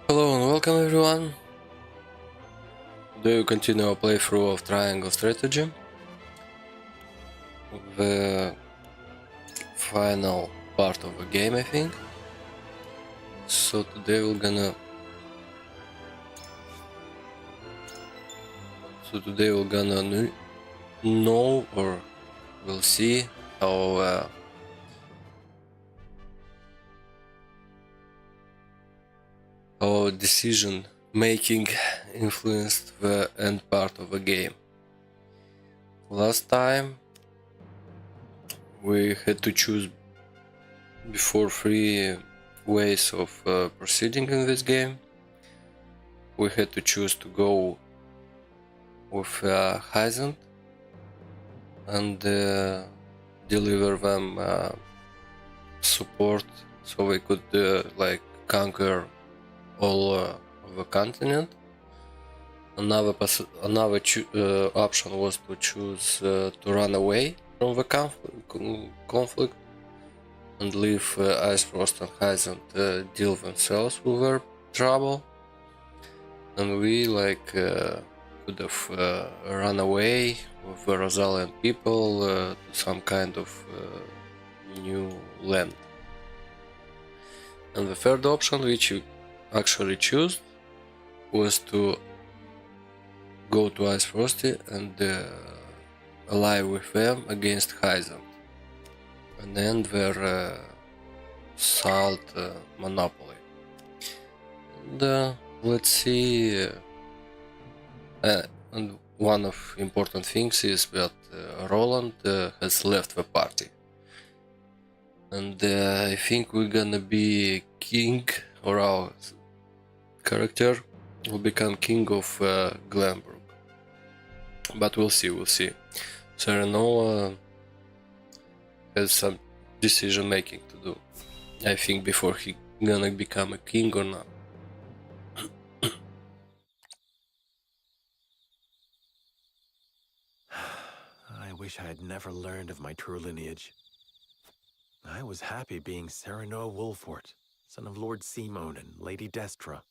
Hello and welcome everyone. Today we continue our playthrough of Triangle Strategy. The final part of the game, I think. So today we're gonna know, or we'll see how our decision making influenced the end part of the game. Last time we had to choose before three ways of proceeding in this game. We had to choose to go with Heisent and deliver them support so we could conquer all of the continent. Another option was to choose to run away from the conflict and leave Icefrost and Heisent deal themselves with their trouble. And we could have run away with the Rosalian people to some kind of new land. And the third option, which you actually chose, was to go to Icefrosty and ally with them against Heisent and end their salt monopoly. And let's see. And one of important things is that Roland has left the party, and I think we're gonna be king, or our character will become king of Glenbrook. But we'll see. Serenoa has some decision making to do, I think, before he gonna become a king or not. I wish I had never learned of my true lineage. I was happy being Serenoa Wolfort, son of Lord Simone and Lady Destra.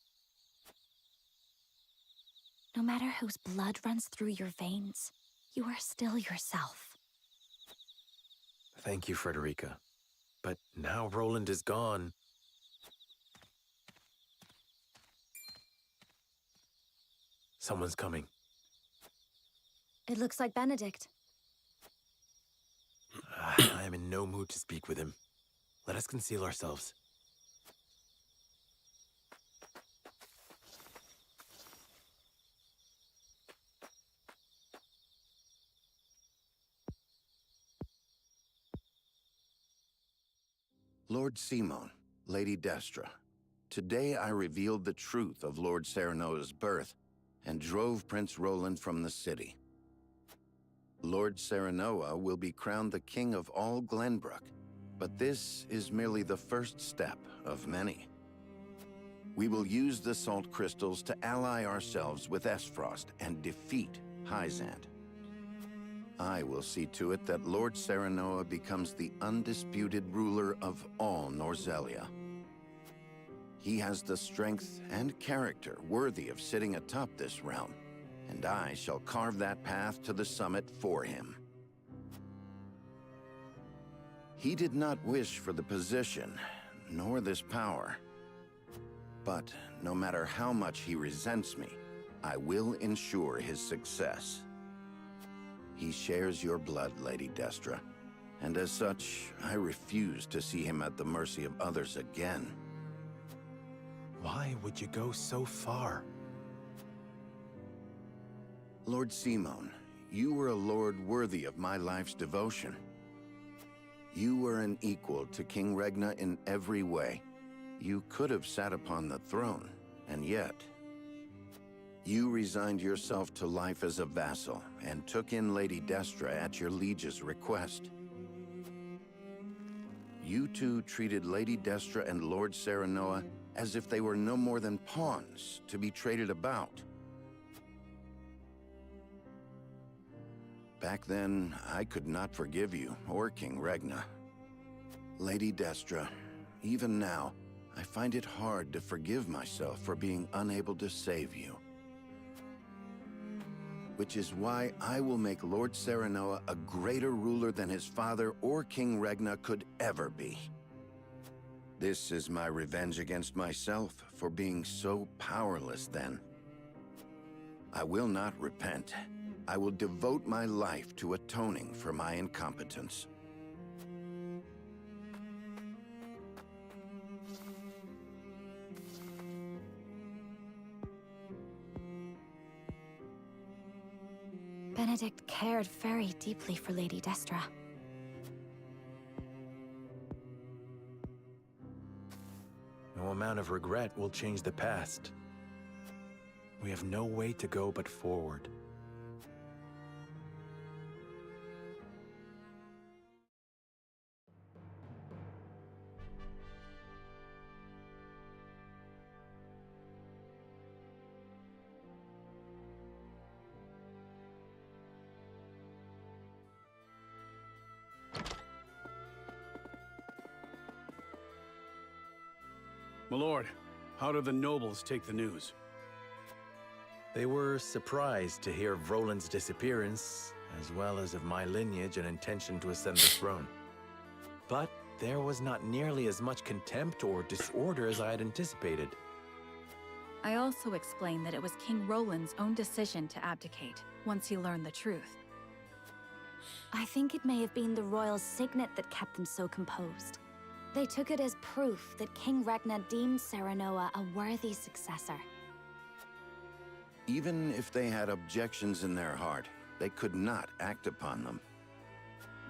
No matter whose blood runs through your veins, you are still yourself. Thank you, Frederica. But now Roland is gone. Someone's coming. It looks like Benedict. I am in no mood to speak with him. Let us conceal ourselves. Lord Simone, Lady Destra, today I revealed the truth of Lord Serenoa's birth and drove Prince Roland from the city. Lord Serenoa will be crowned the king of all Glenbrook, but this is merely the first step of many. We will use the salt crystals to ally ourselves with Esfrost and defeat Heisent. I will see to it that Lord Serenoa becomes the undisputed ruler of all Norzelia. He has the strength and character worthy of sitting atop this realm, and I shall carve that path to the summit for him. He did not wish for the position, nor this power. But no matter how much he resents me, I will ensure his success. He shares your blood, Lady Destra, and as such, I refuse to see him at the mercy of others again. Why would you go so far? Lord Simone, you were a lord worthy of my life's devotion. You were an equal to King Regna in every way. You could have sat upon the throne, and yet you resigned yourself to life as a vassal and took in Lady Destra at your liege's request. You two treated Lady Destra and Lord Serenoa as if they were no more than pawns to be traded about. Back then, I could not forgive you or King Regna. Lady Destra, even now, I find it hard to forgive myself for being unable to save you. Which is why I will make Lord Serenoa a greater ruler than his father or King Regna could ever be. This is my revenge against myself for being so powerless then. I will not repent. I will devote my life to atoning for my incompetence. Benedict cared very deeply for Lady Destra. No amount of regret will change the past. We have no way to go but forward. My lord, how do the nobles take the news? They were surprised to hear of Roland's disappearance, as well as of my lineage and intention to ascend the throne. But there was not nearly as much contempt or disorder as I had anticipated. I also explained that it was King Roland's own decision to abdicate, once he learned the truth. I think it may have been the royal signet that kept them so composed. They took it as proof that King Regna deemed Serenoa a worthy successor. Even if they had objections in their heart, they could not act upon them.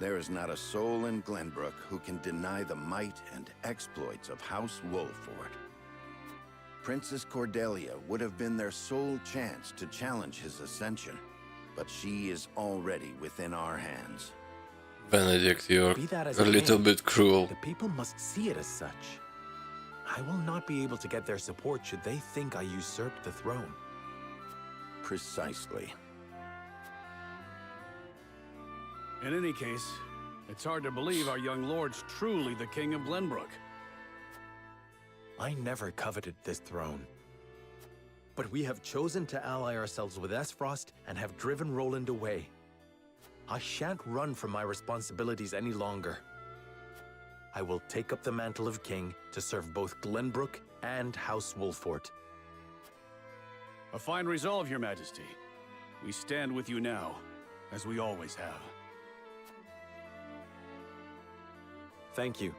There is not a soul in Glenbrook who can deny the might and exploits of House Wolford. Princess Cordelia would have been their sole chance to challenge his ascension, but she is already within our hands. Benedict, you're Be that as a it little may, bit cruel. The people must see it as such. I will not be able to get their support should they think I usurped the throne. Precisely. In any case, it's hard to believe our young lord's truly the King of Glenbrook. I never coveted this throne. But we have chosen to ally ourselves with Esfrost and have driven Roland away. I shan't run from my responsibilities any longer. I will take up the mantle of king to serve both Glenbrook and House Wolfort. A fine resolve, Your Majesty. We stand with you now, as we always have. Thank you.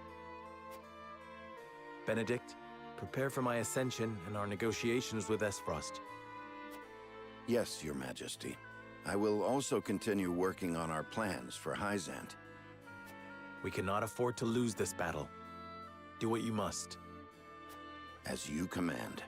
Benedict, prepare for my ascension and our negotiations with Esfrost. Yes, Your Majesty. I will also continue working on our plans for Hyzant. We cannot afford to lose this battle. Do what you must. As you command.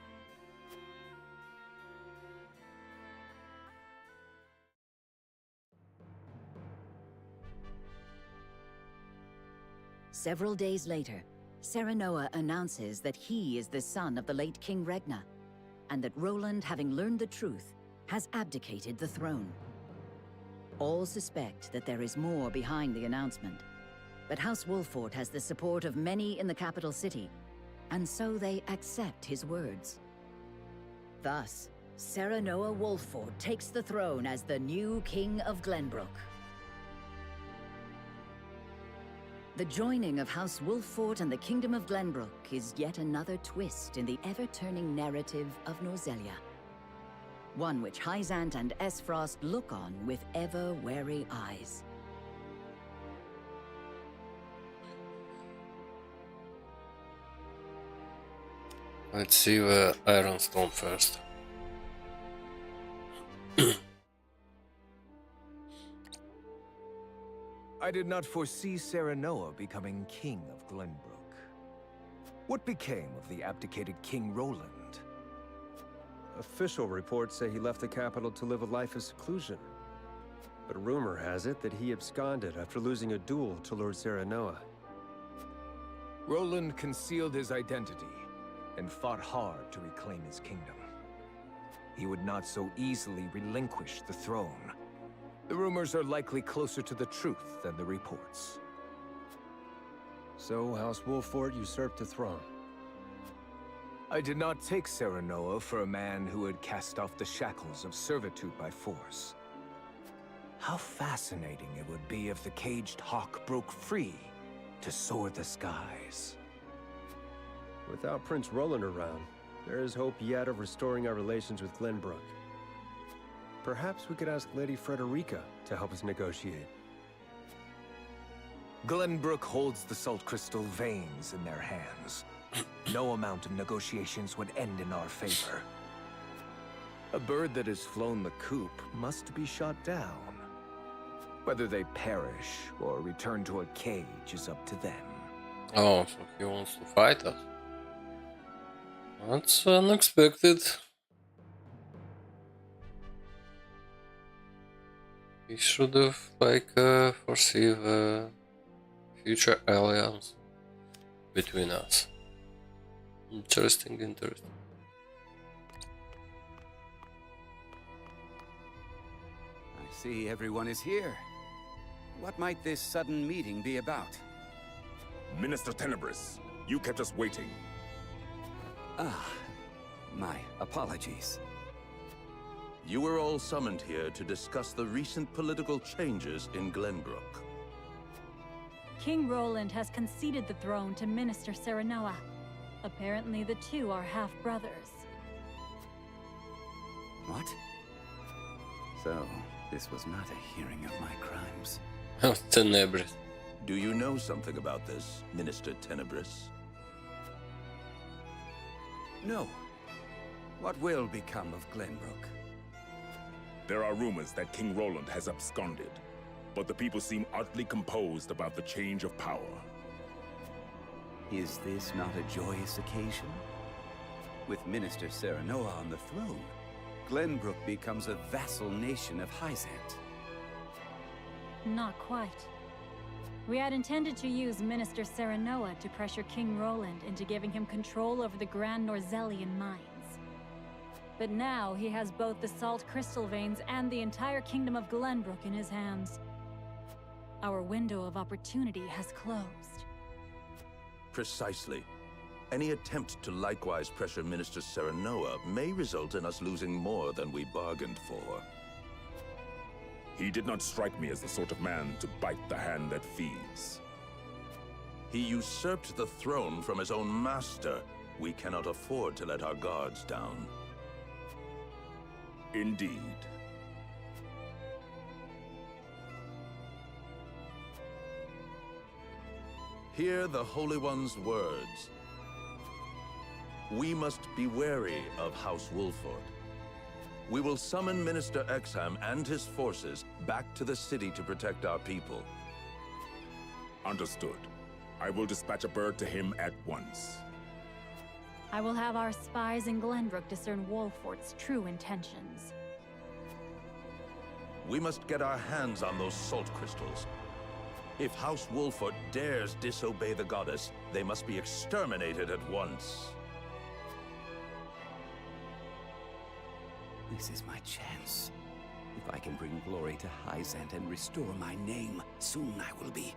Several days later, Serenoa announces that he is the son of the late King Regna, and that Roland, having learned the truth, has abdicated the throne. All suspect that there is more behind the announcement, but House Wolfort has the support of many in the capital city, and so they accept his words. Thus, Serenoa Wolfort takes the throne as the new King of Glenbrook. The joining of House Wolfort and the Kingdom of Glenbrook is yet another twist in the ever-turning narrative of Norzelia. One which Hyzant and Esfrost look on with ever-wary eyes. Let's see the Ironstone first. I did not foresee Serenoa becoming King of Glenbrook. What became of the abdicated King Roland? Official reports say he left the capital to live a life of seclusion. But rumor has it that he absconded after losing a duel to Lord Serenoa. Roland concealed his identity and fought hard to reclaim his kingdom. He would not so easily relinquish the throne. The rumors are likely closer to the truth than the reports. So House Wolfort usurped the throne. I did not take Serenoa for a man who had cast off the shackles of servitude by force. How fascinating it would be if the caged hawk broke free to soar the skies. Without Prince Roland around, there is hope yet of restoring our relations with Glenbrook. Perhaps we could ask Lady Frederica to help us negotiate. Glenbrook holds the salt crystal veins in their hands. No amount of negotiations would end in our favor. A bird that has flown the coop must be shot down. Whether they perish or return to a cage is up to them. Oh, so he wants to fight us. That's unexpected. He should have foreseen a future alliance between us. Interesting. I see everyone is here. What might this sudden meeting be about? Minister Tenebris, you kept us waiting. Ah, my apologies. You were all summoned here to discuss the recent political changes in Glenbrook. King Roland has conceded the throne to Minister Serenoa. Apparently the two are half-brothers. What? So, this was not a hearing of my crimes. Oh, Tenebris. Do you know something about this, Minister Tenebris? No. What will become of Glenbrook? There are rumors that King Roland has absconded, but the people seem oddly composed about the change of power. Is this not a joyous occasion? With Minister Serenoa on the throne, Glenbrook becomes a vassal nation of Hyzant. Not quite. We had intended to use Minister Serenoa to pressure King Roland into giving him control over the Grand Norzelian mines. But now he has both the salt crystal veins and the entire kingdom of Glenbrook in his hands. Our window of opportunity has closed. Precisely. Any attempt to likewise pressure Minister Serenoa may result in us losing more than we bargained for. He did not strike me as the sort of man to bite the hand that feeds. He usurped the throne from his own master. We cannot afford to let our guards down. Indeed. Hear the Holy One's words. We must be wary of House Wolford. We will summon Minister Exham and his forces back to the city to protect our people. Understood. I will dispatch a bird to him at once. I will have our spies in Glenbrook discern Wolford's true intentions. We must get our hands on those salt crystals. If House Wolford dares disobey the goddess, they must be exterminated at once. This is my chance. If I can bring glory to Hyzant and restore my name, soon I will be.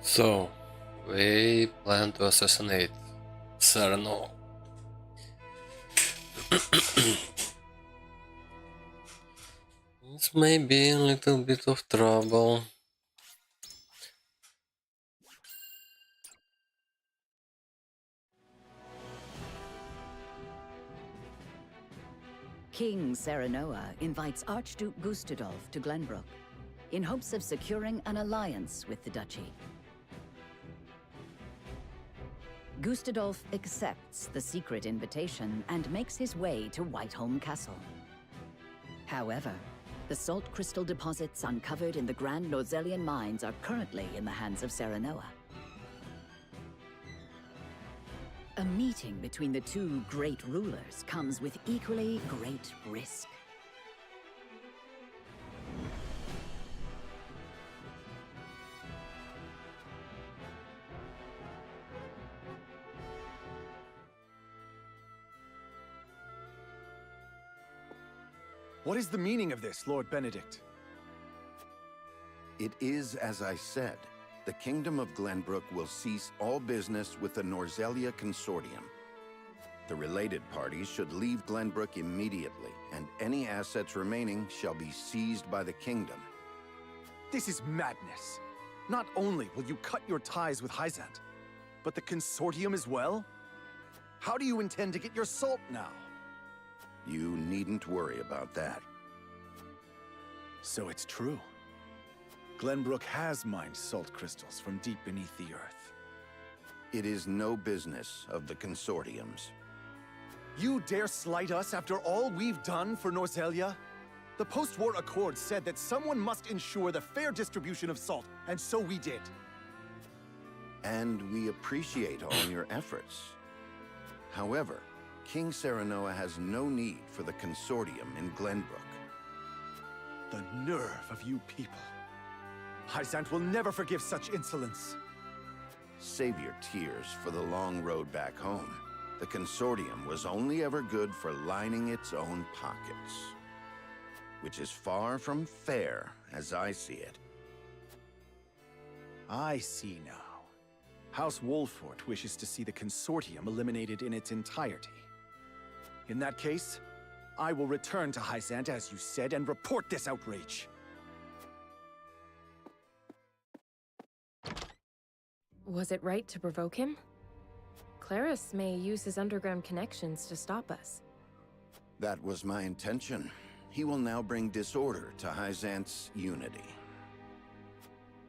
So, we plan to assassinate Serenoa. This may be a little bit of trouble. King Serenoa invites Archduke Gustadolf to Glenbrook in hopes of securing an alliance with the duchy. Gustadolf accepts the secret invitation and makes his way to Whiteholm Castle. However, the salt crystal deposits uncovered in the Grand Norzelian mines are currently in the hands of Serenoa. A meeting between the two great rulers comes with equally great risk. What is the meaning of this, Lord Benedict? It is as I said. the Kingdom of Glenbrook will cease all business with the Norzelia Consortium. The related parties should leave Glenbrook immediately, and any assets remaining shall be seized by the Kingdom. This is madness. Not only will you cut your ties with Hyzant, but the Consortium as well? How do you intend to get your salt now? You needn't worry about that. So it's true. Glenbrook has mined salt crystals from deep beneath the earth. It is no business of the Consortium's. You dare slight us after all we've done for Norzelia? The post-war accord said that someone must ensure the fair distribution of salt, and so we did. And we appreciate all your efforts. However, King Serenoa has no need for the Consortium in Glenbrook. The nerve of you people. Hyzant will never forgive such insolence. Save your tears for the long road back home. The Consortium was only ever good for lining its own pockets. Which is far from fair, as I see it. I see now. House Wolfort wishes to see the Consortium eliminated in its entirety. In that case, I will return to Hyzant, as you said, and report this outrage. Was it right to provoke him? Claris may use his underground connections to stop us. That was my intention. He will now bring disorder to Hyzant's unity.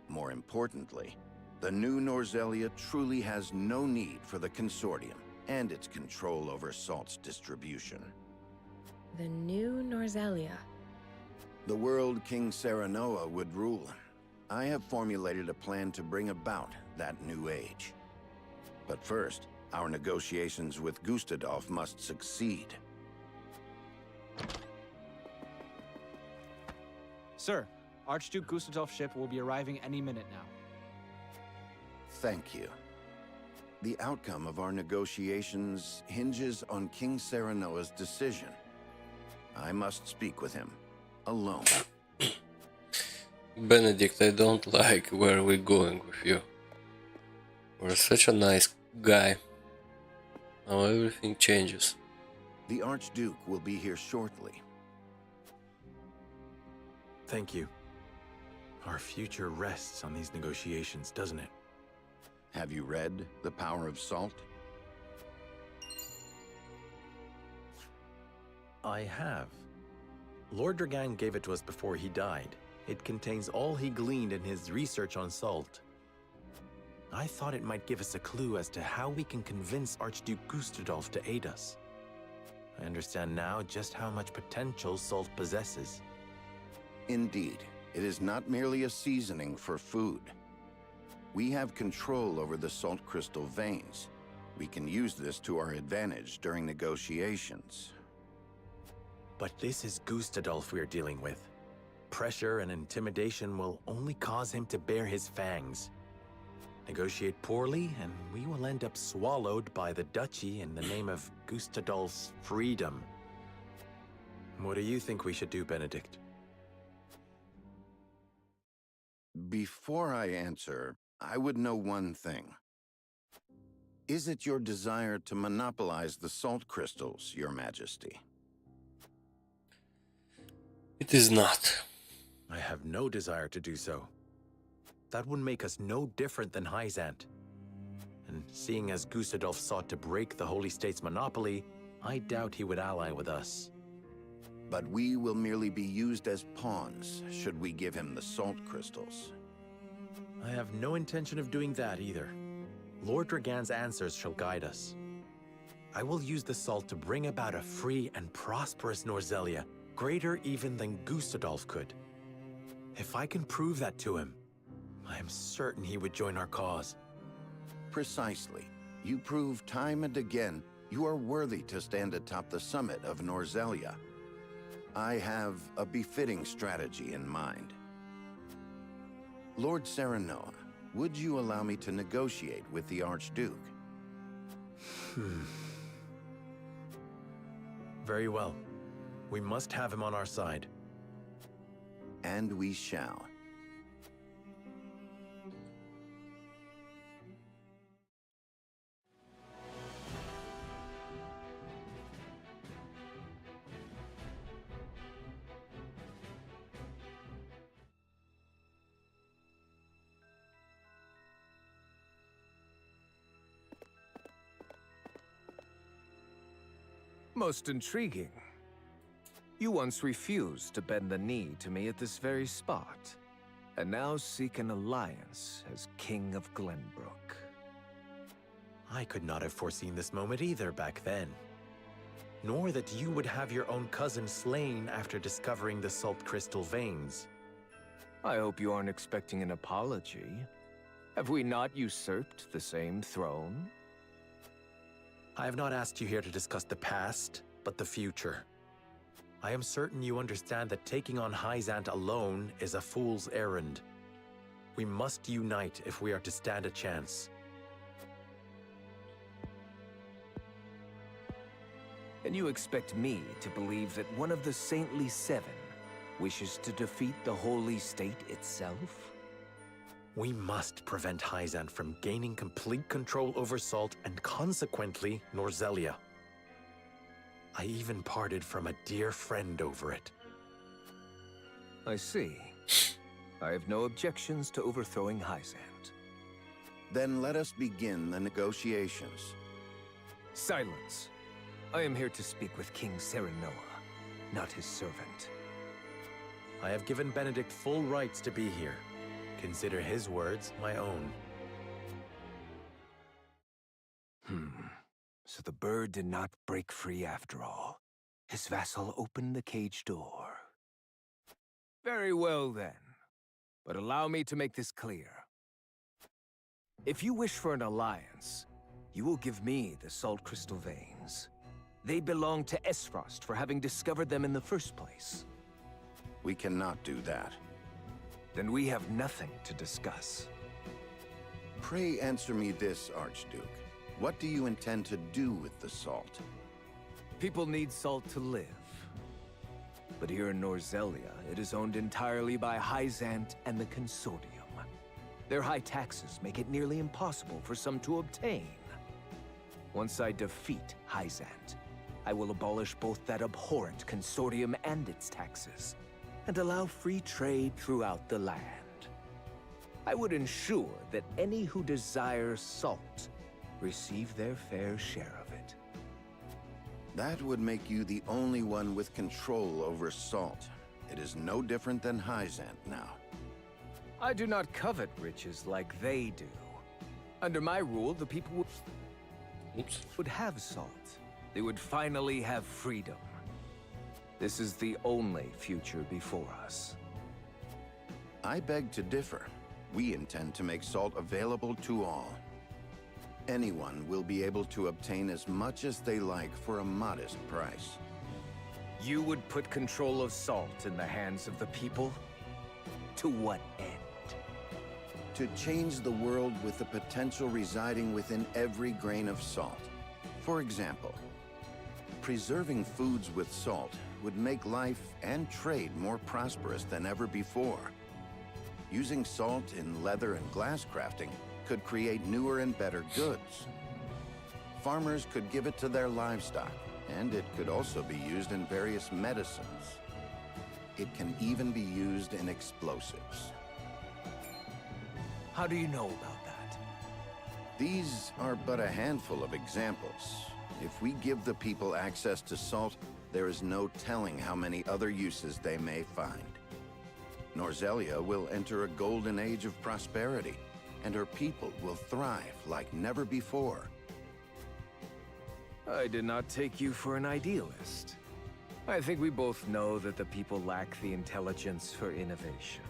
More importantly, the new Norzelia truly has no need for the Consortium and its control over salt's distribution. The new Norzelia. The world King Serenoa would rule. I have formulated a plan to bring about that new age. But first, our negotiations with Gustadolf must succeed. Sir, Archduke Gustadolf's ship will be arriving any minute now. Thank you. The outcome of our negotiations hinges on King Serenoa's decision. I must speak with him, alone. Benedict, I don't like where we're going with you. You're such a nice guy. Now everything changes. The Archduke will be here shortly. Thank you. Our future rests on these negotiations, doesn't it? Have you read The Power of Salt? I have. Lord Dragan gave it to us before he died. It contains all he gleaned in his research on salt. I thought it might give us a clue as to how we can convince Archduke Gustadolf to aid us. I understand now just how much potential salt possesses. Indeed, it is not merely a seasoning for food. We have control over the salt crystal veins. We can use this to our advantage during negotiations. But this is Gustadolf we're dealing with. Pressure and intimidation will only cause him to bare his fangs. Negotiate poorly, and we will end up swallowed by the duchy in the name of Gustadolf's freedom. What do you think we should do, Benedict? Before I answer, I would know one thing. Is it your desire to monopolize the salt crystals, Your Majesty? It is not. I have no desire to do so. That would make us no different than Hyzant. And seeing as Gustadolf sought to break the Holy State's monopoly, I doubt he would ally with us. But we will merely be used as pawns, should we give him the salt crystals. I have no intention of doing that either. Lord Dragan's answers shall guide us. I will use the salt to bring about a free and prosperous Norzelia, greater even than Gustadolf could. If I can prove that to him, I am certain he would join our cause. Precisely. You prove time and again you are worthy to stand atop the summit of Norzelia. I have a befitting strategy in mind. Lord Serenoa, would you allow me to negotiate with the Archduke? Very well. We must have him on our side. And we shall. Most intriguing. You once refused to bend the knee to me at this very spot, and now seek an alliance as King of Glenbrook. I could not have foreseen this moment either back then. Nor that you would have your own cousin slain after discovering the salt crystal veins. I hope you aren't expecting an apology. Have we not usurped the same throne? I have not asked you here to discuss the past, but the future. I am certain you understand that taking on Hyzant alone is a fool's errand. We must unite if we are to stand a chance. And you expect me to believe that one of the Saintly Seven wishes to defeat the Holy State itself? We must prevent Hyzant from gaining complete control over Salt and consequently Norzelia. I even parted from a dear friend over it. I see. I have no objections to overthrowing Hyzant. Then let us begin the negotiations. Silence. I am here to speak with King Serenoa, not his servant. I have given Benedict full rights to be here. Consider his words my own. So the bird did not break free after all. His vassal opened the cage door. Very well then. But allow me to make this clear. If you wish for an alliance, you will give me the salt crystal veins. They belong to Esfrost for having discovered them in the first place. We cannot do that. Then we have nothing to discuss. Pray answer me this, Archduke. What do you intend to do with the salt? People need salt to live. But here in Norzelia, it is owned entirely by Hyzant and the Consortium. Their high taxes make it nearly impossible for some to obtain. Once I defeat Hyzant, I will abolish both that abhorrent Consortium and its taxes, and allow free trade throughout the land. I would ensure that any who desire salt receive their fair share of it. That would make you the only one with control over salt. It is no different than Hyzant now. I do not covet riches like they do. Under my rule, the people would have salt. They would finally have freedom. This is the only future before us. I beg to differ. We intend to make salt available to all. Anyone will be able to obtain as much as they like for a modest price. You would put control of salt in the hands of the people? To what end? To change the world with the potential residing within every grain of salt. For example, preserving foods with salt would make life and trade more prosperous than ever before. Using salt in leather and glass crafting could create newer and better goods. Farmers could give it to their livestock, and it could also be used in various medicines. It can even be used in explosives. How do you know about that? These are but a handful of examples. If we give the people access to salt, there is no telling how many other uses they may find. Norzelia will enter a golden age of prosperity, and her people will thrive like never before. I did not take you for an idealist. I think we both know that the people lack the intelligence for innovation.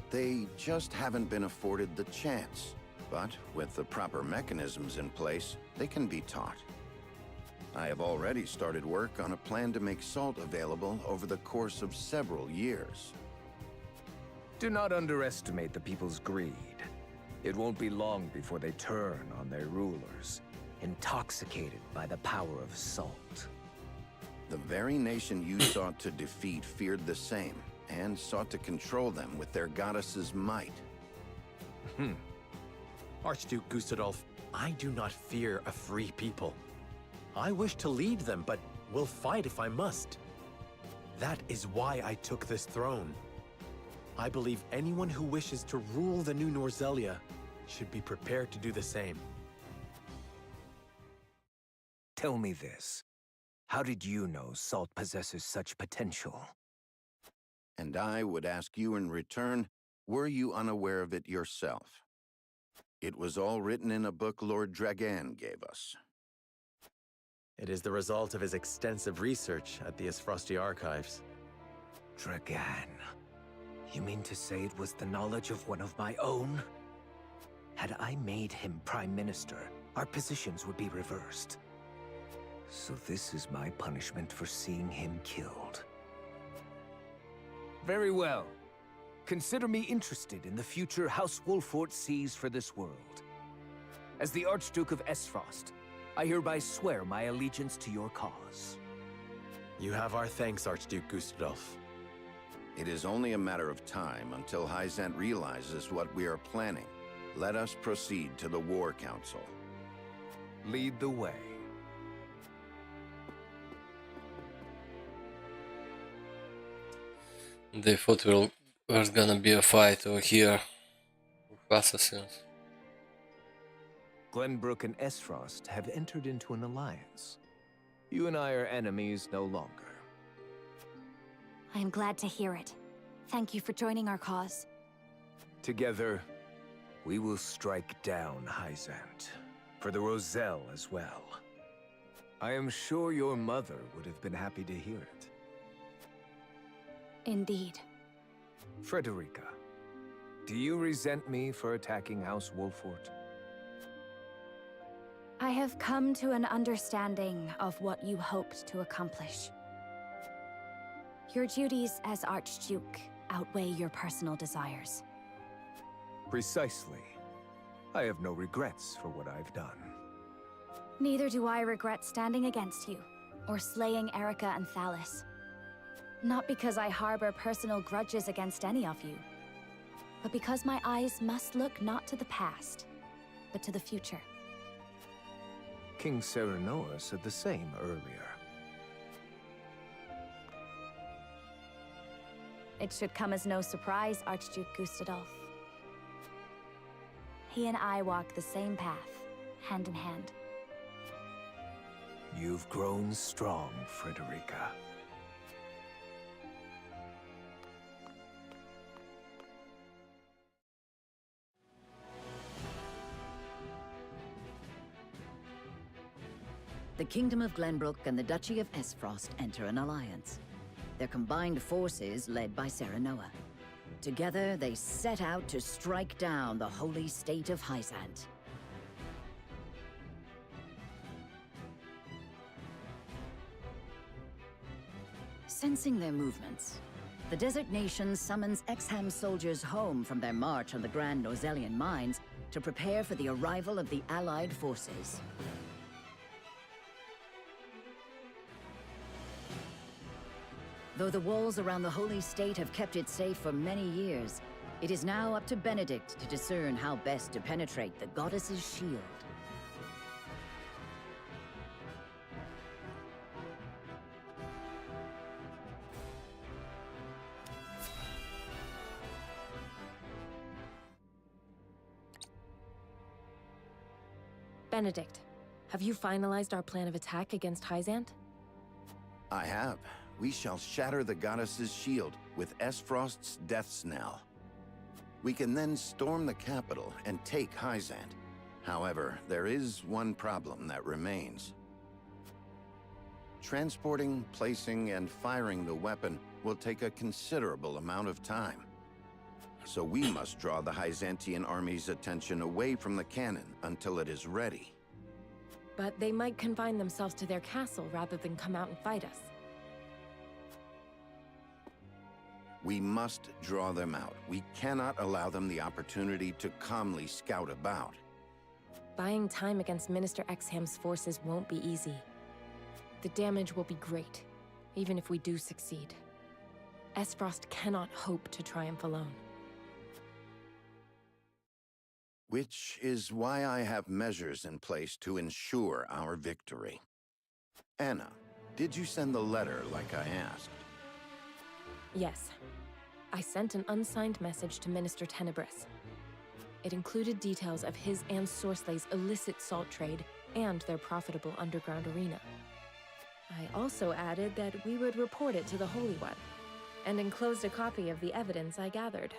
They just haven't been afforded the chance. But with the proper mechanisms in place, they can be taught. I have already started work on a plan to make salt available over the course of several years. Do not underestimate the people's greed. It won't be long before they turn on their rulers, intoxicated by the power of salt. The very nation you sought to defeat feared the same, and sought to control them with their goddess's might. Archduke Gustadolf, I do not fear a free people. I wish to lead them, but will fight if I must. That is why I took this throne. I believe anyone who wishes to rule the new Norzelia should be prepared to do the same. Tell me this. How did you know salt possesses such potential? And I would ask you in return, were you unaware of it yourself? It was all written in a book Lord Dragan gave us. It is the result of his extensive research at the Isfrosti archives. Dragan. You mean to say it was the knowledge of one of my own? Had I made him Prime Minister, our positions would be reversed. So this is my punishment for seeing him killed. Very well. Consider me interested in the future House Wolfort sees for this world. As the Archduke of Esfrost, I hereby swear my allegiance to your cause. You have our thanks, Archduke Gustadolf. It is only a matter of time until Hyzant realizes what we are planning. Let us proceed to the War Council. Lead the way. They thought there's gonna be a fight over here with assassins. Glenbrook and Esfrost have entered into an alliance. You and I are enemies no longer. I am glad to hear it. Thank you for joining our cause. Together, we will strike down Hyzant. For the Roselle as well. I am sure your mother would have been happy to hear it. Indeed. Frederica, do you resent me for attacking House Wolfort? I have come to an understanding of what you hoped to accomplish. Your duties as Archduke outweigh your personal desires. Precisely. I have no regrets for what I've done. Neither do I regret standing against you, or slaying Erica and Thalis. Not because I harbor personal grudges against any of you, but because my eyes must look not to the past, but to the future. King Serenoa said the same earlier. It should come as no surprise, Archduke Gustadolf. He and I walk the same path, hand in hand. You've grown strong, Frederica. The Kingdom of Glenbrook and the Duchy of Esfrost enter an alliance. Their combined forces led by Serenoa. Together, they set out to strike down the holy state of Hyzant. Sensing their movements, the Desert Nation summons Exham soldiers home from their march on the Grand Norzelian mines to prepare for the arrival of the Allied forces. Though the walls around the holy state have kept it safe for many years, it is now up to Benedict to discern how best to penetrate the goddess's shield. Benedict, have you finalized our plan of attack against Hyzant? I have. We shall shatter the goddess's shield with Esfrost's death knell. We can then storm the capital and take Hyzant. However, there is one problem that remains. Transporting, placing, and firing the weapon will take a considerable amount of time. So we must draw the Hyzantian army's attention away from the cannon until it is ready. But they might confine themselves to their castle rather than come out and fight us. We must draw them out. We cannot allow them the opportunity to calmly scout about. Buying time against Minister Exham's forces won't be easy. The damage will be great, even if we do succeed. Esfrost cannot hope to triumph alone. Which is why I have measures in place to ensure our victory. Anna, did you send the letter like I asked? Yes. I sent an unsigned message to Minister Tenebris. It included details of his and Sorslay's illicit salt trade and their profitable underground arena. I also added that we would report it to the Holy One, and enclosed a copy of the evidence I gathered.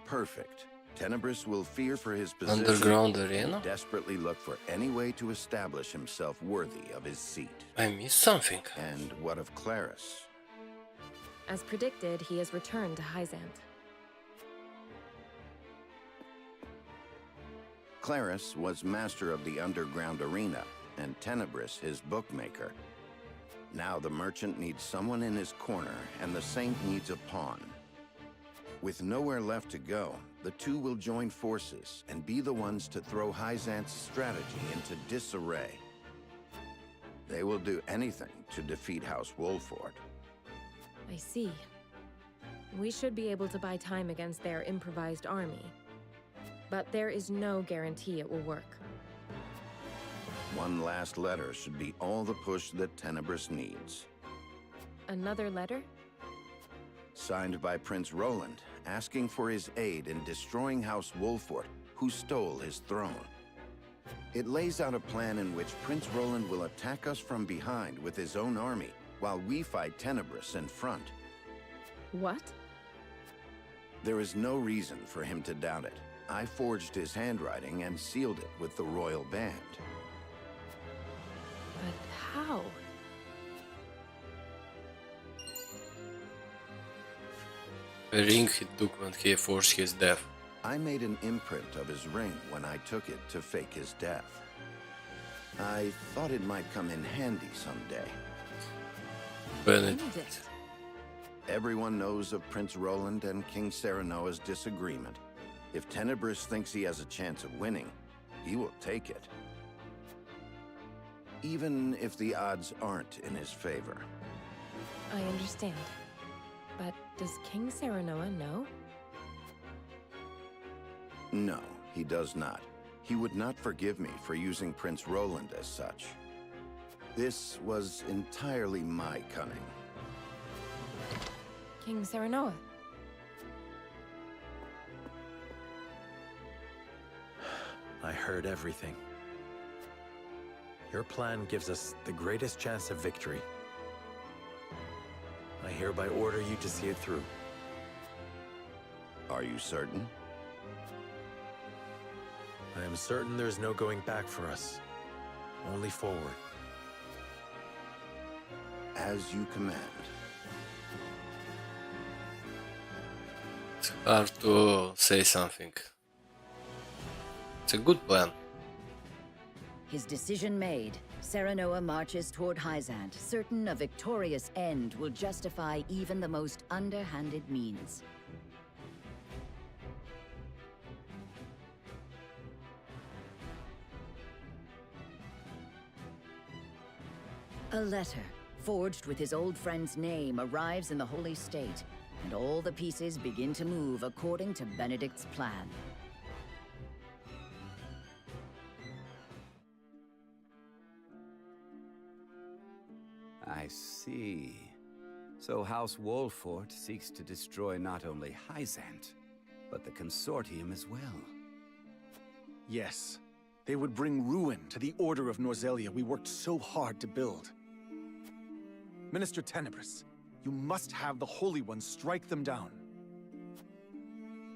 Perfect. Tenebris will fear for his position Underground arena? and desperately look for any way to establish himself worthy of his seat. I missed something. And what of Claris? As predicted, he has returned to Hyzant. Claris was master of the underground arena, and Tenebris his bookmaker. Now the merchant needs someone in his corner, and the saint needs a pawn. With nowhere left to go, the two will join forces and be the ones to throw Hyzant's strategy into disarray. They will do anything to defeat House Wolford. I see. We should be able to buy time against their improvised army. But there is no guarantee it will work. One last letter should be all the push that Tenebris needs. Another letter? Signed by Prince Roland, asking for his aid in destroying House Wolford, who stole his throne. It lays out a plan in which Prince Roland will attack us from behind with his own army, while we fight Tenebris in front. What? There is no reason for him to doubt it. I forged his handwriting and sealed it with the royal band. But how? A ring he took when he forged his death. I made an imprint of his ring when I took it to fake his death. I thought it might come in handy someday. Benedict. Everyone knows of Prince Roland and King Serenoa's disagreement. If Tenebris thinks he has a chance of winning, he will take it. Even if the odds aren't in his favor. I understand. But does King Serenoa know? No, he does not. He would not forgive me for using Prince Roland as such. This was entirely my cunning. King Serenoa? I heard everything. Your plan gives us the greatest chance of victory. I hereby order you to see it through. Are you certain? I am certain there's no going back for us. Only forward. As you command. It's hard to say something. It's a good plan. His decision made, Serenoa marches toward Hyzant, certain a victorious end will justify even the most underhanded means. A letter, forged with his old friend's name, arrives in the Holy State, and all the pieces begin to move according to Benedict's plan. I see. So House Wolford seeks to destroy not only Hyzant, but the Consortium as well. Yes. They would bring ruin to the Order of Norzelia we worked so hard to build. Minister Tenebris, you must have the Holy One strike them down.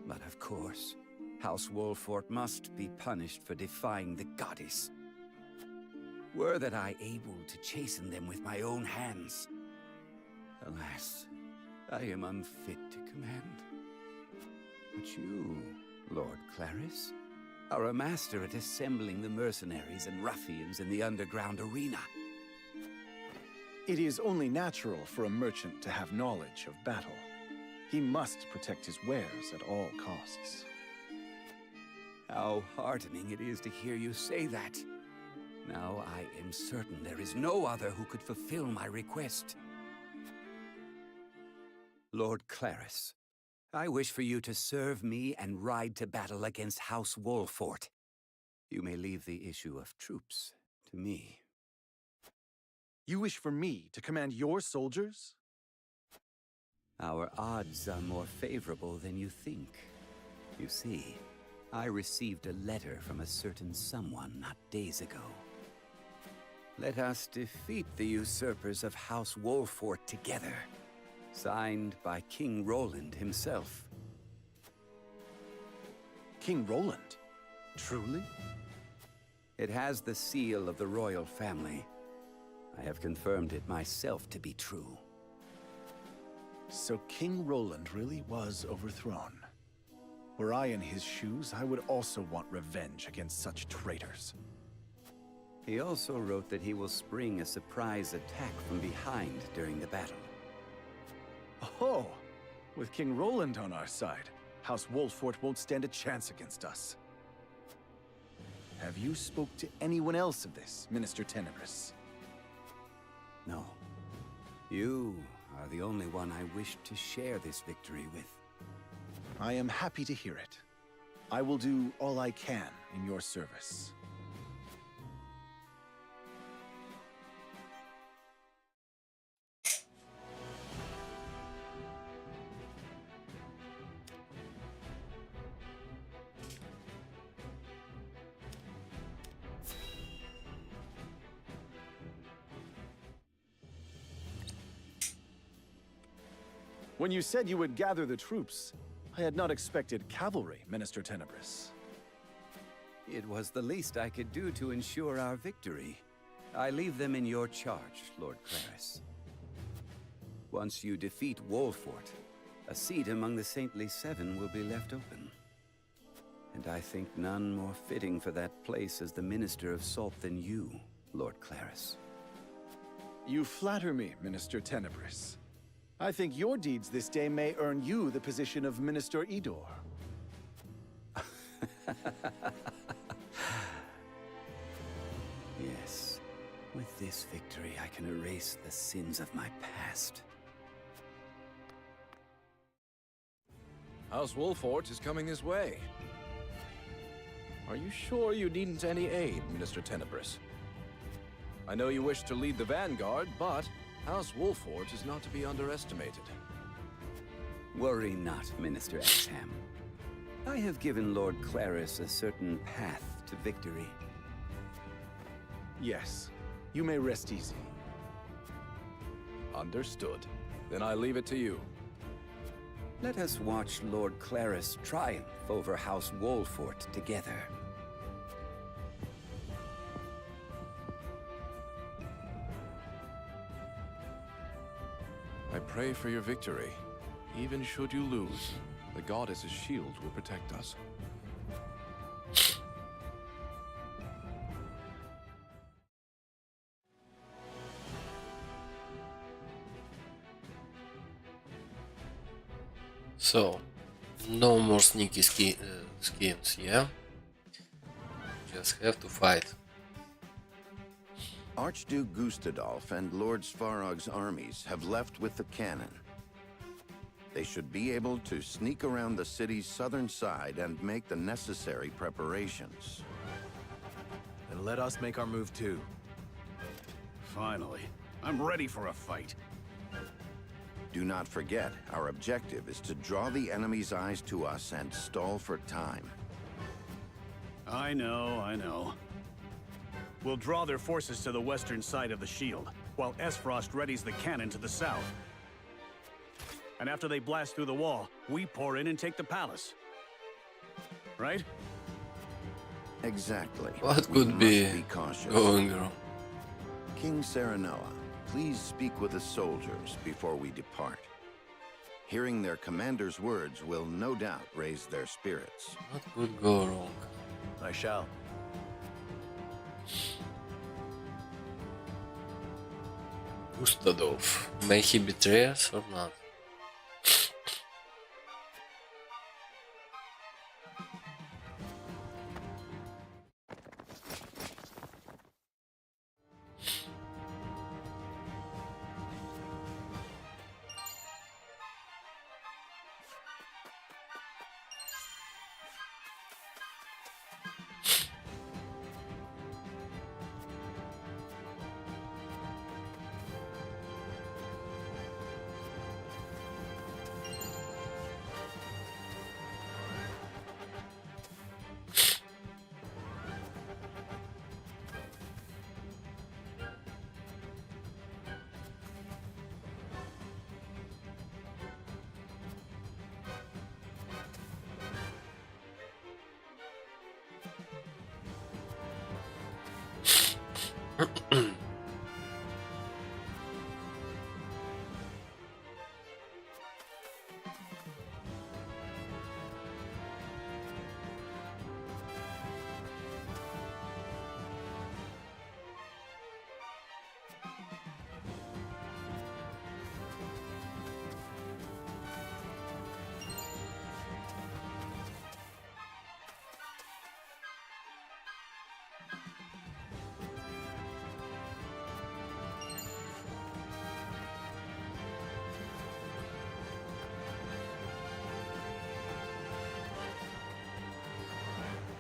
But of course, House Wolford must be punished for defying the goddess. Were that I able to chasten them with my own hands. Alas, I am unfit to command. But you, Lord Claris, are a master at assembling the mercenaries and ruffians in the underground arena. It is only natural for a merchant to have knowledge of battle. He must protect his wares at all costs. How heartening it is to hear you say that. Now I am certain there is no other who could fulfill my request. Lord Claris, I wish for you to serve me and ride to battle against House Wolford. You may leave the issue of troops to me. You wish for me to command your soldiers? Our odds are more favorable than you think. You see, I received a letter from a certain someone not days ago. Let us defeat the usurpers of House Wolfort together. Signed by King Roland himself. King Roland? Truly? It has the seal of the royal family. I have confirmed it myself to be true. So King Roland really was overthrown. Were I in his shoes, I would also want revenge against such traitors. He also wrote that he will spring a surprise attack from behind during the battle. Oh, with King Roland on our side, House Wolfort won't stand a chance against us. Have you spoke to anyone else of this, Minister Tenebris? No. You are the only one I wish to share this victory with. I am happy to hear it. I will do all I can in your service. When you said you would gather the troops, I had not expected cavalry, Minister Tenebris. It was the least I could do to ensure our victory. I leave them in your charge, Lord Claris. Once you defeat Wolfort, a seat among the Saintly Seven will be left open. And I think none more fitting for that place as the Minister of Salt than you, Lord Claris. You flatter me, Minister Tenebris. I think your deeds this day may earn you the position of Minister Idor. Yes. With this victory, I can erase the sins of my past. House Wolfort is coming this way. Are you sure you needn't any aid, Minister Tenebris? I know you wish to lead the vanguard, but House Wolfort is not to be underestimated. Worry not, Minister Exham. I have given Lord Claris a certain path to victory. Yes, you may rest easy. Understood. Then I leave it to you. Let us watch Lord Claris triumph over House Wolfort together. I pray for your victory. Even should you lose, the goddess's shield will protect us. So, no more sneaky schemes, yeah? Just have to fight. Archduke Gustadolf and Lord Svarog's armies have left with the cannon. They should be able to sneak around the city's southern side and make the necessary preparations. Then let us make our move too. Finally. I'm ready for a fight. Do not forget, our objective is to draw the enemy's eyes to us and stall for time. I know. We'll draw their forces to the western side of the shield, while Esfrost readies the cannon to the south. And after they blast through the wall, we pour in and take the palace. Right? Exactly. What We could must be cautious. going wrong? King Serenoa, please speak with the soldiers before we depart. Hearing their commander's words will no doubt raise their spirits. What could go wrong? I shall. Gustadolf. May he betray us or not?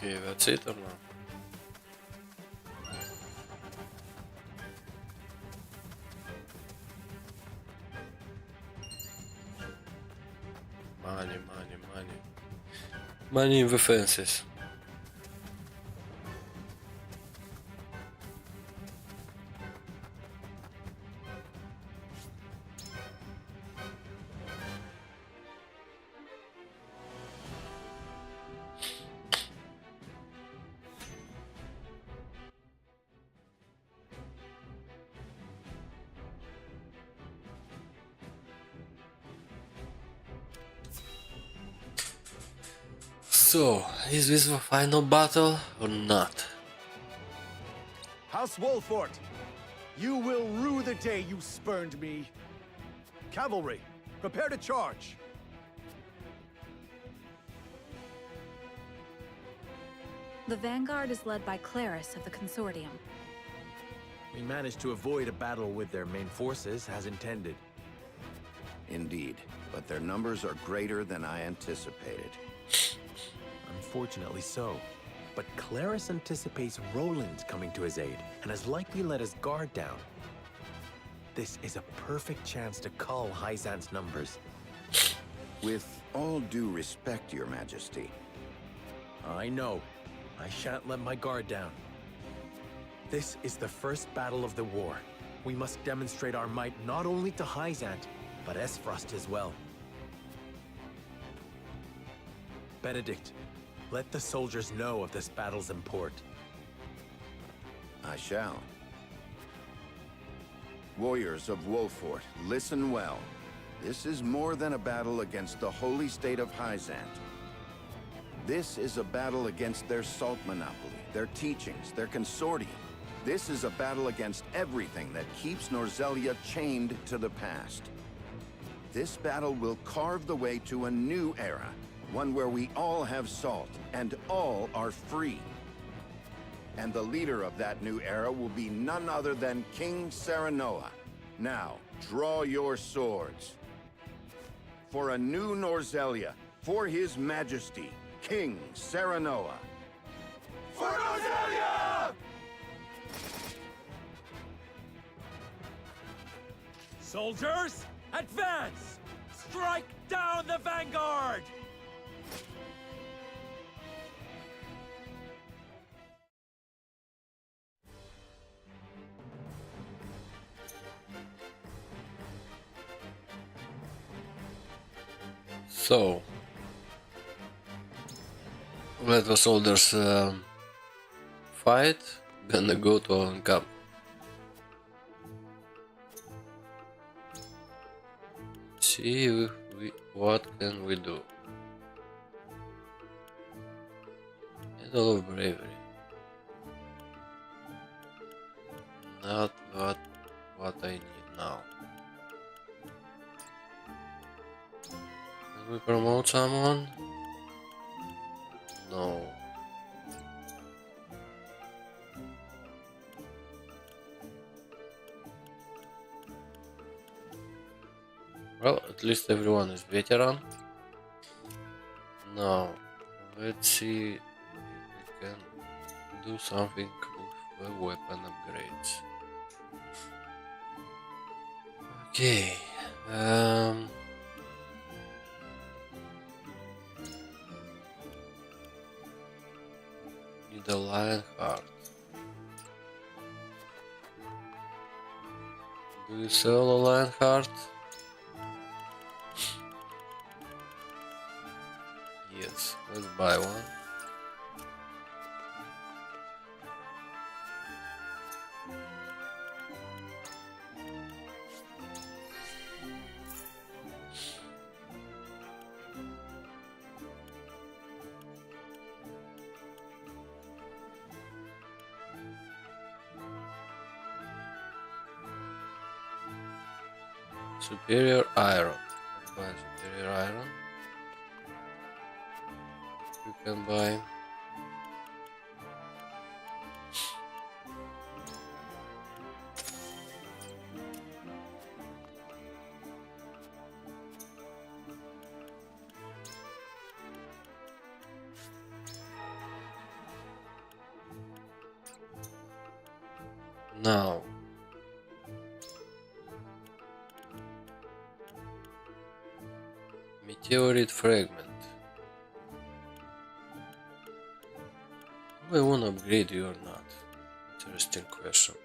Okay, that's it or not? Money, money, money. Money in the fences. So, is this the final battle or not? House Wolfort, you will rue the day you spurned me. Cavalry, prepare to charge. The vanguard is led by Claris of the Consortium. We managed to avoid a battle with their main forces as intended. Indeed, but their numbers are greater than I anticipated. Unfortunately so. But Claris anticipates Roland coming to his aid, and has likely let his guard down. This is a perfect chance to cull Hyzant's numbers. With all due respect, Your Majesty. I know. I shan't let my guard down. This is the first battle of the war. We must demonstrate our might not only to Hyzant, but Esfrost as well. Benedict, let the soldiers know of this battle's import. I shall. Warriors of Wolfort, listen well. This is more than a battle against the holy state of Hyzant. This is a battle against their salt monopoly, their teachings, their consortium. This is a battle against everything that keeps Norzelia chained to the past. This battle will carve the way to a new era, one where we all have salt and all are free. And the leader of that new era will be none other than King Serenoa. Now, draw your swords. For a new Norzelia, for His Majesty, King Serenoa. For Norzelia! Soldiers, advance! Strike down the vanguard! So, let the soldiers fight. Gonna go to camp. See if what can we do. Medal of Bravery. Not what I need now. Can we promote someone? No. Well, at least everyone is veteran. Now, let's see if we can do something with the weapon upgrades. Okay. Need a lion heart. Do you sell a lion heart? Yes, let's buy one. Superior iron. Buy superior iron. You can buy. Now. Meteorite fragment. Do I want to upgrade you or not? Interesting question.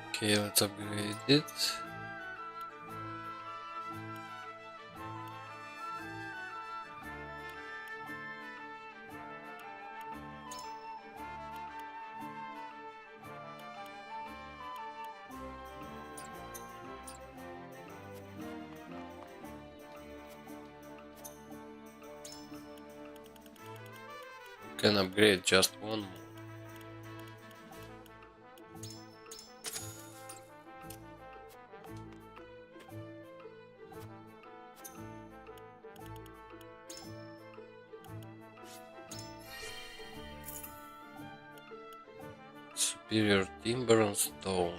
Okay, let's upgrade it. Can upgrade just one more. Superior timber and stone.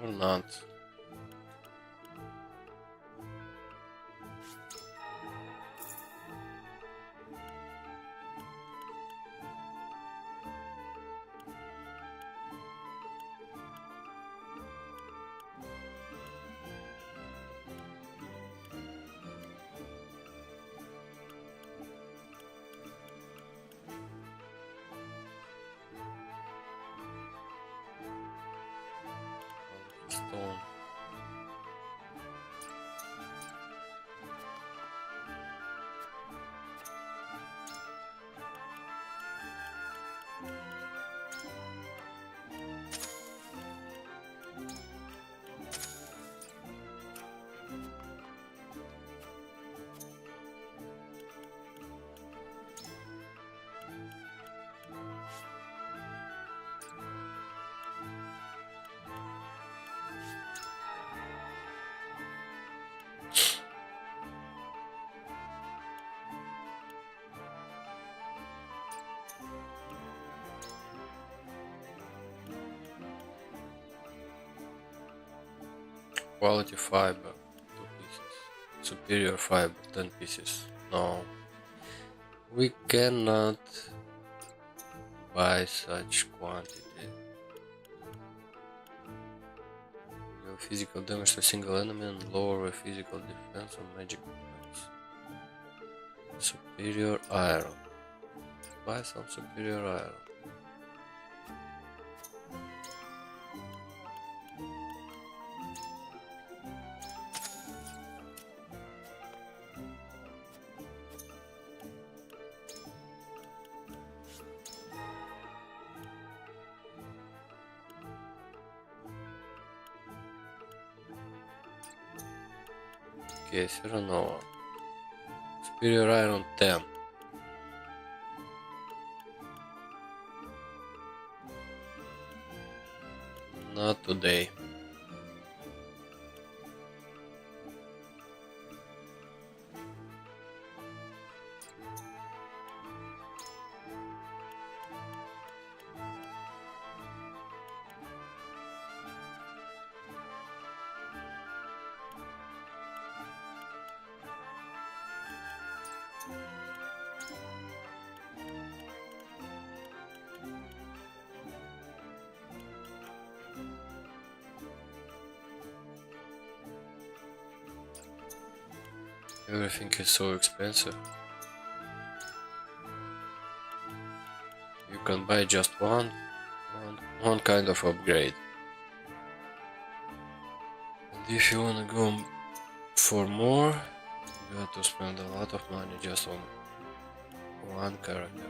Or not. Stone. Quality fiber, 2 pieces. Superior fiber, 10 pieces. No. We cannot buy such quantity. Deal physical damage to a single enemy and lower physical defense on magic weapons. Superior iron. Buy some superior iron. Okay, Serranova. Superior iron 10. not today. Everything is so expensive. You can buy just one kind of upgrade. And if you wanna go for more, you have to spend a lot of money just on one character.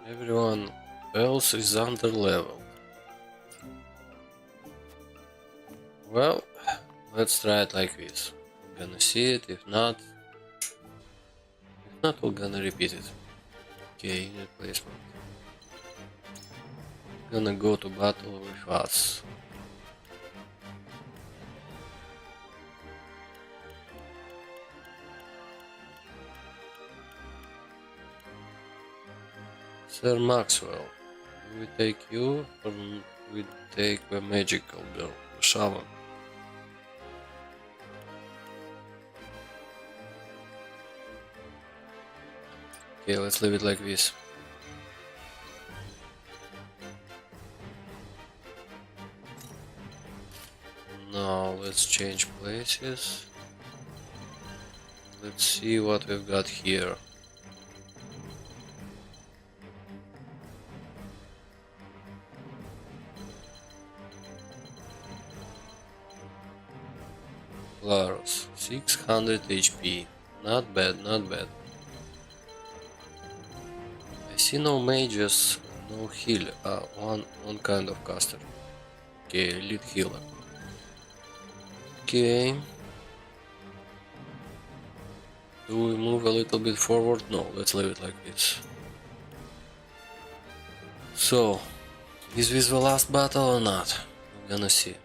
Everyone else is under level. Well, let's try it like this. We're gonna see it, if not, we're gonna repeat it. Okay, unit placement. Gonna go to battle with us. Sir Maxwell, do we take you or we take the magical girl, the shaman? Okay, let's leave it like this. Now let's change places. Let's see what we've got here. Laros, 600 HP. Not bad, not bad. I see no mages, no heal. One kind of caster. Okay, elite healer. Okay. Do we move a little bit forward? No, let's leave it like this. So, is this the last battle or not? We're gonna see.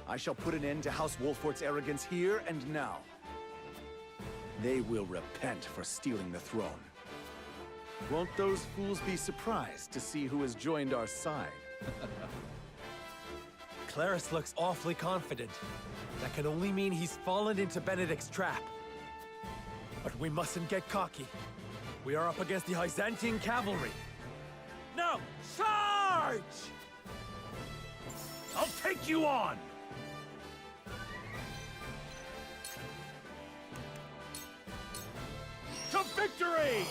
I shall put an end to House Wolfort's arrogance here and now. They will repent for stealing the throne. Won't those fools be surprised to see who has joined our side? Claris looks awfully confident. That can only mean he's fallen into Benedict's trap. But we mustn't get cocky. We are up against the Byzantine cavalry. Now, charge! I'll take you on! To victory!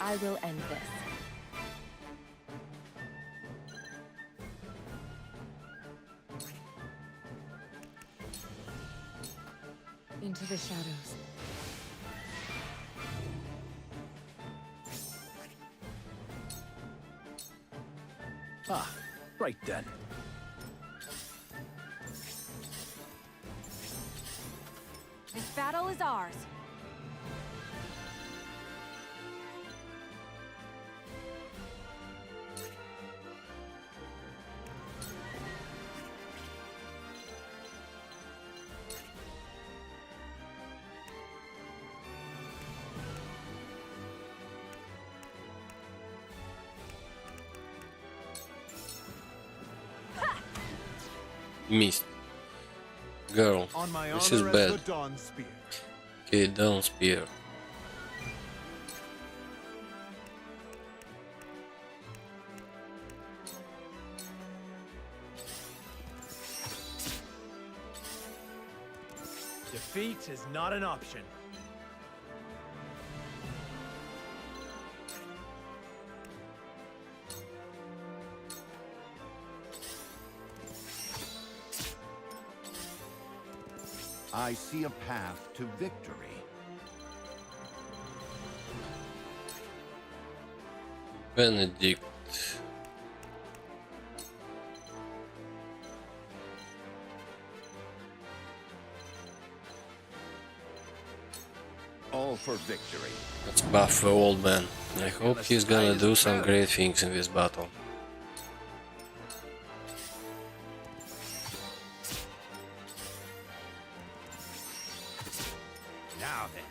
I will end this. Into the shadows. Ah, right then. This battle is ours. Missed. Girl, this is bad. Okay, down spear. Defeat is not an option. I see a path to victory. Benedict. All for victory. Let's buff the old man. I hope he's gonna do some great things in this battle. Now then.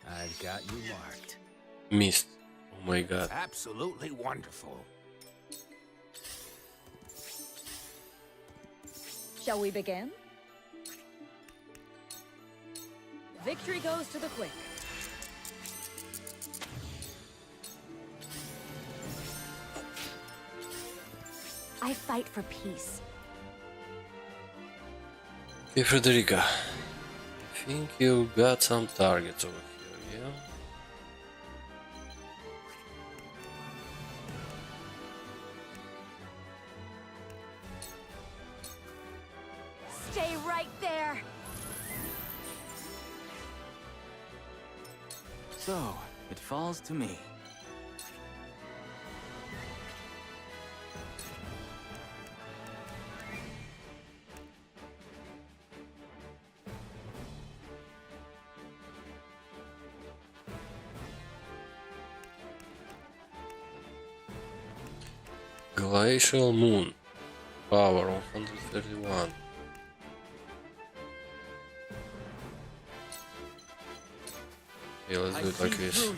I've got you marked. Missed. Oh my god. Absolutely wonderful. Shall we begin? Victory goes to the quick. I fight for peace. Okay, Frederica. I think you got some targets over here, yeah? Stay right there. So, it falls to me. Glacial Moon. Power 131. Okay, let's do it like this.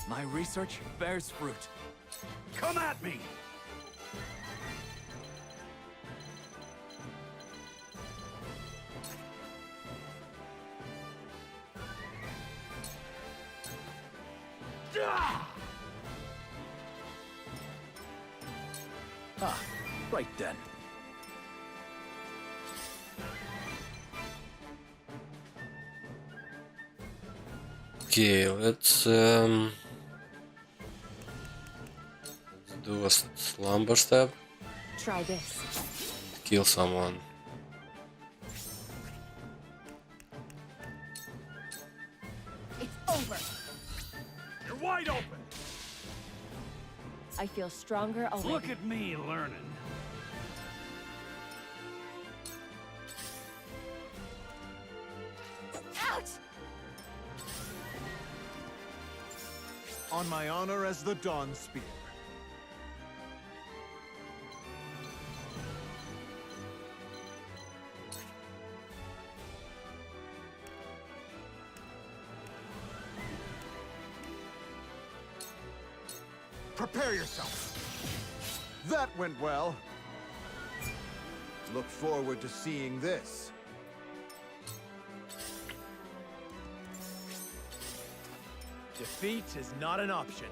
My research bears fruit. Come at me! Ah, right then. Okay, let's do a slumber stab. Try this. Kill someone. It's over. You're wide open! I feel stronger already. Look at me learning. Ouch! On my honor as the Dawn Spear. Prepare yourself. That went well. Look forward to seeing this. Defeat is not an option.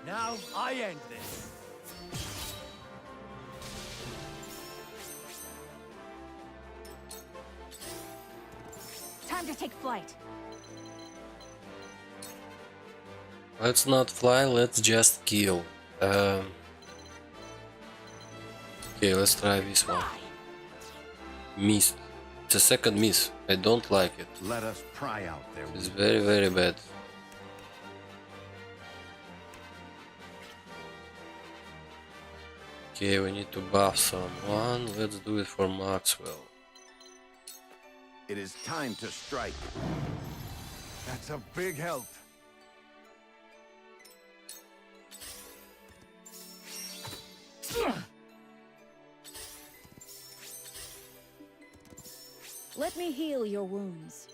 Now I end this. Time to take flight. Let's not fly, let's just kill. Okay, let's try this one. Missed. It's a second miss. I don't like it. Let us pry out their It's very, very bad. Okay, we need to buff someone. Let's do it for Maxwell. It is time to strike. That's a big help. Let me heal your wounds.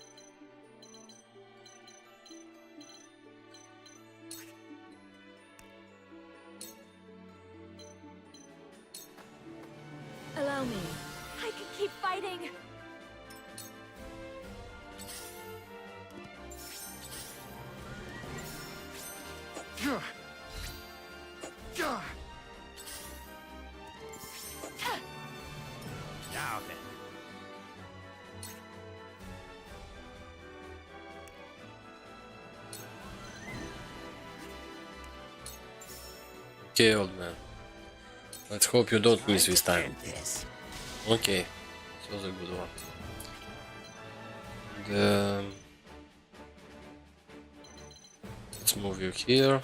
Allow me. I can keep fighting. Now then. Okay, old man. Let's hope you don't miss this time. Okay, this was a good one. And, let's move you here.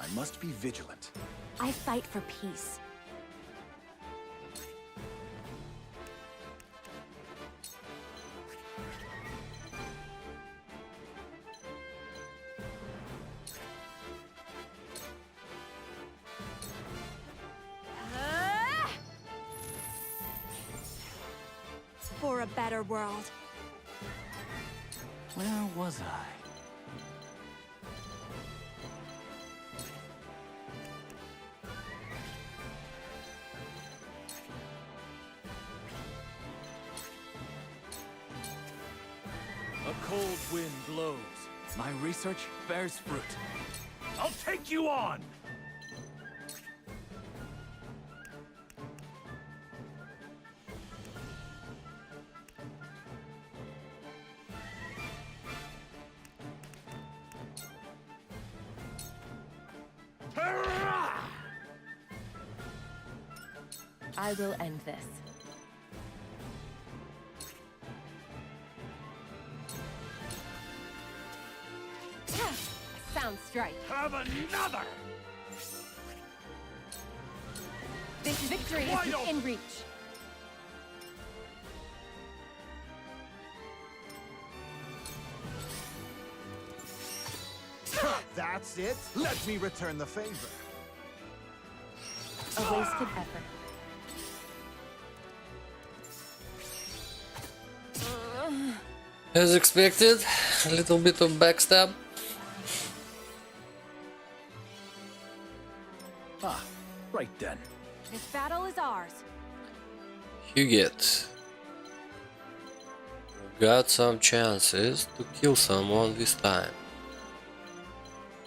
I must be vigilant. I fight for peace. For a better world. Where was I? A cold wind blows. My research bears fruit. I'll take you on! I will end this. Sound strike. Have another! This victory is within reach. That's it? Let me return the favor. A wasted effort. As expected, a little bit of backstab. Ah, right then. This battle is ours. You get. Got some chances to kill someone this time.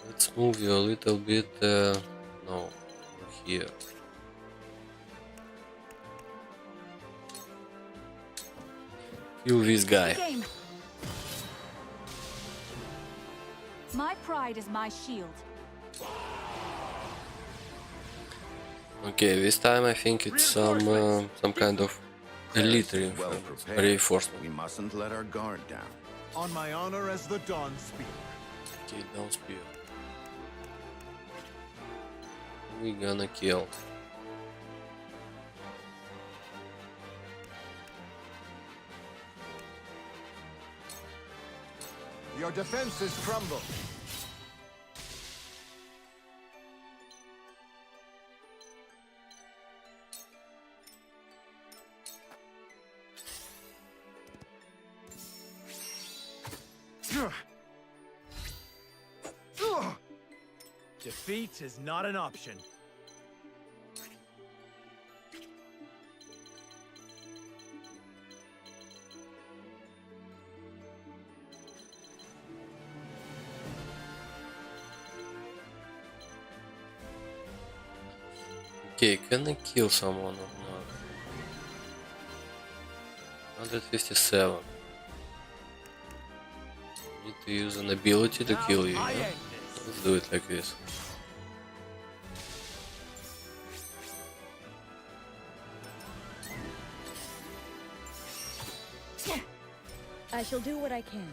Let's move you a little bit. No, over here. Kill this guy. Game. My pride is my shield. Okay, this time I think it's some kind of elite reinforcement. We mustn't let our guard down. On my honor as the Dawn Spear. Okay, don't spear. We gonna kill. Your defenses crumble. Defeat is not an option. Okay, can I kill someone or not? 157. Need to use an ability to kill you. Yeah? Let's do it like this. I shall do what I can.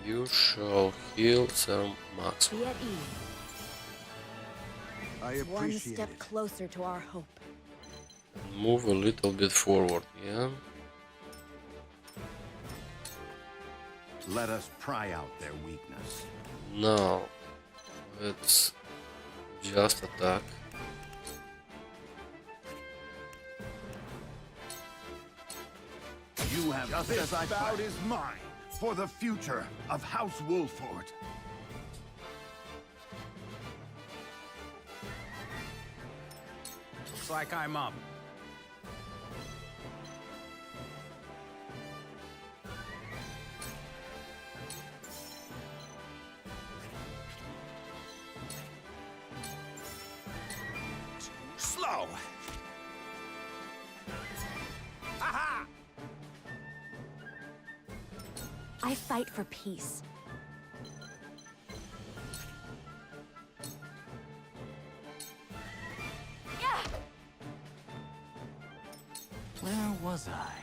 You shall heal some max. Be at ease. I appreciate One step it. closer to our hope. Move a little bit forward, yeah? Let us pry out their weakness. No. Let's just attack. You have Just this as I bout planned. is mine for the future of House Wolford. Looks like I'm up. Slow! Aha! I fight for peace. Where was I?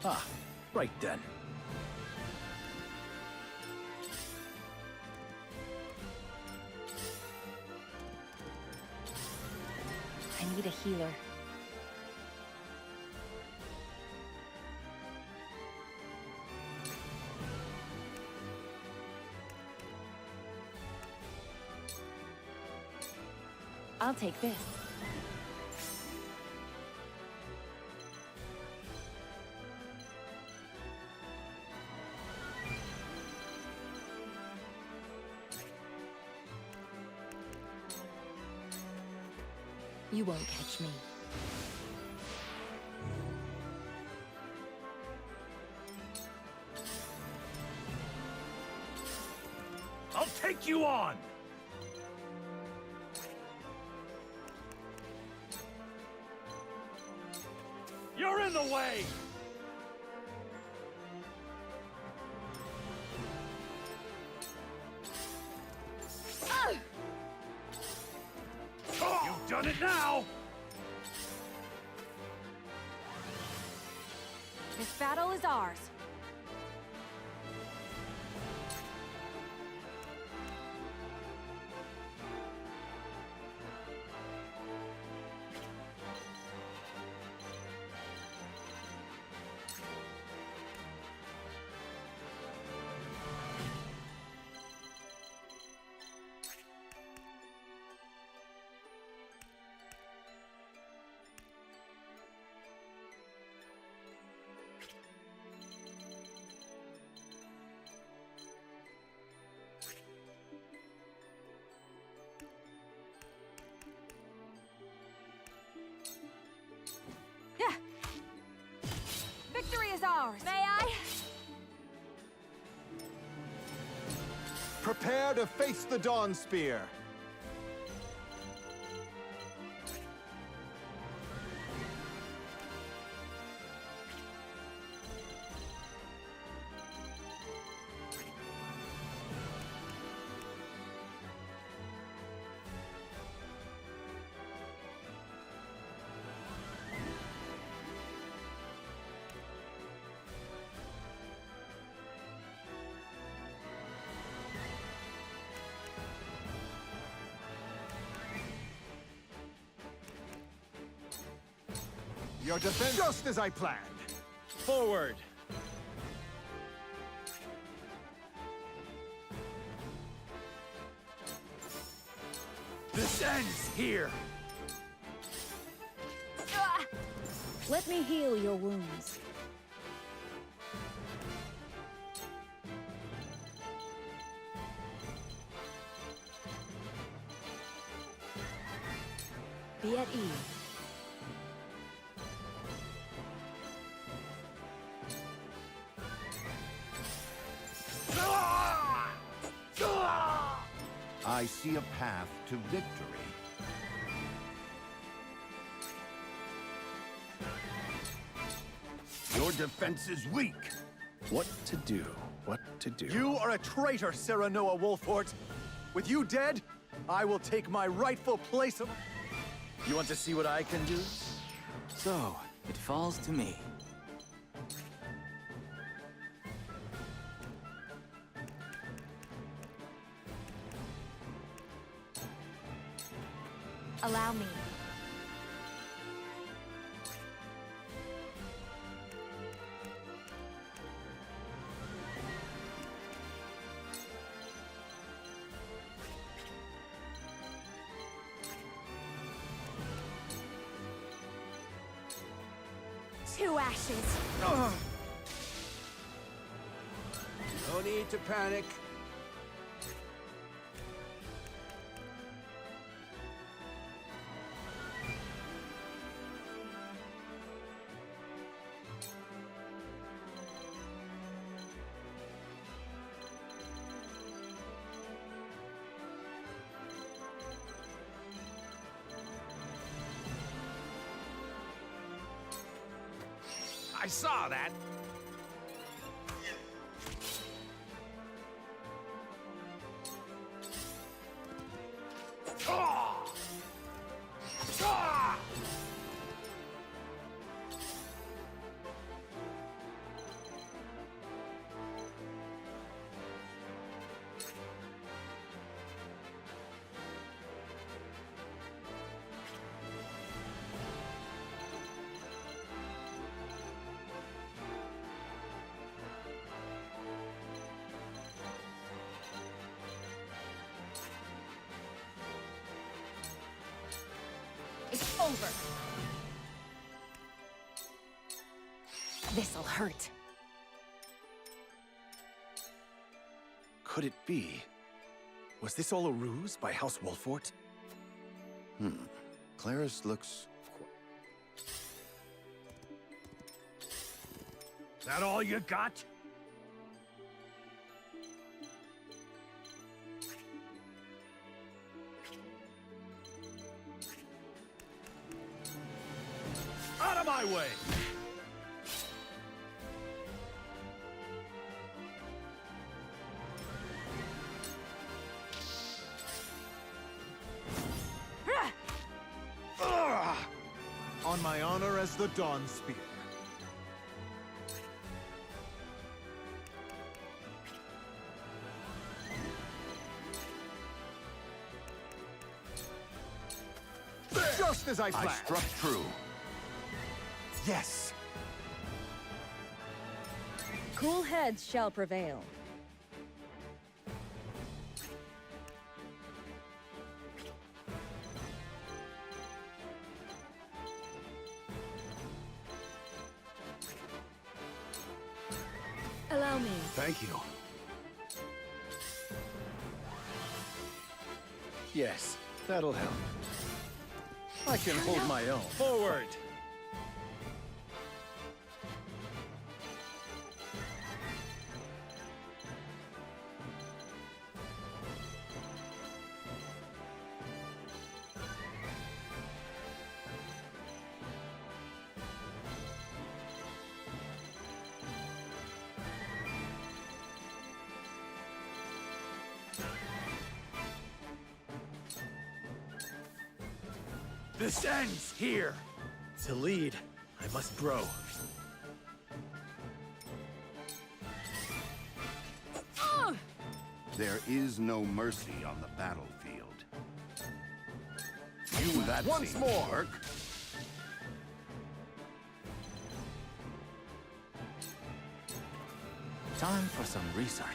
Ah, right then. I need a healer. I'll take this. You won't catch me. I'll take you on! You're in the way! You've done it now! This battle is ours. Victory is ours. May I? Prepare to face the Dawn Spear. Your defense just as I planned. Forward! This ends here! Let me heal your wounds. Be at ease. I see a path to victory. Your defense is weak. What to do? What to do? You are a traitor, Serenoa Wolfort! With you dead, I will take my rightful place of... You want to see what I can do? So, it falls to me. Allow me. to ashes. No need to panic. I saw that. It's over. This'll hurt. Could it be? Was this all a ruse by House Wolfort? Claris looks... That all you got? Out of my way! On my honor as the Dawn Spear. Just as I planned. I struck true. Yes! Cool heads shall prevail. Allow me. Thank you. Yes, that'll help. I can hold my own. Forward! This ends here! To lead, I must grow. There is no mercy on the battlefield. That Once seems more. to work. Time for some research.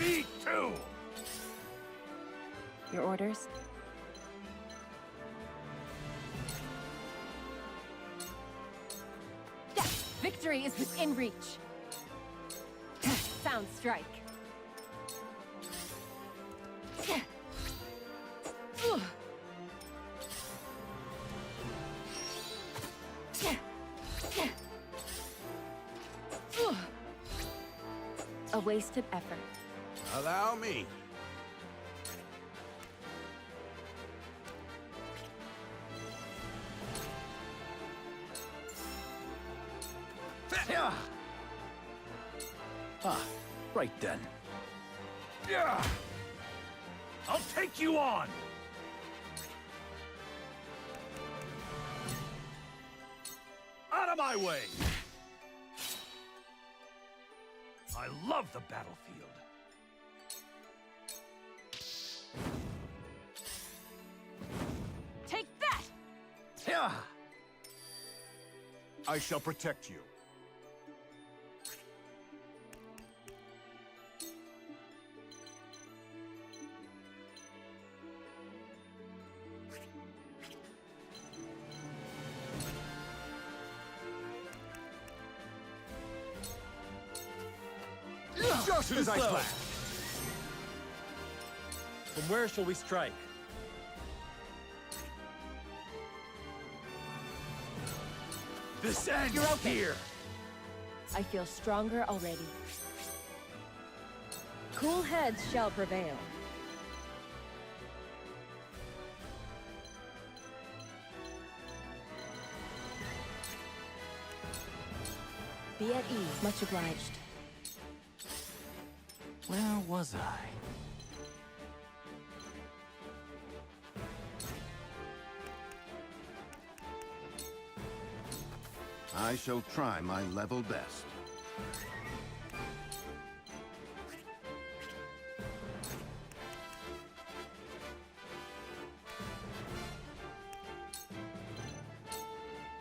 Me too! Your orders? Yes! Victory is within reach! Sound strike. A wasted effort. Allow me. Ah, right then. I'll take you on! Out of my way! I love the battlefield. Take that! Yeah. I shall protect you. Just as I planned. From where shall we strike? This ends You're okay. here. I feel stronger already. Cool heads shall prevail. Be at ease. Much obliged. Where was I? I shall try my level best.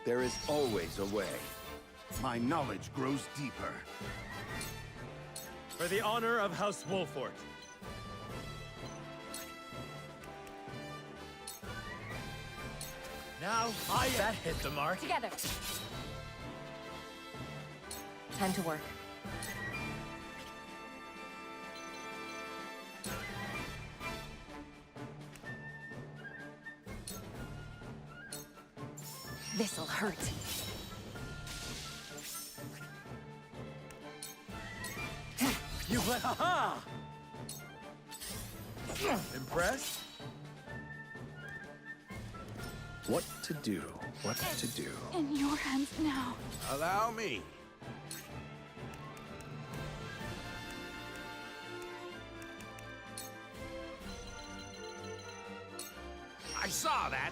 There is always a way. My knowledge grows deeper. For the honor of House Wolfort. Now, that hit the mark. Together. Time to work. This'll hurt. You went, ha-ha! Impressed? What to do? What to do? In your hands now. Allow me. I saw that.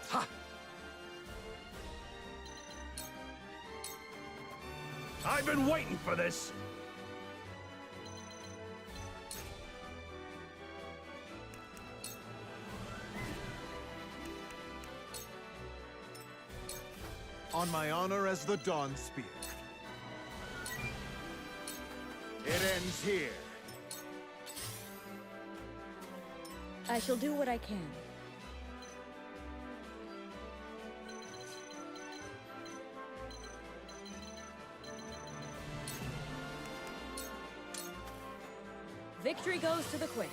Ha! I've been waiting for this. On my honor as the Dawn Spear. It ends here. I shall do what I can. Victory goes to the quick.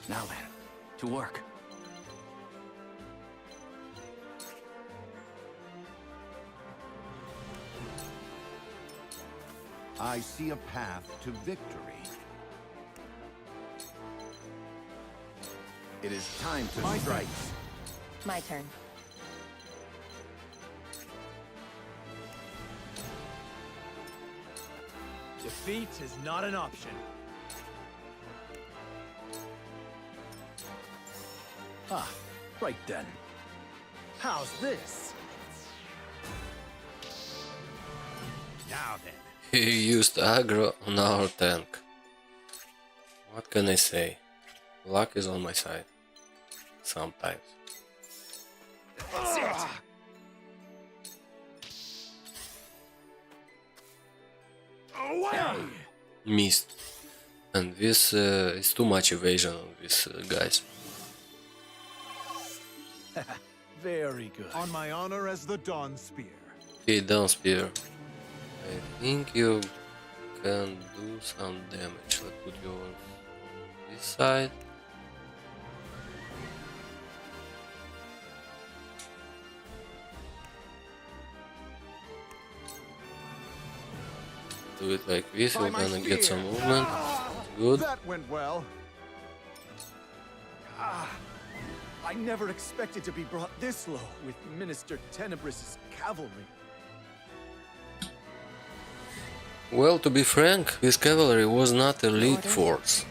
Now then, to work. I see a path to victory. It is time to strike. My turn. Defeat is not an option. Ah, right then. How's this? Now then. He used aggro on our tank. What can I say? Luck is on my side. Sometimes. That's it. Away! Missed. And this is too much evasion on these guys. Very good. On my honor as the Dawn Spear. Okay, down spear. I think you can do some damage. Let's put you on this side. Do it like this, we're gonna get some movement. Good. That went well. I never expected to be brought this low with Minister Tenebris's cavalry. Well, to be frank, his cavalry was not an elite force.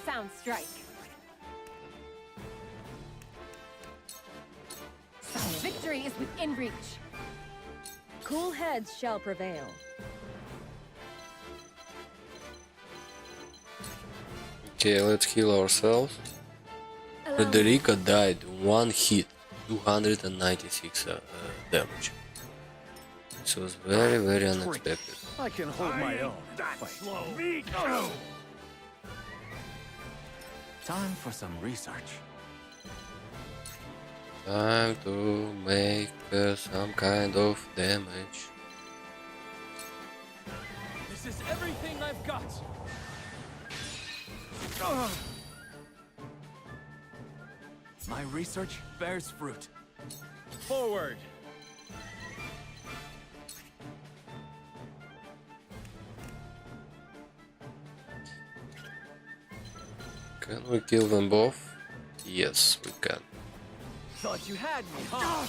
Sound strike. Victory is within reach. Cool heads shall prevail. Okay, let's heal ourselves. Frederica died, one hit, 296 damage. This was very, very unexpected. I can hold my own. Time for some research. Time to make some kind of damage. This is everything I've got. My research bears fruit. Forward. Can we kill them both? Yes, we can. Thought you had me, huh?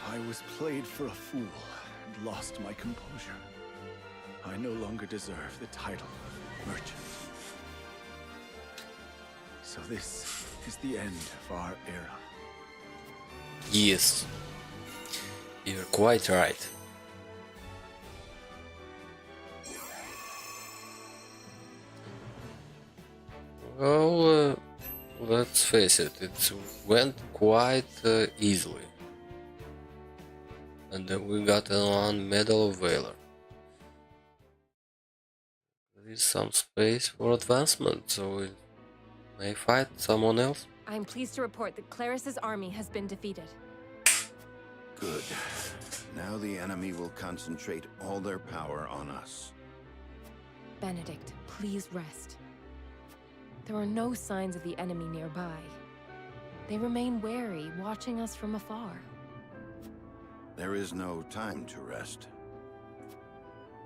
I was played for a fool and lost my composure. I no longer deserve the title of merchant. So this is the end of our era. Yes, you're quite right. Well, let's face it, it went quite easily. And then we got one Medal of Valor. There is some space for advancement, so we may fight someone else. I'm pleased to report that Claris's army has been defeated. Good. Now the enemy will concentrate all their power on us. Benedict, please rest. There are no signs of the enemy nearby. They remain wary, watching us from afar. There is no time to rest.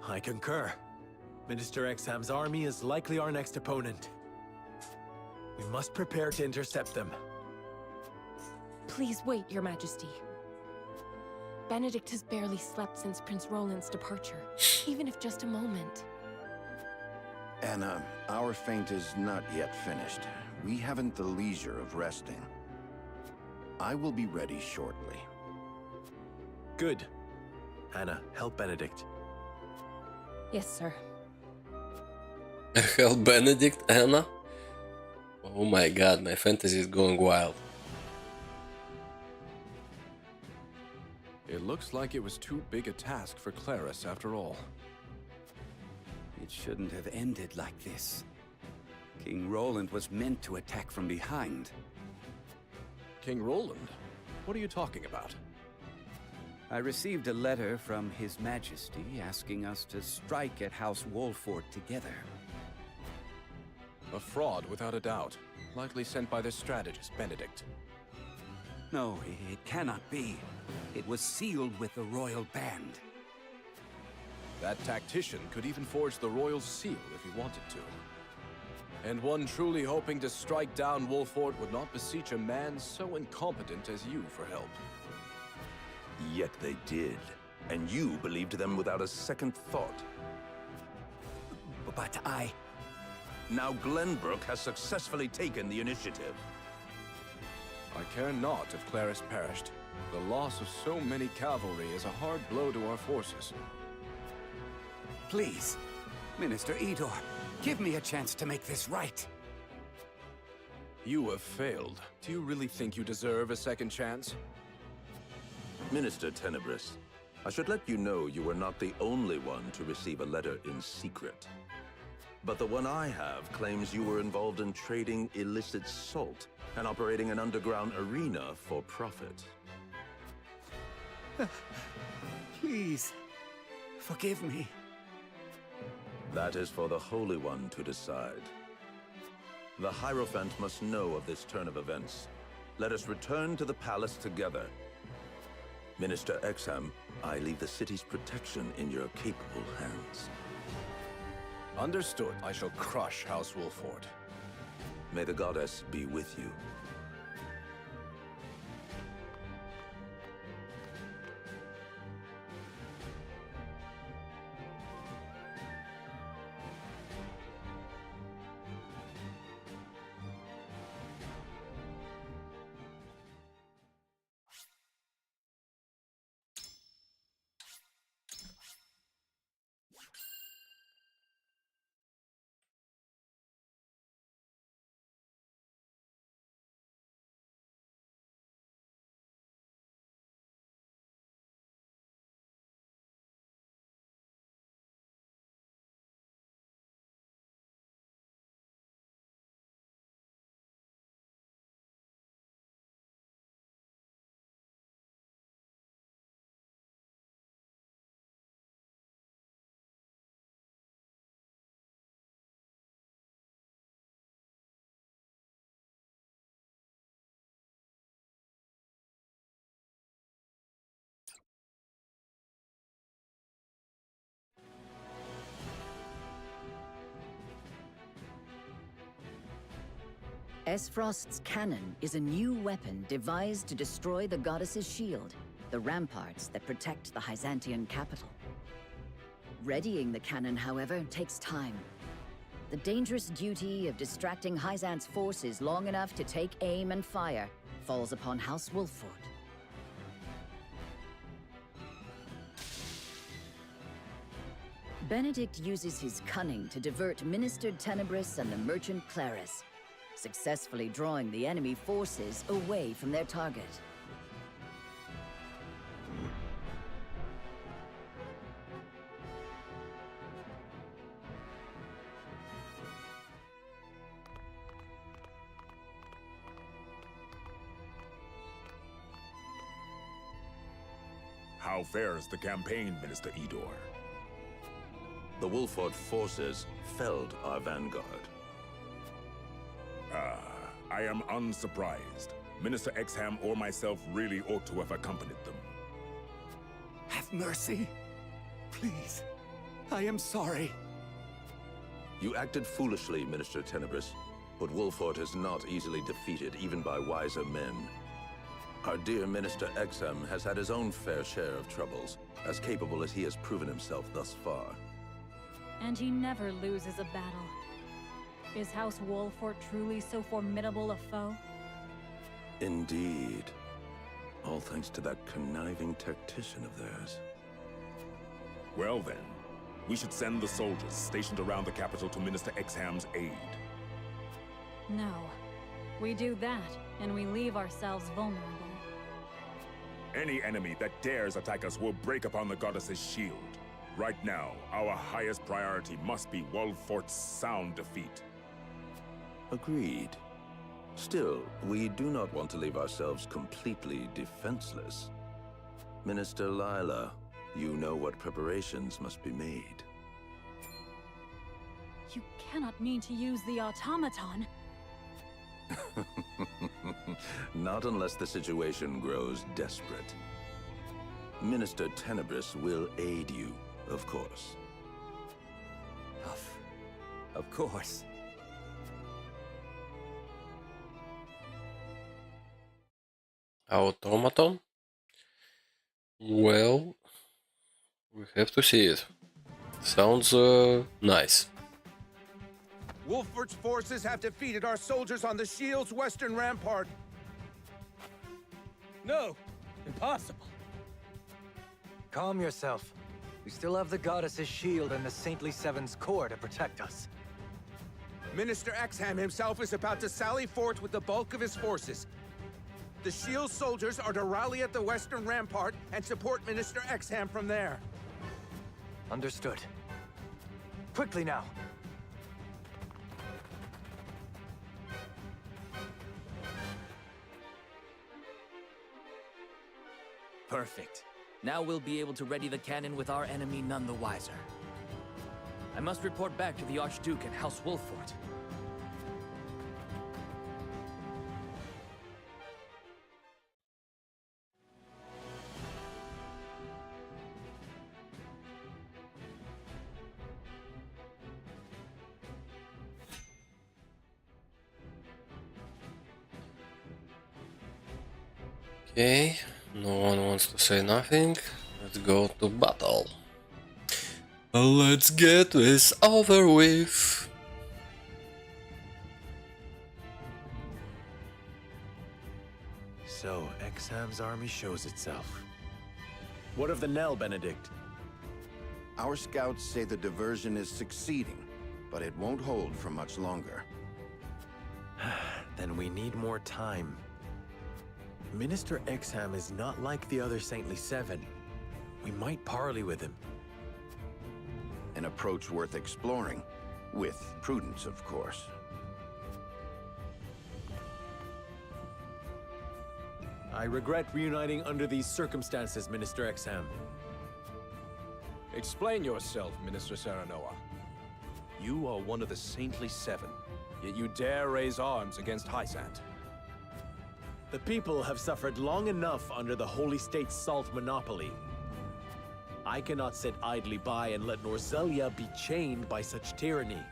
I concur. Minister Exham's army is likely our next opponent. We must prepare to intercept them. Please wait, Your Majesty. Benedict has barely slept since Prince Roland's departure, even if just a moment. Anna, our feint is not yet finished. We haven't the leisure of resting. I will be ready shortly. Good. Anna, help Benedict. Yes, sir. Help Benedict, Anna? Oh my god, my fantasy is going wild. It looks like it was too big a task for Claris after all. It shouldn't have ended like this. King Roland was meant to attack from behind. King Roland? What are you talking about? I received a letter from His Majesty asking us to strike at House Wolfort together. A fraud, without a doubt. Likely sent by the strategist, Benedict. No, it cannot be. It was sealed with the royal band. That tactician could even forge the royal seal if he wanted to. And one truly hoping to strike down Wolfort would not beseech a man so incompetent as you for help. Yet they did, and you believed them without a second thought. But I... Now Glenbrook has successfully taken the initiative. I care not if Claris perished. The loss of so many cavalry is a hard blow to our forces. Please, Minister Idor, give me a chance to make this right. You have failed. Do you really think you deserve a second chance? Minister Tenebris, I should let you know you were not the only one to receive a letter in secret. But the one I have claims you were involved in trading illicit salt and operating an underground arena for profit. Please, forgive me. That is for the Holy One to decide. The Hierophant must know of this turn of events. Let us return to the palace together. Minister Exham, I leave the city's protection in your capable hands. Understood. I shall crush House Wolfort. May the goddess be with you. Esfrost's cannon is a new weapon devised to destroy the goddess's shield, the ramparts that protect the Hyzantian capital. Readying the cannon, however, takes time. The dangerous duty of distracting Hyzant's forces long enough to take aim and fire falls upon House Wolffort. Benedict uses his cunning to divert Minister Tenebris and the merchant Claris, successfully drawing the enemy forces away from their target. How fares the campaign, Minister Edor? The Wolffort forces felled our vanguard. I am unsurprised. Minister Exham or myself really ought to have accompanied them. Have mercy. Please. I am sorry. You acted foolishly, Minister Tenebris, but Wolffort is not easily defeated, even by wiser men. Our dear Minister Exham has had his own fair share of troubles, as capable as he has proven himself thus far. And he never loses a battle. Is House Wolffort truly so formidable a foe? Indeed. All thanks to that conniving tactician of theirs. Well then, we should send the soldiers stationed around the capital to Minister Exham's aid. No. We do that, and we leave ourselves vulnerable. Any enemy that dares attack us will break upon the goddess's shield. Right now, our highest priority must be Wolffort's sound defeat. Agreed. Still, we do not want to leave ourselves completely defenseless. Minister Lila, you know what preparations must be made. You cannot mean to use the automaton. Not unless the situation grows desperate. Minister Tenebris will aid you, of course. Of course. Automaton? Well, we have to see it. Sounds nice. Wolffort's forces have defeated our soldiers on the shield's western rampart. No! Impossible! Calm yourself. We still have the goddess's shield and the Saintly Seven's core to protect us. Minister Exham himself is about to sally forth with the bulk of his forces. The shield soldiers are to rally at the western rampart and support Minister Exham from there. Understood. Quickly now! Perfect. Now we'll be able to ready the cannon with our enemy none the wiser. I must report back to the Archduke and House Wolffort. Okay, no one wants to say nothing. Let's go to battle. Let's get this over with. So, Exham's army shows itself. What of the Nell, Benedict? Our scouts say the diversion is succeeding, but it won't hold for much longer. Then we need more time. Minister Exham is not like the other Saintly Seven. We might parley with him. An approach worth exploring, with prudence, of course. I regret reuniting under these circumstances, Minister Exham. Explain yourself, Minister Serenoa. You are one of the Saintly Seven, yet you dare raise arms against Hysant. The people have suffered long enough under the Holy State's salt monopoly. I cannot sit idly by and let Norzelia be chained by such tyranny.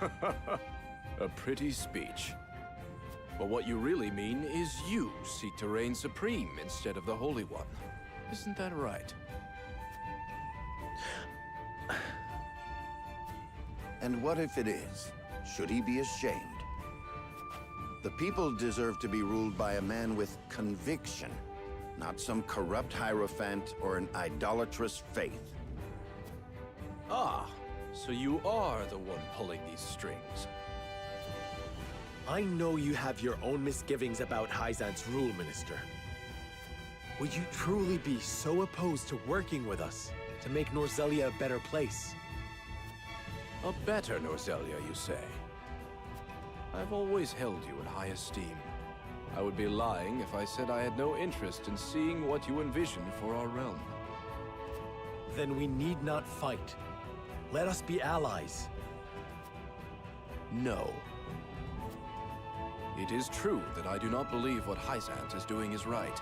A pretty speech. But what you really mean is you seek to reign supreme instead of the Holy One. Isn't that right? And what if it is? Should he be ashamed? The people deserve to be ruled by a man with conviction, not some corrupt hierophant or an idolatrous faith. Ah, so you are the one pulling these strings. I know you have your own misgivings about Hysant's rule, Minister. Would you truly be so opposed to working with us to make Norzelia a better place? A better Norzelia, you say? I've always held you in high esteem. I would be lying if I said I had no interest in seeing what you envision for our realm. Then we need not fight. Let us be allies. No. It is true that I do not believe what Hysant is doing is right.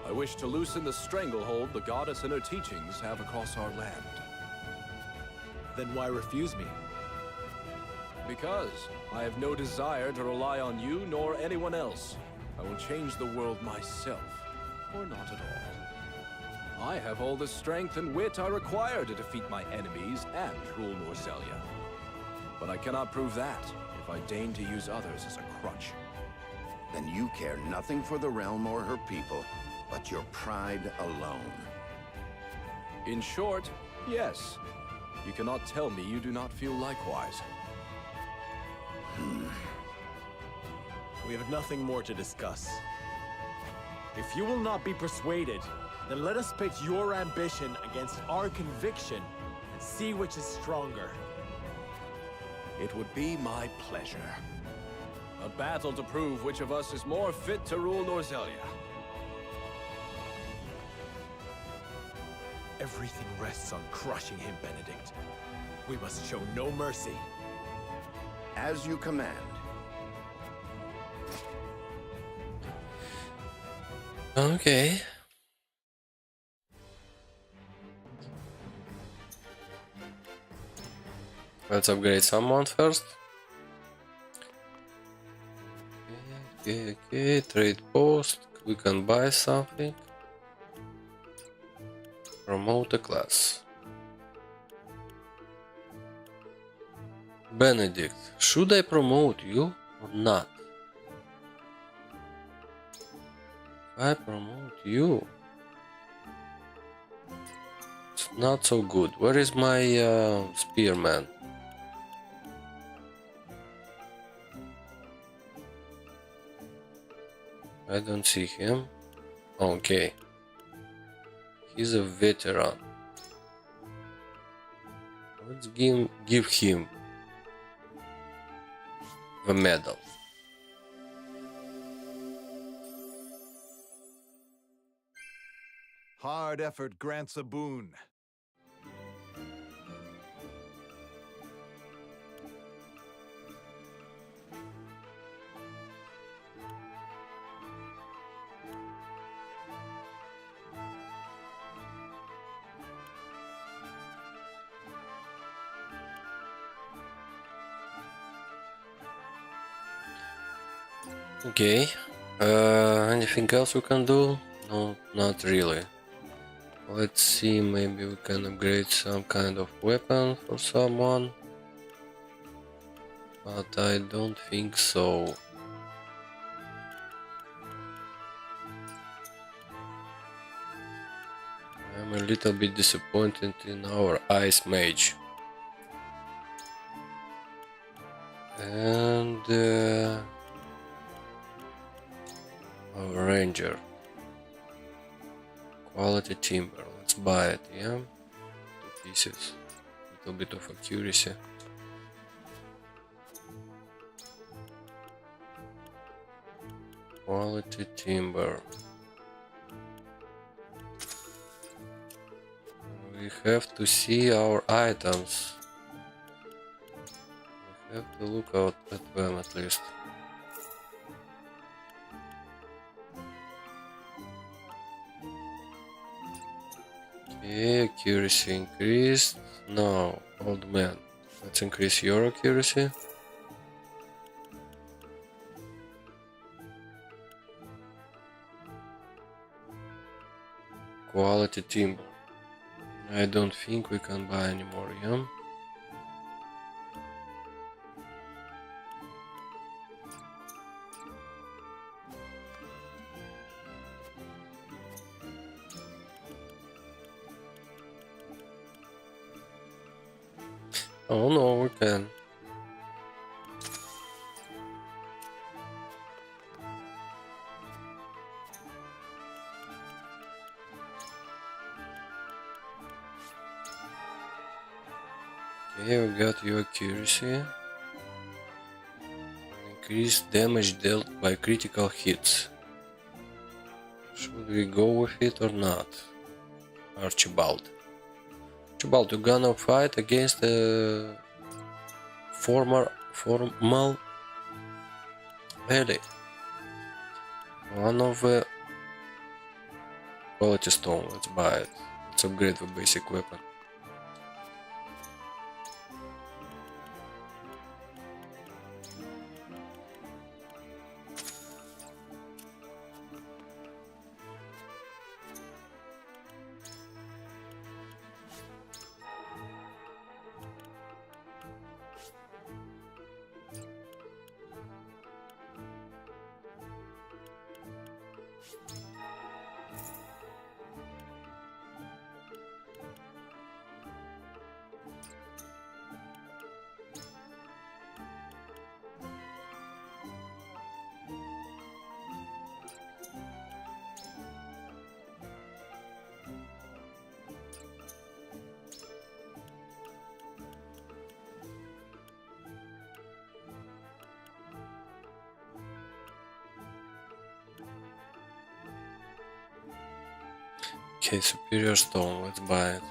I wish to loosen the stranglehold the goddess and her teachings have across our land. Then why refuse me? Because I have no desire to rely on you nor anyone else. I will change the world myself, or not at all. I have all the strength and wit I require to defeat my enemies and rule Norzelia. But I cannot prove that if I deign to use others as a crutch. Then you care nothing for the realm or her people, but your pride alone. In short, yes. You cannot tell me you do not feel likewise. We have nothing more to discuss. If you will not be persuaded, then let us pit your ambition against our conviction and see which is stronger. It would be my pleasure. A battle to prove which of us is more fit to rule Norzelia. Everything rests on crushing him, Benedict. We must show no mercy. As you command. Okay. Let's upgrade someone first. Okay, trade post. We can buy something. Promote a class. Benedict, should I promote you or not? If I promote you, it's not so good. Where is my spearman? I don't see him. Okay. He's a veteran. Let's give him the medal. Hard effort grants a boon. Okay, Anything else we can do? No, not really. Let's see, maybe we can upgrade some kind of weapon for someone. But I don't think so. I'm a little bit disappointed in our Ice Mage. And our Ranger. Quality timber. Let's buy it, yeah? 2 pieces. Little bit of accuracy. Quality timber. We have to see our items. We have to look out at them at least. Okay, accuracy increased. No, old man. Let's increase your accuracy. Quality timber. I don't think we can buy anymore, yeah? Oh no, we can. Okay, we got your accuracy. Increased damage dealt by critical hits. Should we go with it or not? Archibald. Archibald, you're gonna fight against a formal ally. One of the quality stone. Let's buy it. Let's upgrade the basic weapon. Okay, superior stone, let's buy it.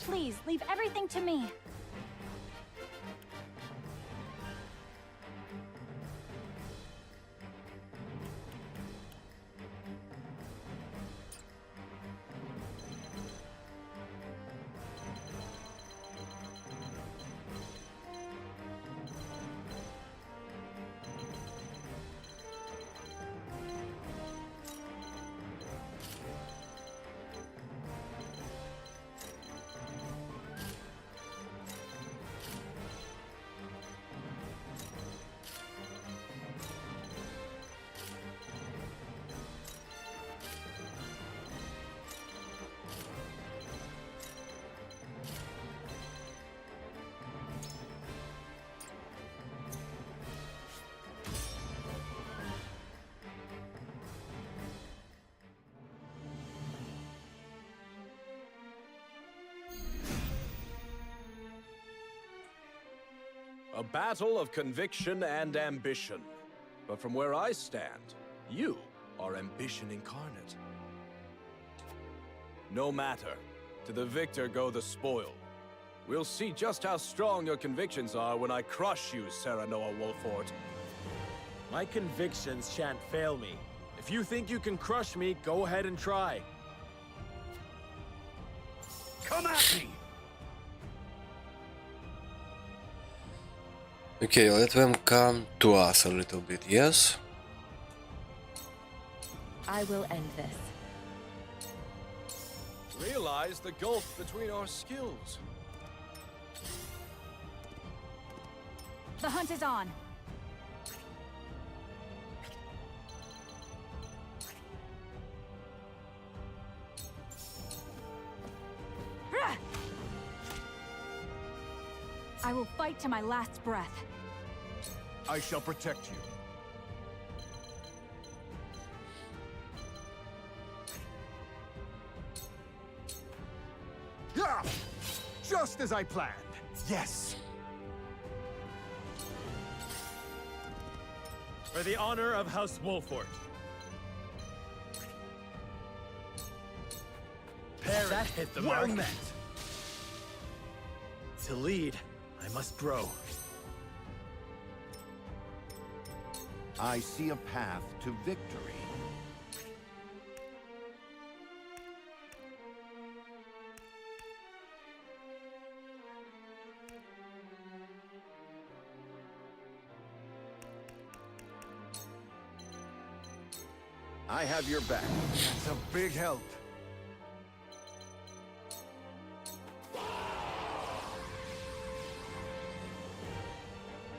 Please, leave everything to me. A battle of conviction and ambition. But from where I stand, you are ambition incarnate. No matter. To the victor go the spoil. We'll see just how strong your convictions are when I crush you, Serenoa Wolfort. My convictions shan't fail me. If you think you can crush me, go ahead and try. Come at me! Okay, let them come to us a little bit, yes? I will end this. Realize the gulf between our skills. The hunt is on. I will fight to my last breath. I shall protect you. Yeah! Just as I planned. Yes. For the honor of House Wolfort. That hit the mark. Well met. To lead, I must grow. I see a path to victory. I have your back. That's a big help.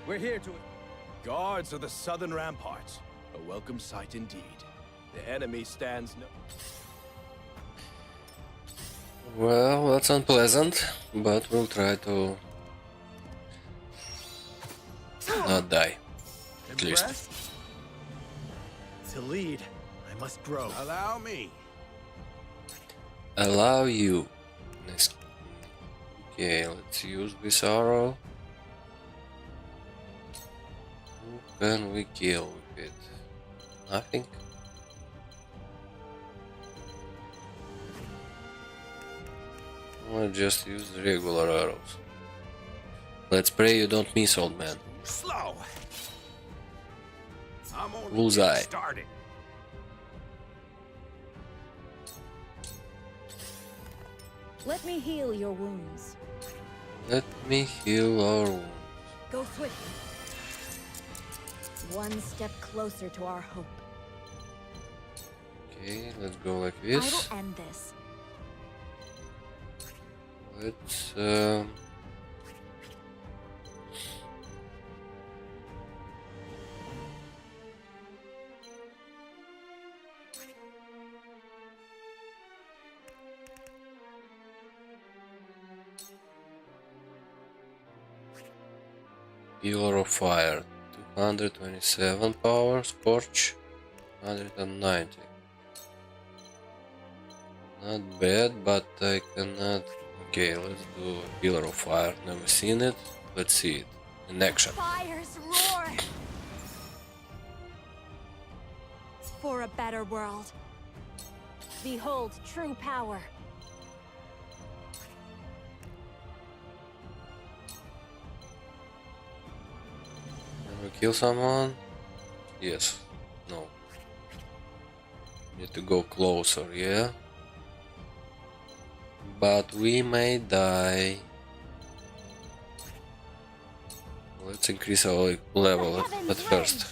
We're here to... Guards of the southern ramparts. A welcome sight indeed. The enemy stands no... Well, that's unpleasant, but we'll try to not die. At least. Impressed? To lead, I must grow. Allow me. Allow you. Okay, let's use this arrow. Who can we kill with it? Nothing. I'll just use the regular arrows. Let's pray you don't miss, old man. Slow. I'm only Bullseye. started. Let me heal your wounds. Let me heal our wounds. Go swiftly. One step closer to our hope. Okay, let's go like I this. will end this. Let's Pillar of Fire, 227 power, Scorch, 190. Not bad, but I cannot... Okay, let's do a Pillar of Fire, never seen it. Let's see it in action. Fires roar! For a better world. Behold true power. kill someone? Yes. No. Need to go closer, yeah? But we may die. Let's increase our level at first.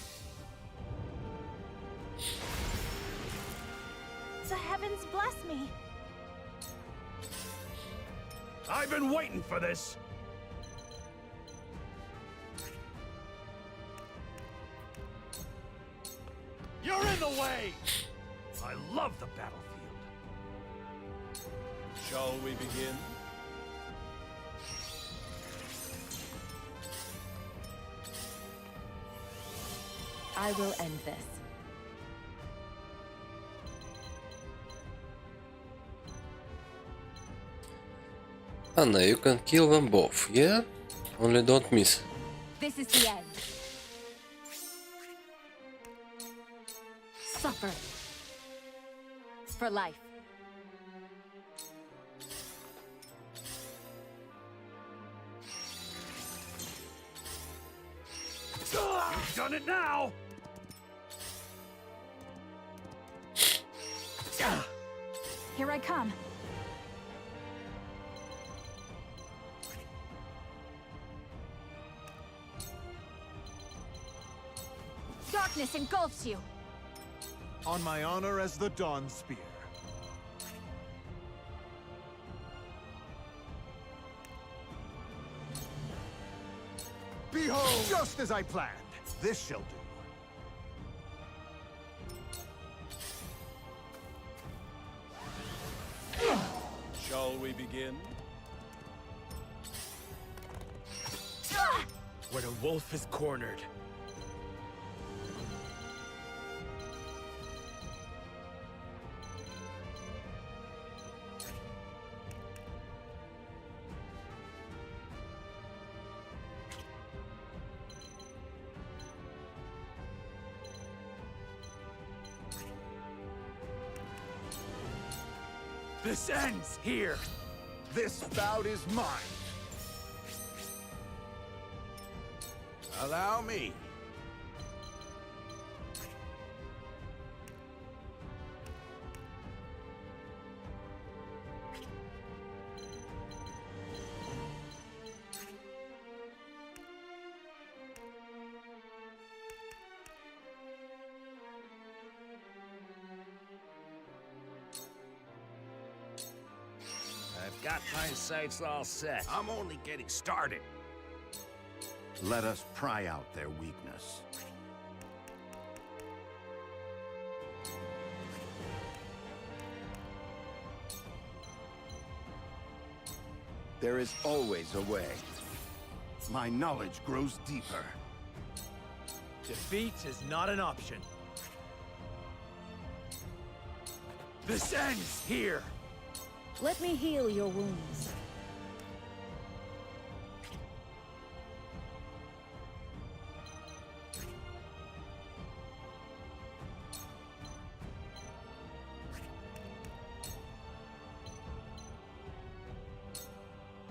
The heavens bless me. I've been waiting for this. You're in the way! I love the battlefield. Shall we begin? I will end this. Anna, you can kill them both, yeah? Only don't miss. This is the end. Suffer. For life. You've done it now! Here I come. Darkness engulfs you. On my honor as the Dawn Spear. Behold! Just as I planned. This shall do. Shall we begin? Where the wolf is cornered. This ends here! This bout is mine. Allow me. I've got my sights all set. I'm only getting started. Let us pry out their weakness. There is always a way. My knowledge grows deeper. Defeat is not an option. This ends here! Let me heal your wounds.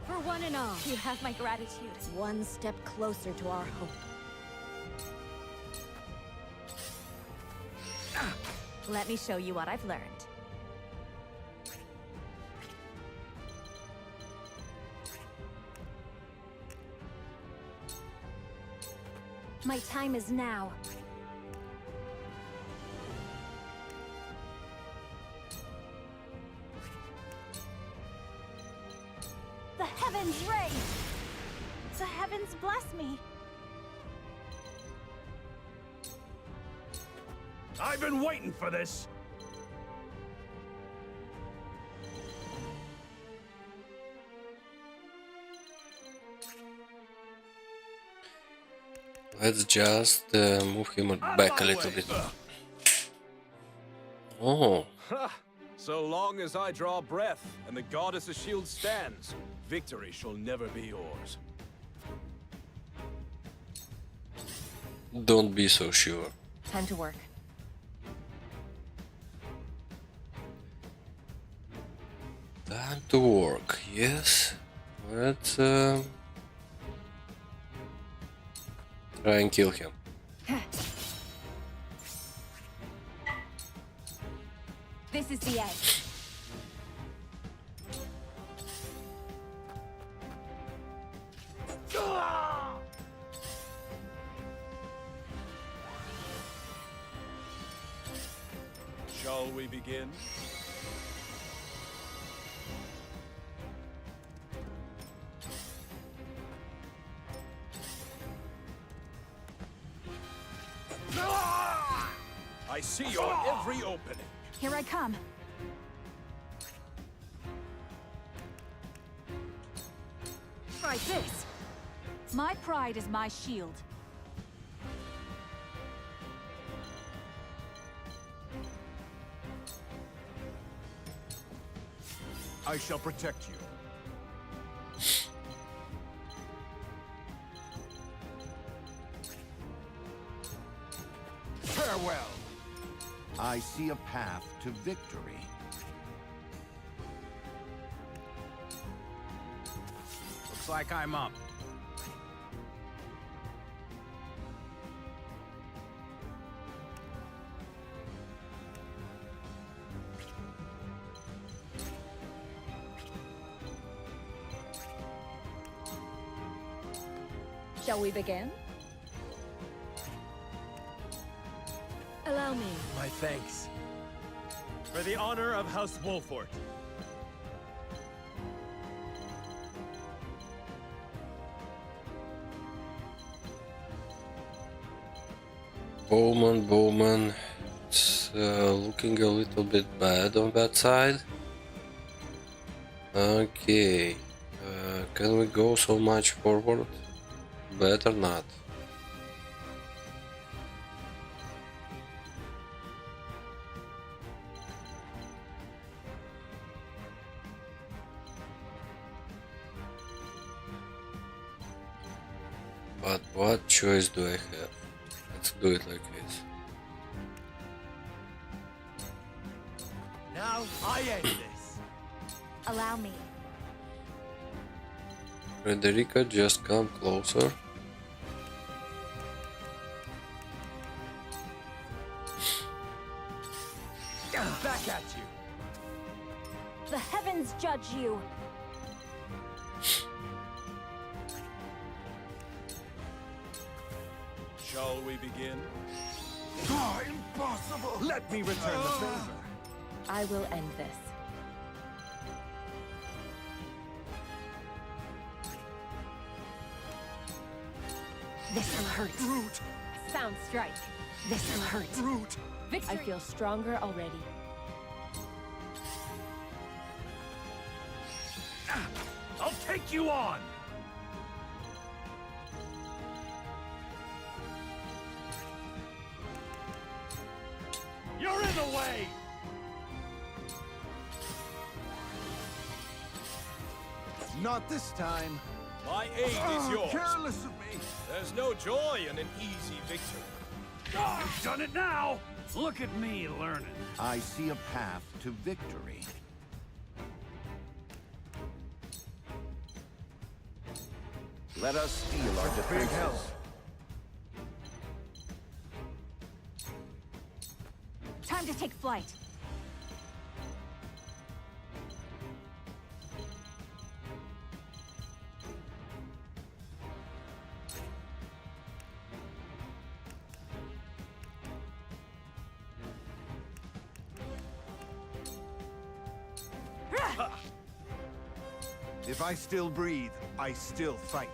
For one and all, you have my gratitude. One step closer to our hope. Let me show you what I've learned. My time is now. The heavens rage! The heavens bless me! I've been waiting for this! Let's just move him back a little bit. Oh. So long as I draw breath and the goddess's shield stands, victory shall never be yours. Don't be so sure. Time to work. Time to work, yes. Let's try and kill him. This is the end. Shall we begin? I see your every opening. Here I come. Try this. My pride is my shield. I shall protect you. Farewell. I see a path to victory. Looks like I'm up. Shall we begin? Allow me. My thanks. For the honor of House Wolfort. Bowman. It's looking a little bit bad on that side. Okay. Can we go so much forward? Better not. But what choice do I have? Let's do it like this. Now I end this. Allow me. Frederica, just come closer. Back at you. The heavens judge you. Shall we begin? Impossible! Let me return the favor. I will end this. This'll hurt. Brute! Sound strike. This'll hurt. Brute! Victory. I feel stronger already. I'll take you on! You're in the way! Not this time. My aid is yours. Careless of me. There's no joy in an easy victory. You've done it now! Look at me learning. I see a path to victory. Let us steal our defenses. Time to take flight. If I still breathe, I still fight.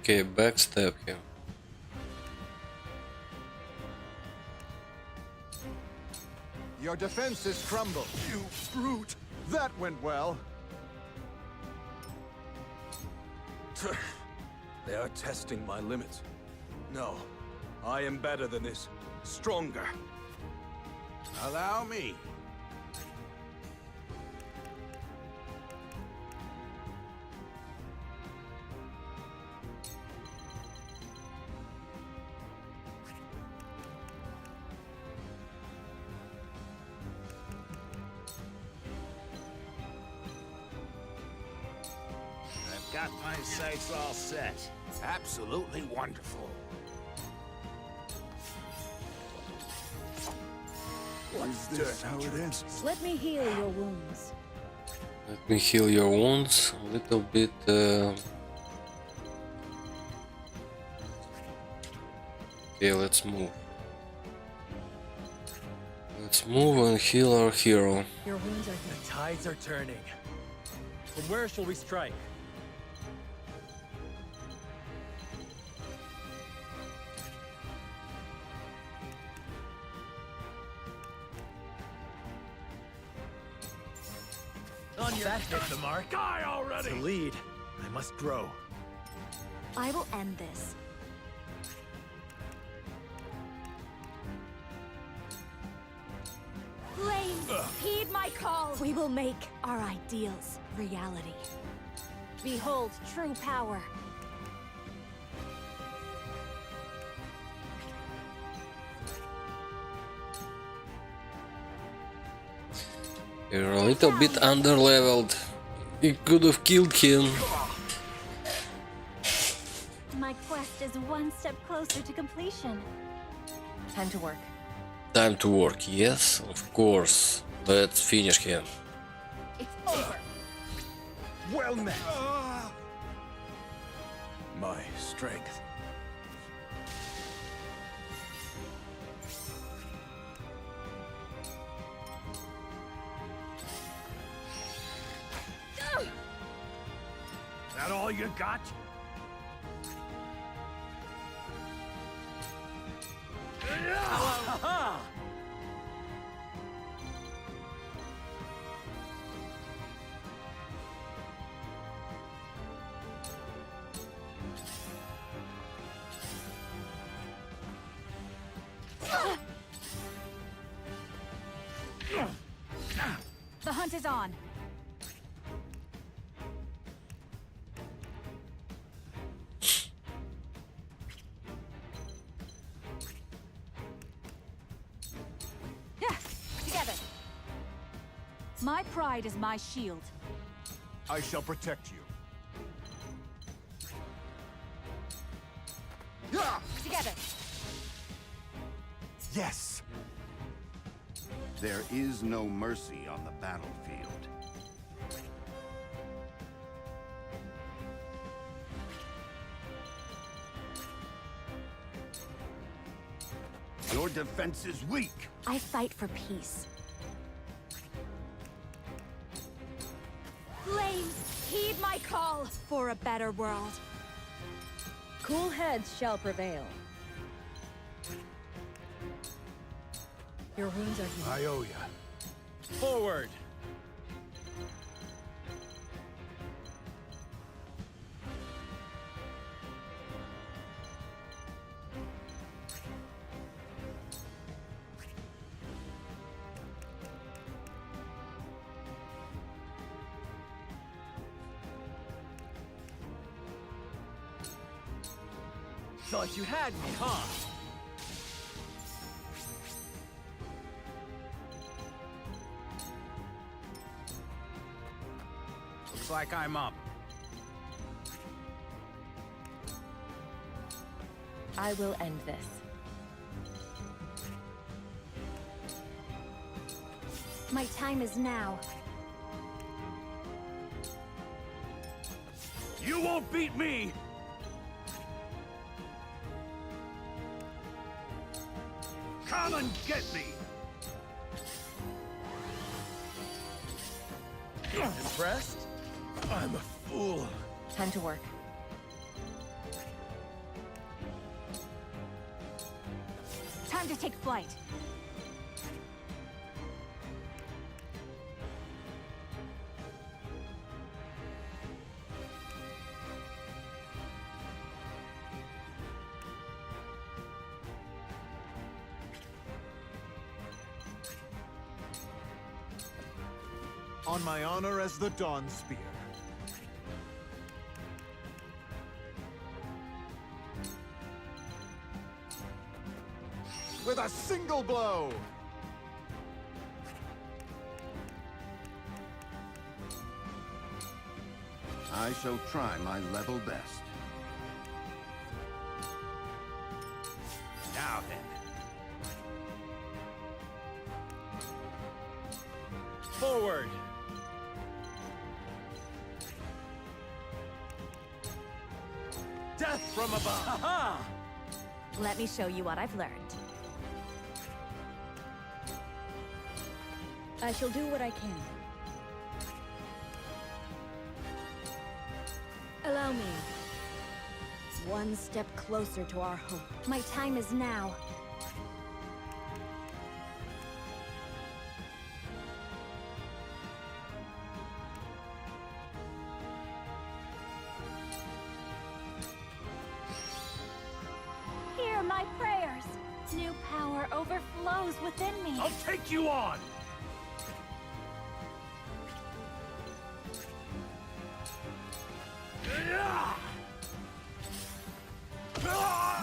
Okay, backstab him. Your defenses crumble. You brute! That went well. They are testing my limits. No, I am better than this. Stronger. Allow me. Got my sights all set. Absolutely wonderful. Is this how it ends? Let me heal your wounds. Let me heal your wounds a little bit. Okay, let's move. Let's move and heal our hero. Your wounds are The tides are turning. From where shall we strike? On your that hit the mark. Die already! To lead, I must grow. I will end this. Flames, heed my call. We will make our ideals reality. Behold true power. You're a little bit underleveled. You could have killed him. My quest is one step closer to completion. Time to work. Time to work, yes, of course. Let's finish him. It's over. Well met. My strength. That all you got? The hunt is on. Together. My pride is my shield. I shall protect you. Together. Yes. There is no mercy on the battlefield. Your defense is weak. I fight for peace. Flames, heed my call for a better world. cool heads shall prevail. Your wounds are healed. I owe ya. Forward! Thought you had me, huh? Looks like I'm up. I will end this. My time is now. You won't beat me! Come and get me! Impressed? I'm a fool. Time to work. Time to take flight. On my honor as the Dawn Spear. With a single blow! I shall try my level best. Now then. Forward! Death from above! Ha-ha! Let me show you what I've learned. I shall do what I can. Allow me. One step closer to our hope. My time is now. Hear my prayers. New power overflows within me. I'll take you on!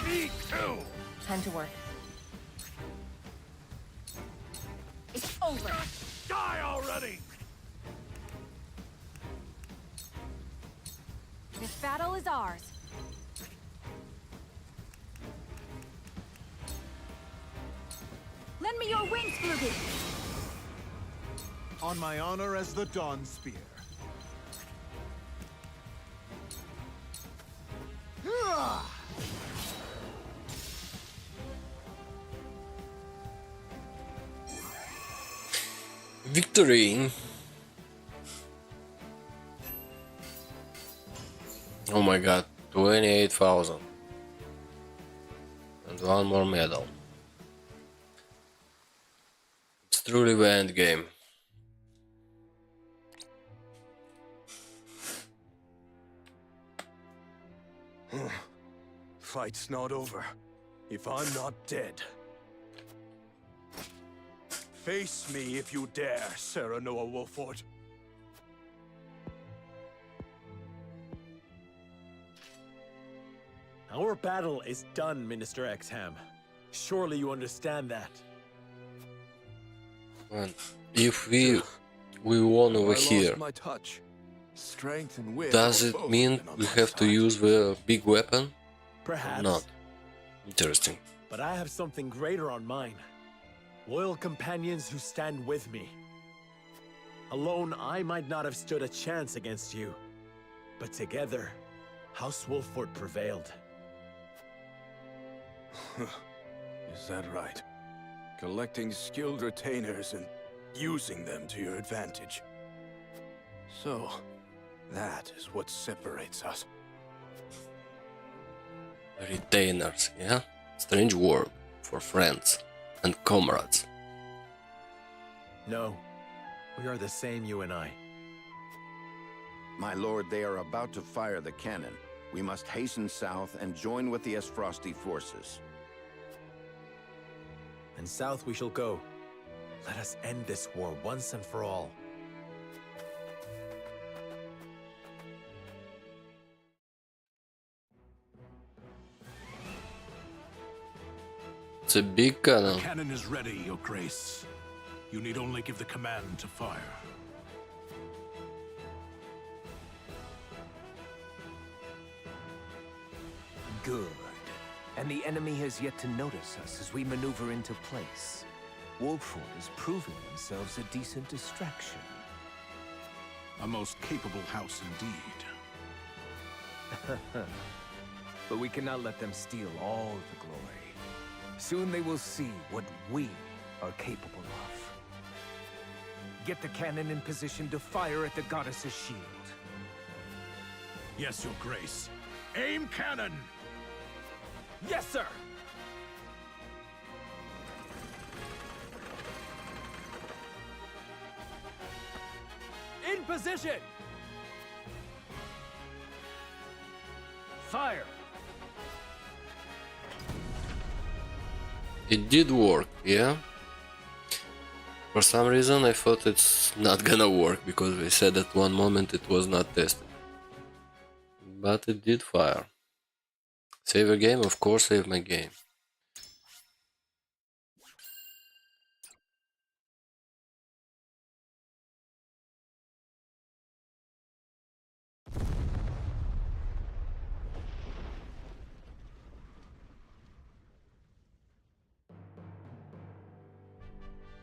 Me too! Time to work. It's over. Die already! This battle is ours. Lend me your wings, Flugy! On my honor as the Dawn Spear. Victory! Oh my god, 28,000. And one more medal. It's truly the end game. Fight's not over, if I'm not dead. Face me if you dare, Serenoa Wolfort. Our battle is done, Minister Exham. Surely you understand that. And if we won over here, my touch. Strength and wit does are it both mean been on we my have to side. use the big weapon? Perhaps. Or not? Interesting. But I have something greater on mine. Loyal companions who stand with me. Alone, I might not have stood a chance against you. But together, House Wolfort prevailed. Is that right? Collecting skilled retainers and using them to your advantage. So, that is what separates us. Retainers, yeah? Strange word for friends and comrades. No, we are the same, you and I. My lord, they are about to fire the cannon. We must hasten south and join with the Esfrosti forces. And south we shall go. Let us end this war once and for all. It's a big cannon. The cannon is ready, Your Grace. You need only give the command to fire. Good. And the enemy has yet to notice us as we maneuver into place. Wolfort is proving themselves a decent distraction. A most capable house indeed. But we cannot let them steal all the glory. Soon they will see what we are capable of. Get the cannon in position to fire at the goddess's shield. Yes, Your Grace. Aim cannon! Yes, sir! In position! Fire! It did work, yeah? For some reason I thought it's not gonna work, because they said at one moment it was not tested. But it did fire. Save a game? Of course save my game.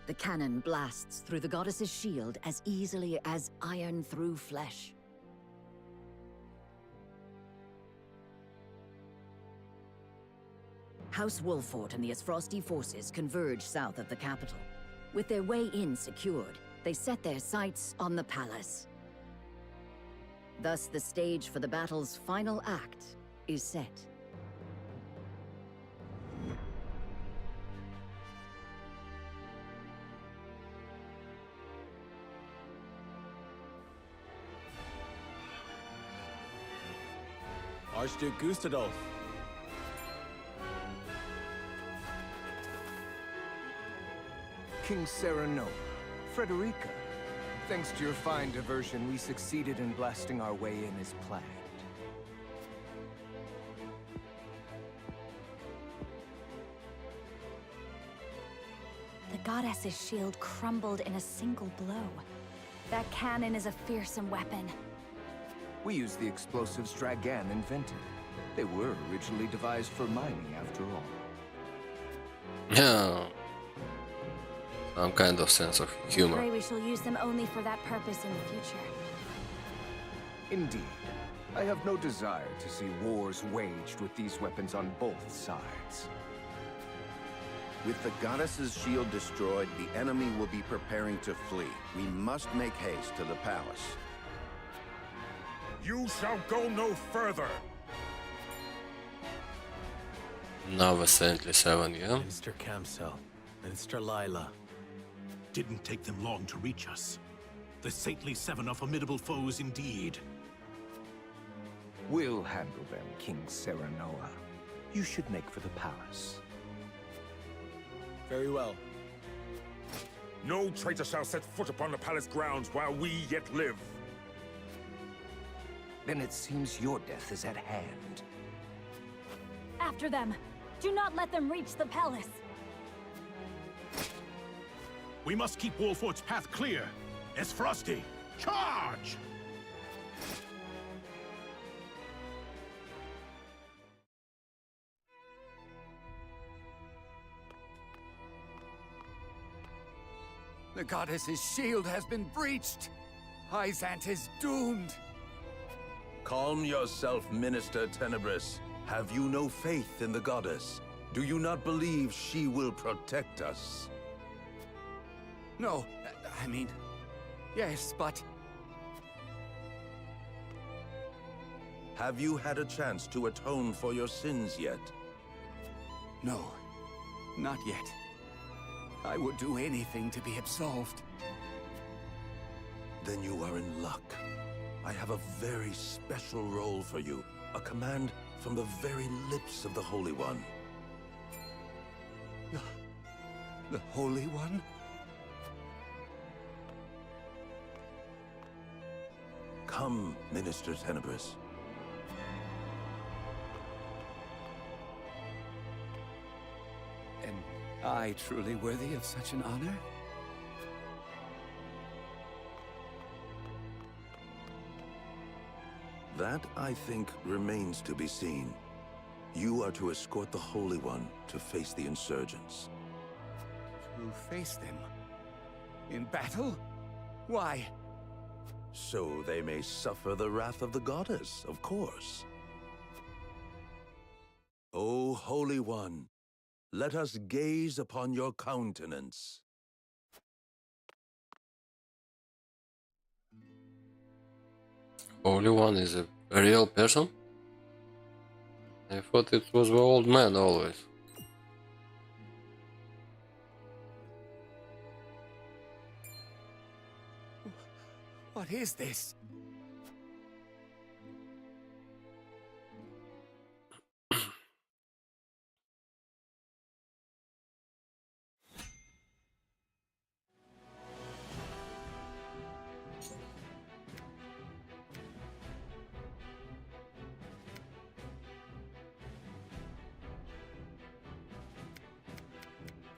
The cannon blasts through the goddess's shield as easily as iron through flesh. House Wolfort and the Esfrosti forces converge south of the capital. With their way in secured, they set their sights on the palace. Thus, the stage for the battle's final act is set. Archduke Gustadolf. King Serenoa, Frederica. Thanks to your fine diversion, we succeeded in blasting our way in as planned. The goddess's shield crumbled in a single blow. That cannon is a fearsome weapon. We used the explosives Dragan invented. They were originally devised for mining, after all. Yeah. Some kind of sense of I humor. pray we shall use them only for that purpose in the future. Indeed. I have no desire to see wars waged with these weapons on both sides. With the goddess's shield destroyed, the enemy will be preparing to flee. We must make haste to the palace. You shall go no further! Now recently 7, yeah? Minister Kamsel, Minister Lila. Didn't take them long to reach us. The saintly seven are formidable foes indeed. We'll handle them, King Serenoa. You should make for the palace. Very well. No traitor shall set foot upon the palace grounds while we yet live. Then it seems your death is at hand. After them! Do not let them reach the palace! We must keep Wolfort's path clear. Esfrosti, charge! The goddess's shield has been breached. Hyzant is doomed. Calm yourself, Minister Tenebris. Have you no faith in the goddess? Do you not believe she will protect us? No, I mean, yes, but... Have you had a chance to atone for your sins yet? No, not yet. I would do anything to be absolved. Then you are in luck. I have a very special role for you. A command from the very lips of the Holy One. The Holy One? Come, Minister Tenebris. Am I truly worthy of such an honor? That, I think, remains to be seen. You are to escort the Holy One to face the insurgents. To face them? In battle? Why? So they may suffer the wrath of the goddess, of course. O Holy One, let us gaze upon your countenance. Holy One is a real person? I thought it was the old man always. What is this?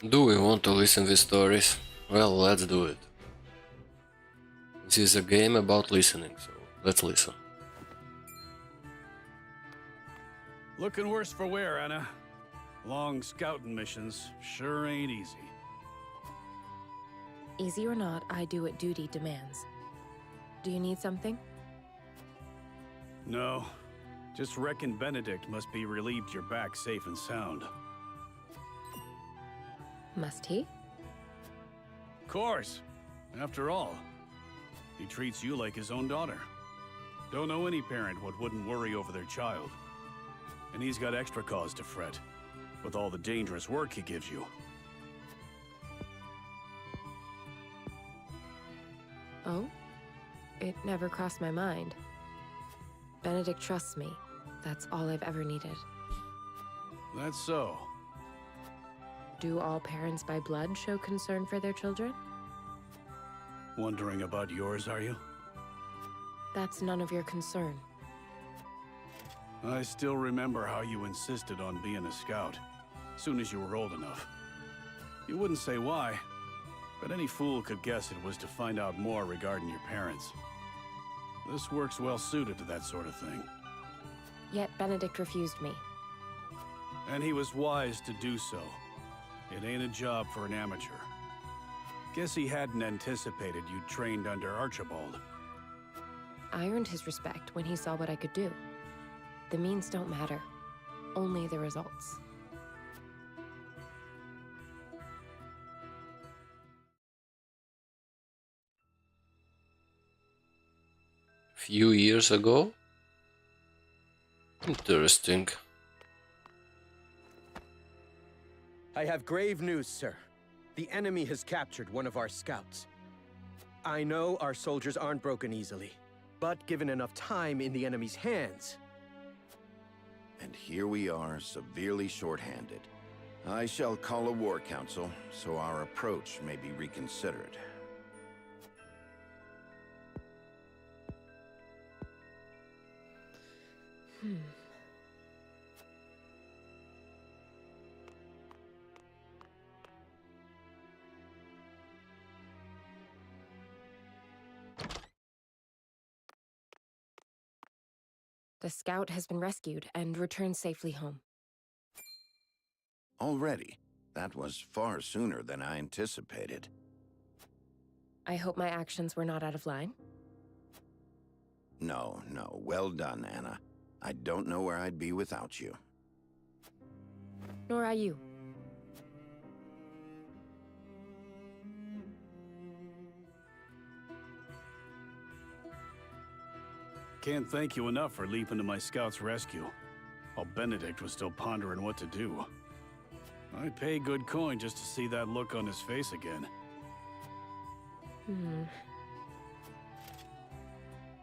Do we want to listen these stories? Well, let's do it. This is a game about listening, so let's listen. Looking worse for wear, Anna. Long scouting missions sure ain't easy. Easy or not, I do what duty demands. Do you need something? No. Just reckon Benedict must be relieved you're back safe and sound. Must he? Course. After all, he treats you like his own daughter. Don't know any parent what wouldn't worry over their child. And he's got extra cause to fret, with all the dangerous work he gives you. Oh? It never crossed my mind. Benedict trusts me. That's all I've ever needed. That's so. Do all parents by blood show concern for their children? Wondering about yours, are you? That's none of your concern. I still remember how you insisted on being a scout, soon as you were old enough. You wouldn't say why, but any fool could guess it was to find out more regarding your parents. This work's well suited to that sort of thing. Yet Benedict refused me. And he was wise to do so. It ain't a job for an amateur. Guess he hadn't anticipated you'd trained under Archibald. I earned his respect when he saw what I could do. The means don't matter, only the results. Few years ago? Interesting. I have grave news, sir. The enemy has captured one of our scouts. I know our soldiers aren't broken easily, but given enough time in the enemy's hands... And here we are, severely short-handed. I shall call a war council, so our approach may be reconsidered. The scout has been rescued and returned safely home. Already? That was far sooner than I anticipated. I hope my actions were not out of line. No, no. Well done, Anna. I don't know where I'd be without you. Nor are you. Can't thank you enough for leaping to my scout's rescue, while Benedict was still pondering what to do. I'd pay good coin just to see that look on his face again.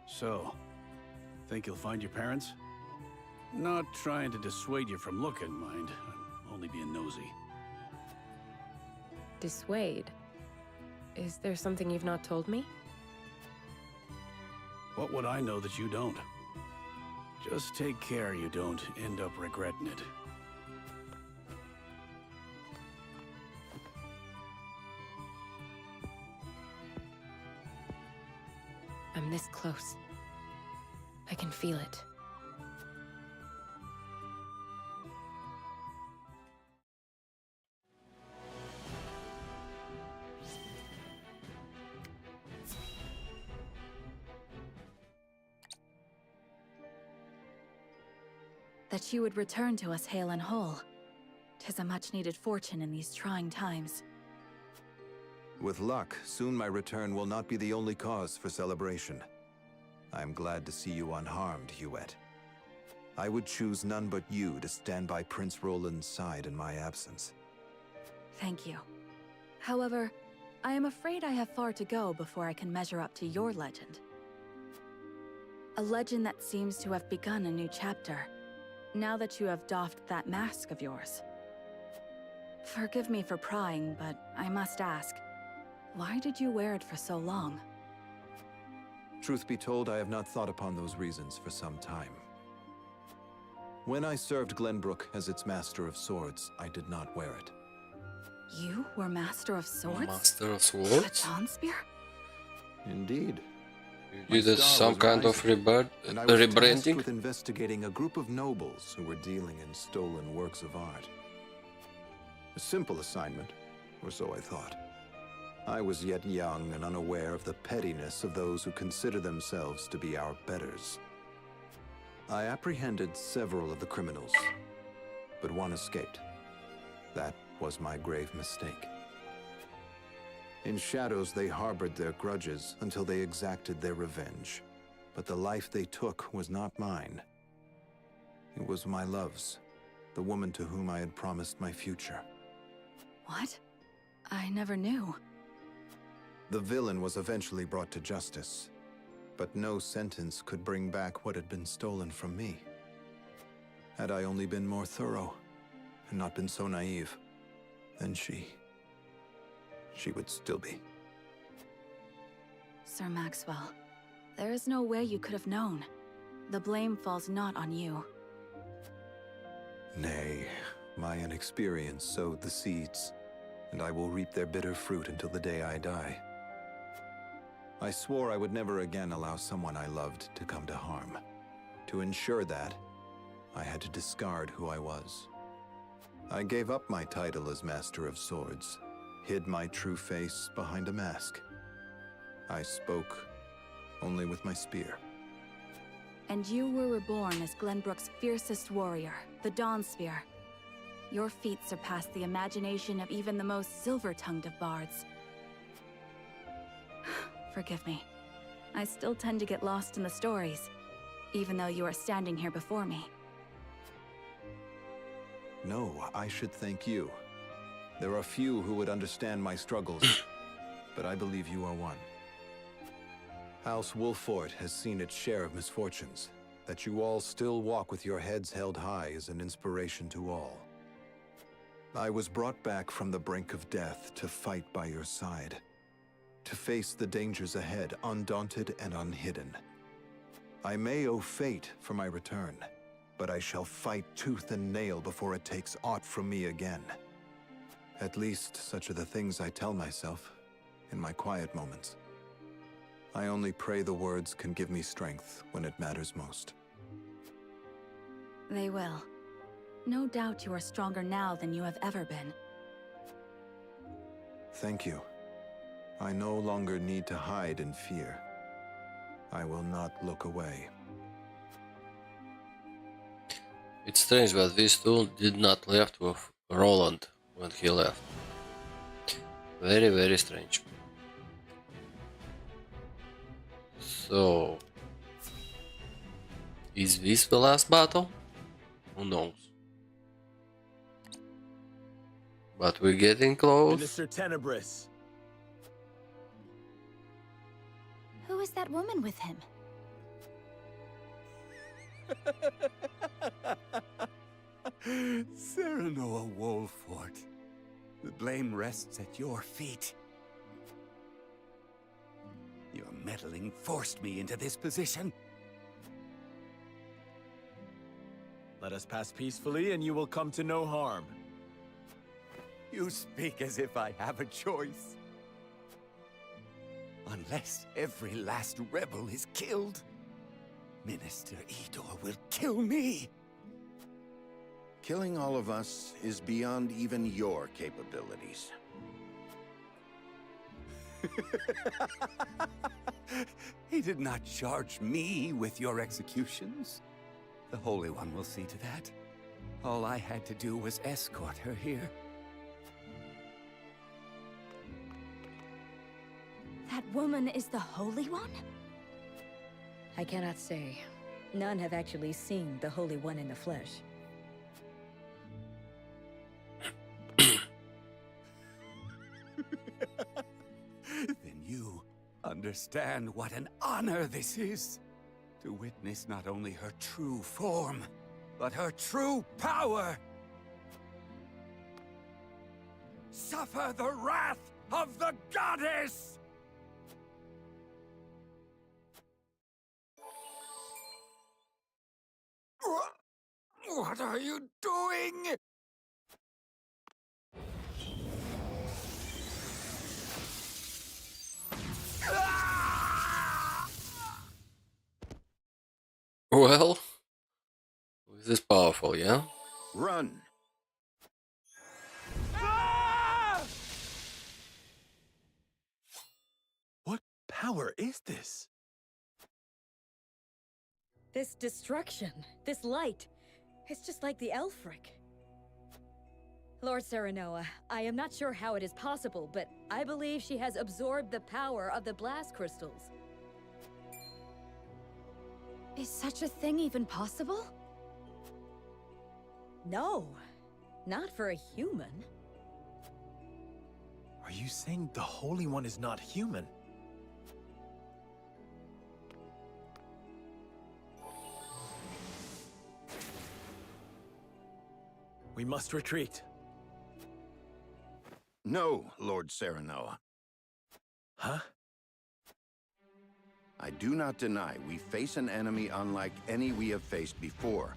So, think you'll find your parents? Not trying to dissuade you from looking, mind. I'm only being nosy. Dissuade? Is there something you've not told me? What would I know that you don't? Just take care you don't end up regretting it. I'm this close. I can feel it. That you would return to us hale and whole. 'Tis a much-needed fortune in these trying times. With luck, soon my return will not be the only cause for celebration. I am glad to see you unharmed, Huet. I would choose none but you to stand by Prince Roland's side in my absence. Thank you. However, I am afraid I have far to go before I can measure up to your legend. A legend that seems to have begun a new chapter, now that you have doffed that mask of yours. Forgive me for prying, but I must ask, why did you wear it for so long? Truth be told, I have not thought upon those reasons for some time. When I served Glenbrook as its Master of Swords, I did not wear it. You were Master of Swords? Master of Swords? Baton Spear? Indeed. You did some kind of and I was tasked rebranding? with investigating a group of nobles who were dealing in stolen works of art. A simple assignment, or so I thought. I was yet young and unaware of the pettiness of those who consider themselves to be our betters. I apprehended several of the criminals, but one escaped. That was my grave mistake. In shadows, they harbored their grudges until they exacted their revenge. But the life they took was not mine. It was my love's, the woman to whom I had promised my future. What? I never knew. The villain was eventually brought to justice, but no sentence could bring back what had been stolen from me. Had I only been more thorough, and not been so naive, then she would still be. Sir Maxwell, there is no way you could have known. The blame falls not on you. Nay, my inexperience sowed the seeds, and I will reap their bitter fruit until the day I die. I swore I would never again allow someone I loved to come to harm. To ensure that, I had to discard who I was. I gave up my title as Master of Swords, hid my true face behind a mask. I spoke only with my spear. And you were reborn as Glenbrook's fiercest warrior, the Dawn Spear. Your feat surpassed the imagination of even the most silver-tongued of bards. Forgive me. I still tend to get lost in the stories, even though you are standing here before me. No, I should thank you. There are few who would understand my struggles, but I believe you are one. House Wolffort has seen its share of misfortunes. That you all still walk with your heads held high is an inspiration to all. I was brought back from the brink of death to fight by your side, to face the dangers ahead undaunted and unhidden. I may owe fate for my return, but I shall fight tooth and nail before it takes aught from me again. At least, such are the things I tell myself in my quiet moments. I only pray the words can give me strength when it matters most. They will. No doubt you are stronger now than you have ever been. Thank you. I no longer need to hide in fear. I will not look away. It's strange that these two did not left with Roland when he left. Very, very strange. So, is this the last battle? Who knows? But we're getting close. Minister Tenebris. Who is that woman with him? Serenoa Wolffort. The blame rests at your feet. Your meddling forced me into this position. Let us pass peacefully and you will come to no harm. You speak as if I have a choice. Unless every last rebel is killed, Minister Idor will kill me. Killing all of us is beyond even your capabilities. He did not charge me with your executions. The Holy One will see to that. All I had to do was escort her here. That woman is the Holy One? I cannot say. None have actually seen the Holy One in the flesh. Then you understand what an honor this is. To witness not only her true form, but her true power. Suffer the wrath of the goddess! What are you doing? Well, this is powerful, yeah? Run! power is this? This destruction, this light, it's just like the Elfric. Lord Serenoa, I am not sure how it is possible, but I believe she has absorbed the power of the blast crystals. Is such a thing even possible? No, not for a human. Are you saying the Holy One is not human? We must retreat. No, Lord Serenoa. Huh? I do not deny we face an enemy unlike any we have faced before.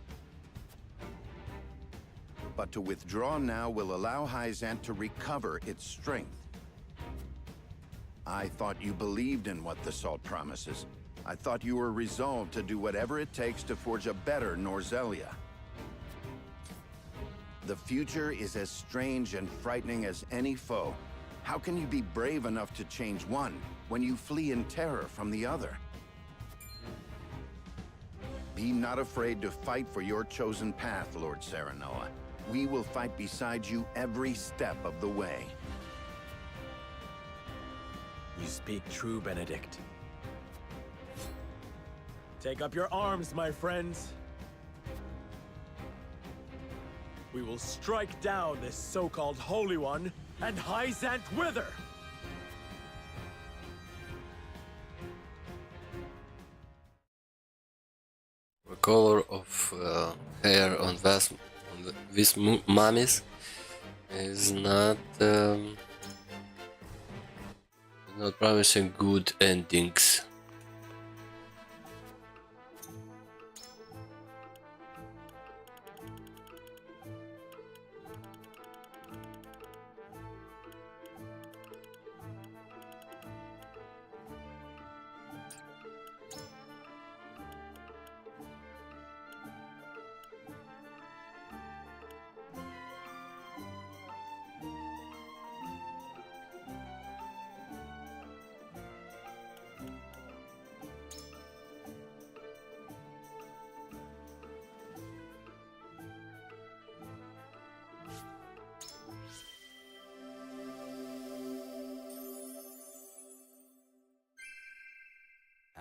But to withdraw now will allow Hyzant to recover its strength. I thought you believed in what the Salt promises. I thought you were resolved to do whatever it takes to forge a better Norzelia. The future is as strange and frightening as any foe. How can you be brave enough to change one when you flee in terror from the other? Be not afraid to fight for your chosen path, Lord Serenoa. We will fight beside you every step of the way. You speak true, Benedict. Take up your arms, my friends. We will strike down this so-called Holy One, and Hyzant wither! The color of hair on these mummies is not promising good endings.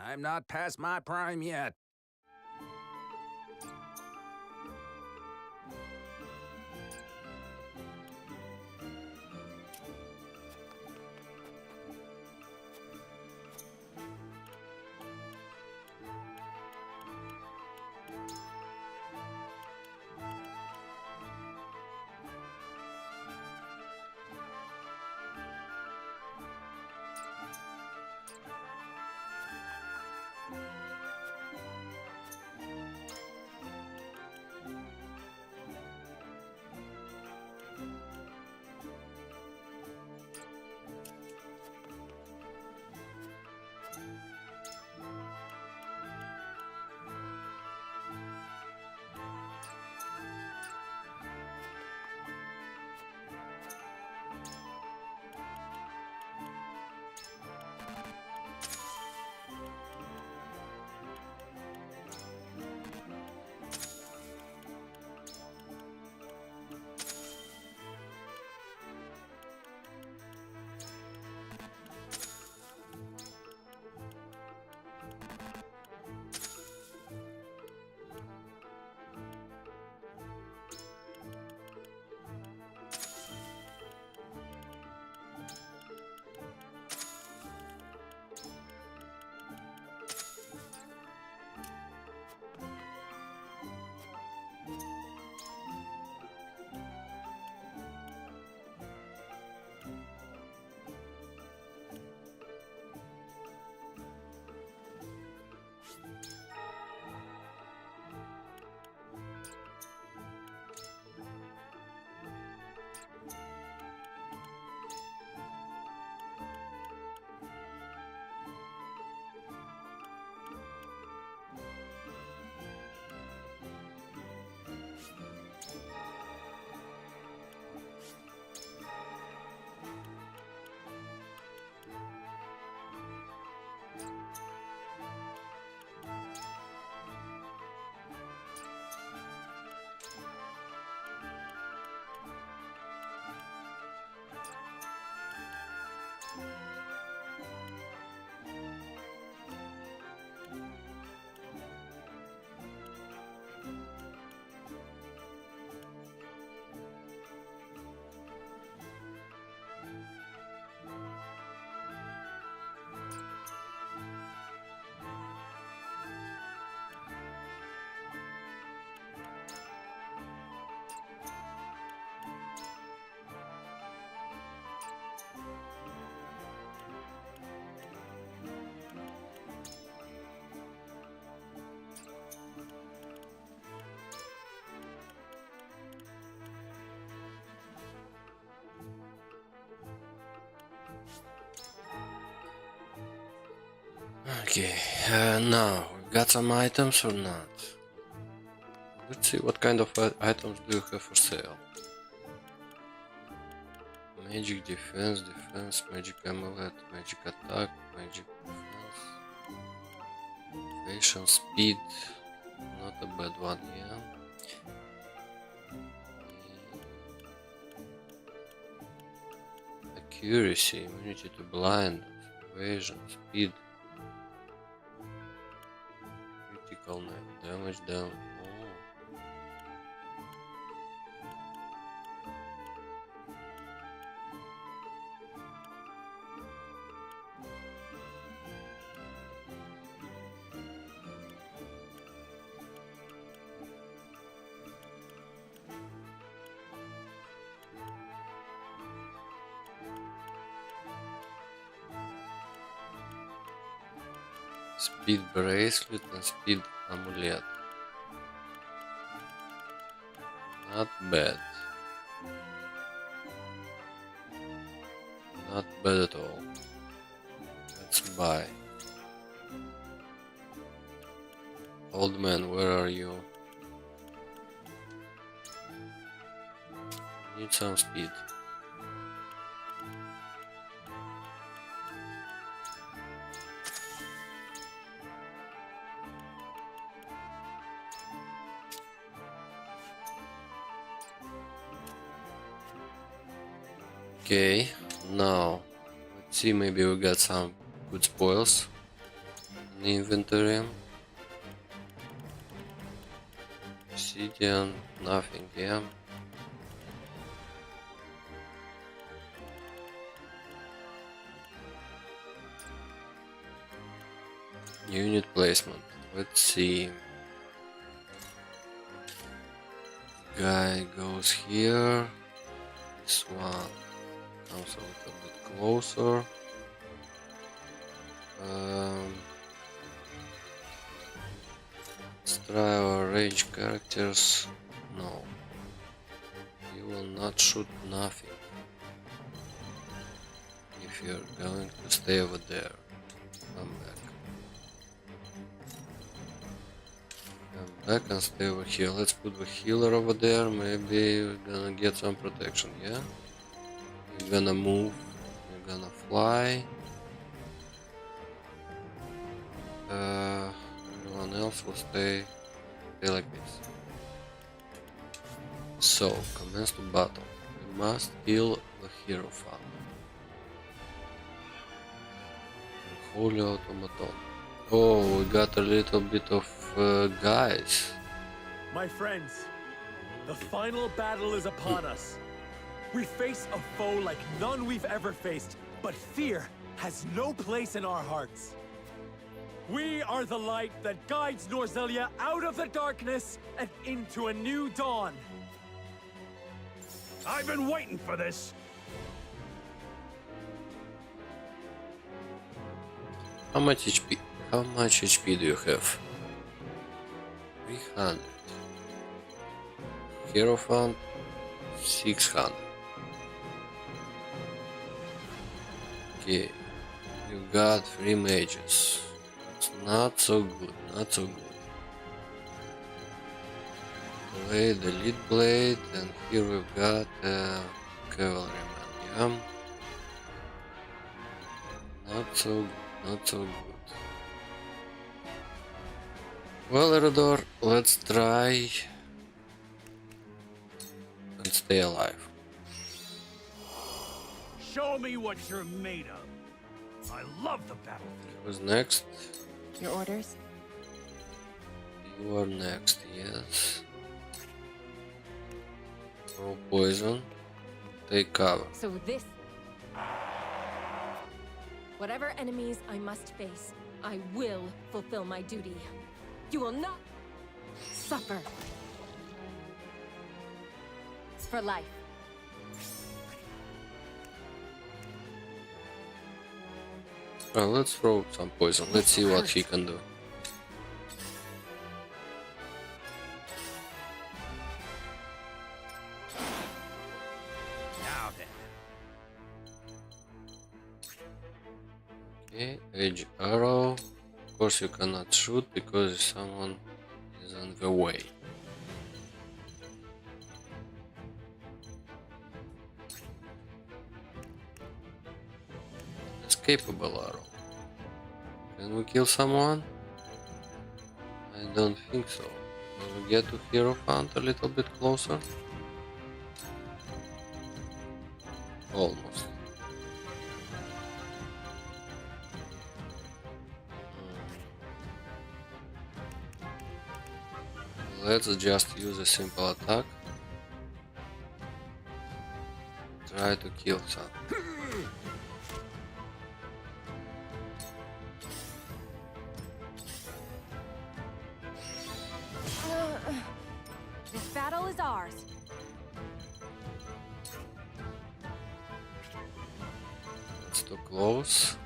I'm not past my prime yet. Okay, now we got some items or not? Let's see what kind of items do you have for sale. Magic defense, magic amulet, magic attack, magic defense, fashion speed, not a bad one, yeah. Accuracy, immunity to blind, evasion, speed, critical damage down. Speed bracelet and speed amulet. Not bad. Not bad at all. Let's buy. Old man, where are you? Need some speed. Okay, now let's see, maybe we got some good spoils in the inventory. Obsidian, nothing, yeah. Unit placement, let's see. Guy goes here. This one comes a little bit closer. Let's try our range characters. No. You will not shoot nothing if you're going to stay over there. Come back. Come back and stay over here. Let's put the healer over there. Maybe we're gonna get some protection, yeah? You're gonna move. You're gonna fly. Everyone else will stay like this. So, commence to battle. We must kill the hero fan. Holy automaton. Oh, we got a little bit of guys. My friends, the final battle is upon us. We face a foe like none we've ever faced, but fear has no place in our hearts. We are the light that guides Norzelia out of the darkness and into a new dawn. I've been waiting for this. How much HP? How much HP do you have? 300. Hero Fund 600. Okay, you got 3 mages. It's not so good, not so good. Blade, the lead blade, and here we've got cavalryman, yeah? Not so good, not so good. Well, Erador, let's try and stay alive. Show me what you're made of. I love the battlefield. Who's next? Your orders? You are next, yes. Throw poison. Take cover. So this... Whatever enemies I must face, I will fulfill my duty. You will not suffer. For life. Well, let's throw some poison. Let's see what he can do. Now then. Okay, edge arrow. of course you cannot shoot because someone is on the way. Escapable arrow. Can we kill someone? I don't think so. Can we get to Hierophant a little bit closer? Almost. Let's just use a simple attack. Try to kill some. This battle is ours. That's too close.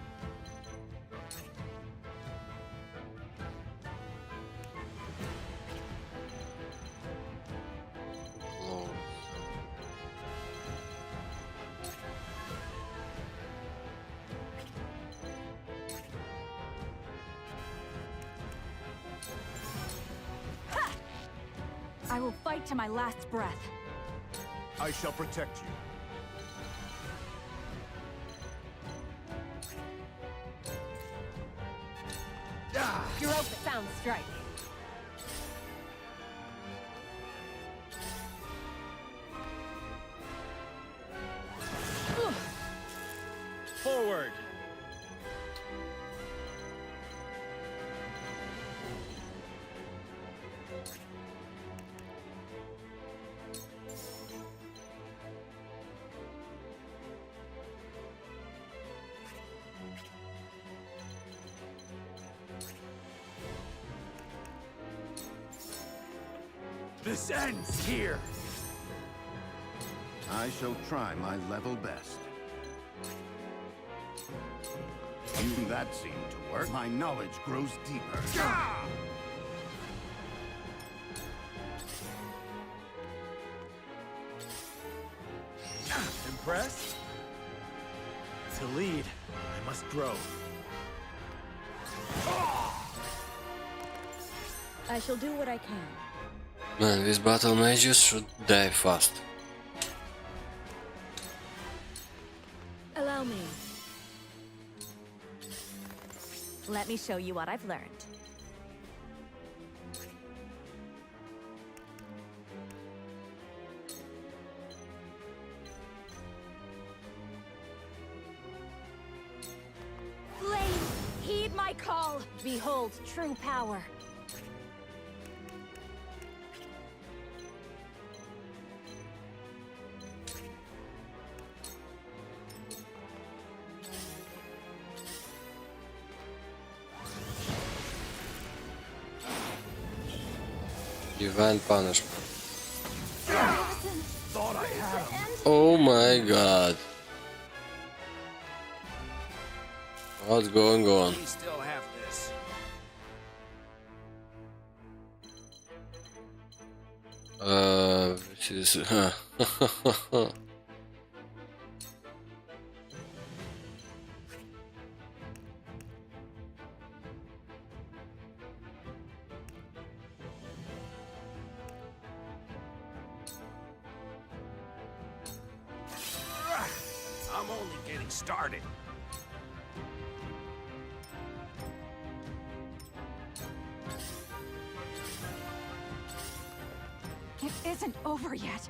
I will fight to my last breath. I shall protect you. You're open. Sound strike. Forward! This ends here! I shall try my level best. That seemed to work. My knowledge grows deeper. Impressed? To lead, I must grow. I shall do what I can. Man, these battle mages should die fast. Allow me. Let me show you what I've learned. Flame, heed my call. Behold true power. Divine punishment. Thought I had him. Oh my god. What's going on? We still have this. This is I'm only getting started. It isn't over yet.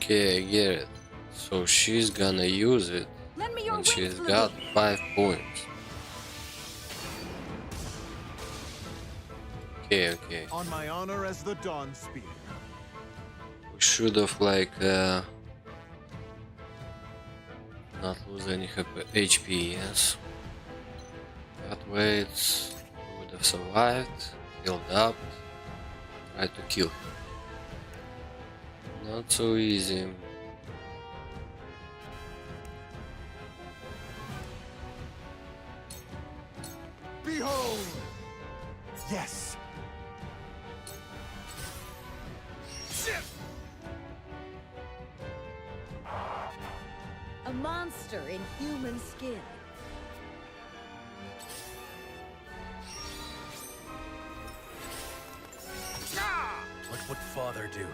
okay, I get it. So she's gonna use it Lend me your and wings, she's Louis. got 5 points. Okay, okay. On my honor as the Dawn Spear. We should have like not lose any HP, yes. That way it's we would have survived, healed up, tried to kill him. Not so easy. Behold! Yes! A monster in human skin. What would Father do?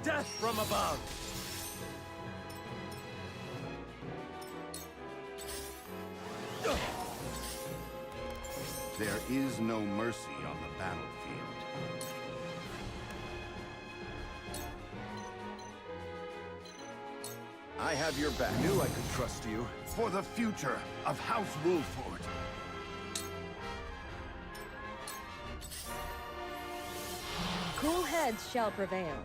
Death from above! There is no mercy on the battlefield. I have your back. Knew I could trust you. For the future of House Wolford. Cool heads shall prevail.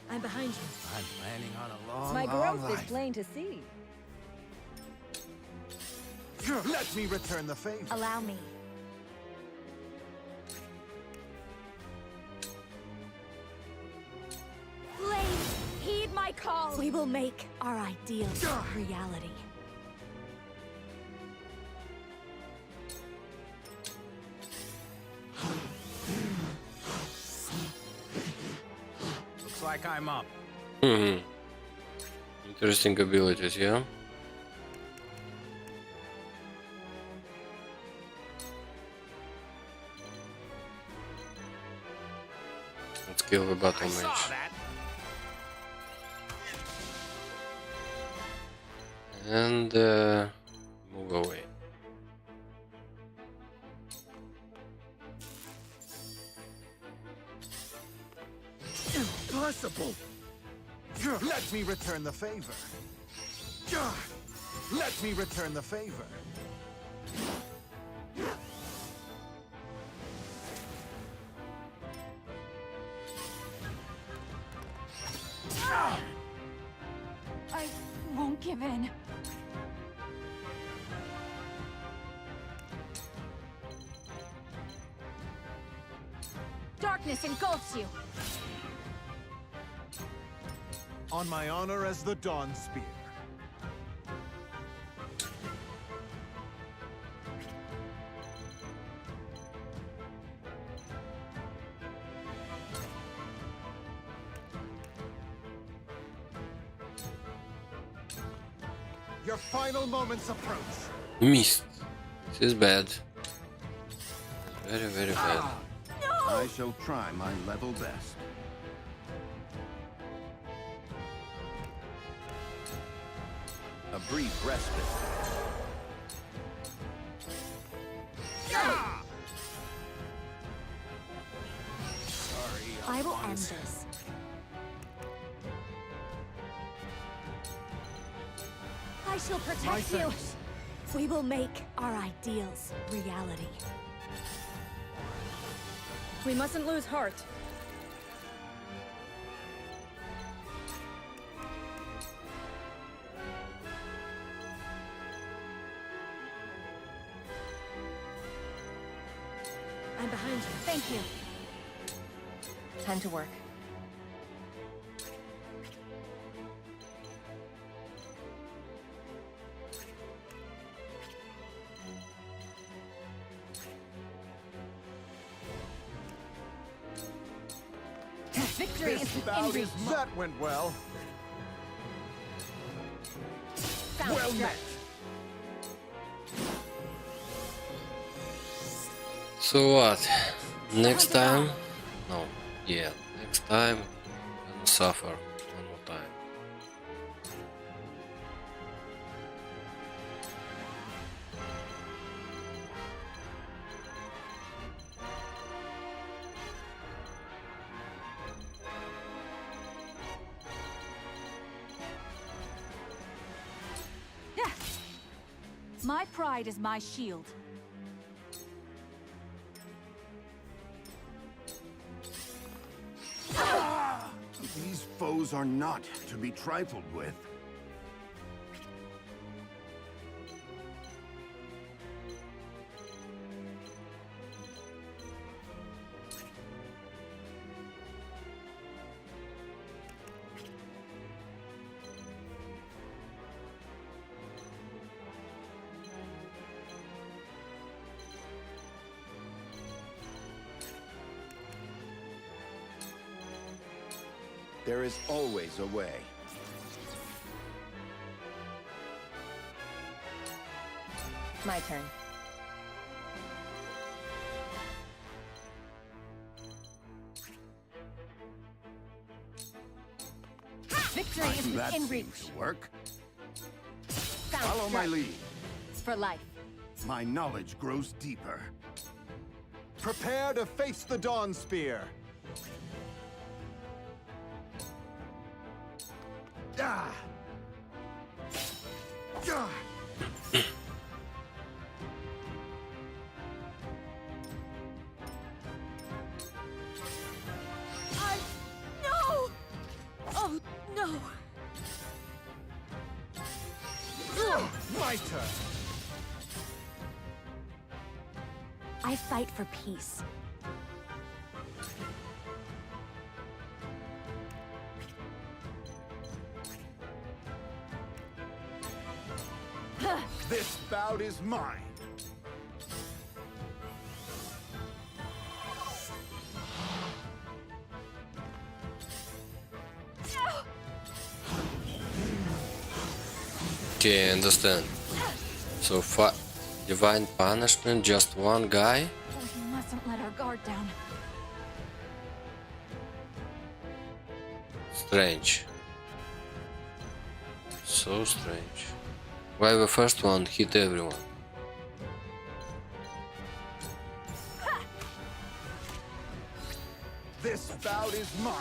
I'm behind you. I'm planning on a long, My long growth is life. plain to see. Let me return the favor. Allow me. Flames, heed my call! We will make our ideals reality. Looks like I'm up. Interesting abilities, yeah? Let's kill the battle mage. And move away. Impossible! Let me return the favor. Let me return the favor. I won't give in. Darkness engulfs you. On my honor as the Dawn Spear. Your final moments approach. Missed. This is bad. Very, very bad. I shall try my level best. A brief respite. I will end this. I shall protect you. We will make our ideals reality. We mustn't lose heart. I'm behind you. Thank you. Time to work. Victory is within reach. That went well. Well met. So what? Next time? No. Yeah, next time I'm gonna suffer one more time. My pride is my shield. Foes are not to be trifled with. There is always a way. My turn. Victory is That within seems reach. to work. Found Follow my strike. lead. For life. My knowledge grows deeper. Prepare to face the Dawn Spear. Ah! Ah! No! Oh, no! My turn. I fight for peace. This bout is mine. Okay, I understand. So far, divine punishment, just one guy? We mustn't let our guard down. Strange. So strange. Why the first one hit everyone? This bout is mine.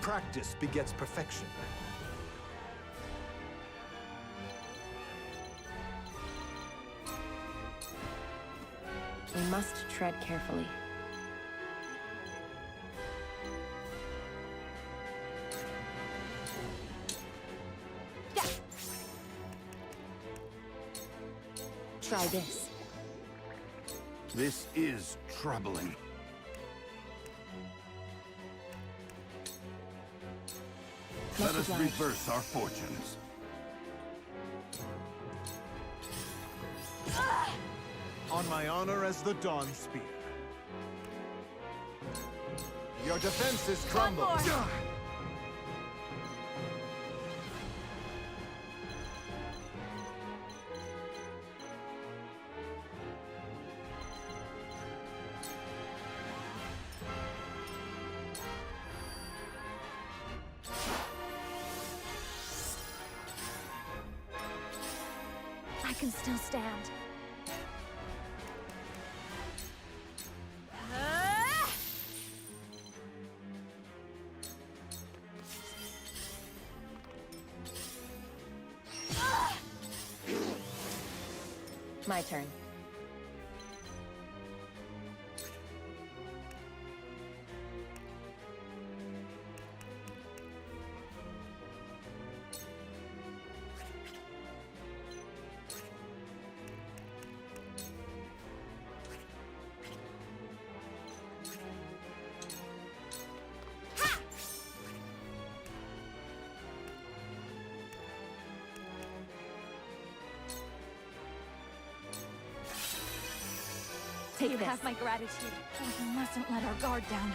Practice begets perfection. We must tread carefully. Try this. This is troubling. Let us reverse our fortunes. On my honor as the Dawn Spear. Your defenses crumble. I can still stand. My turn. Take you have my gratitude. We mustn't let our guard down.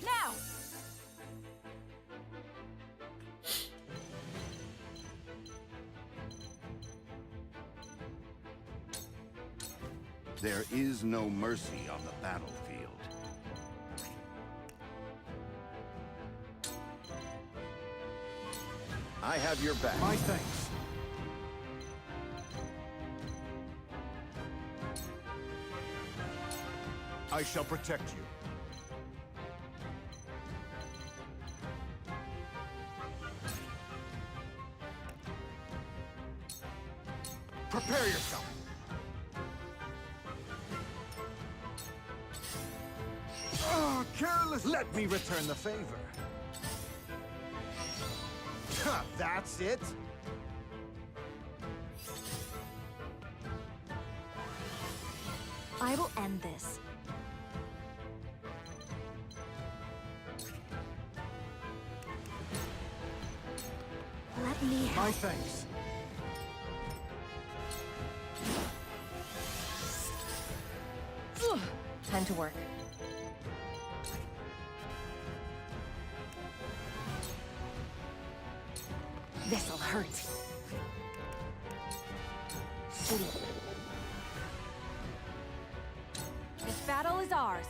Now! There is no mercy on the battlefield. I have your back. My thanks. I shall protect you. Prepare yourself. Oh, careless! Let me return the favor. Ha, that's it? I will end this. Let me help. My thanks. Time to work. This'll hurt. Sleep. This battle is ours.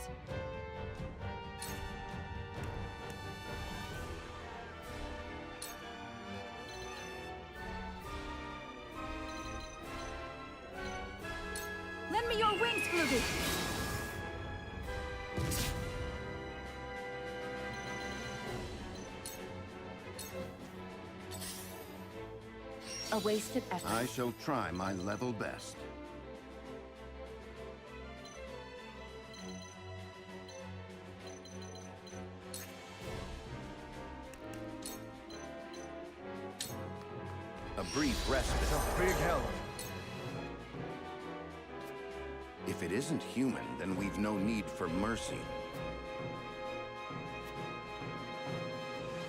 Lend me your wings, Flugy! A wasted effort. I shall try my level best. A brief respite. It's a big help. If it isn't human, then we've no need for mercy.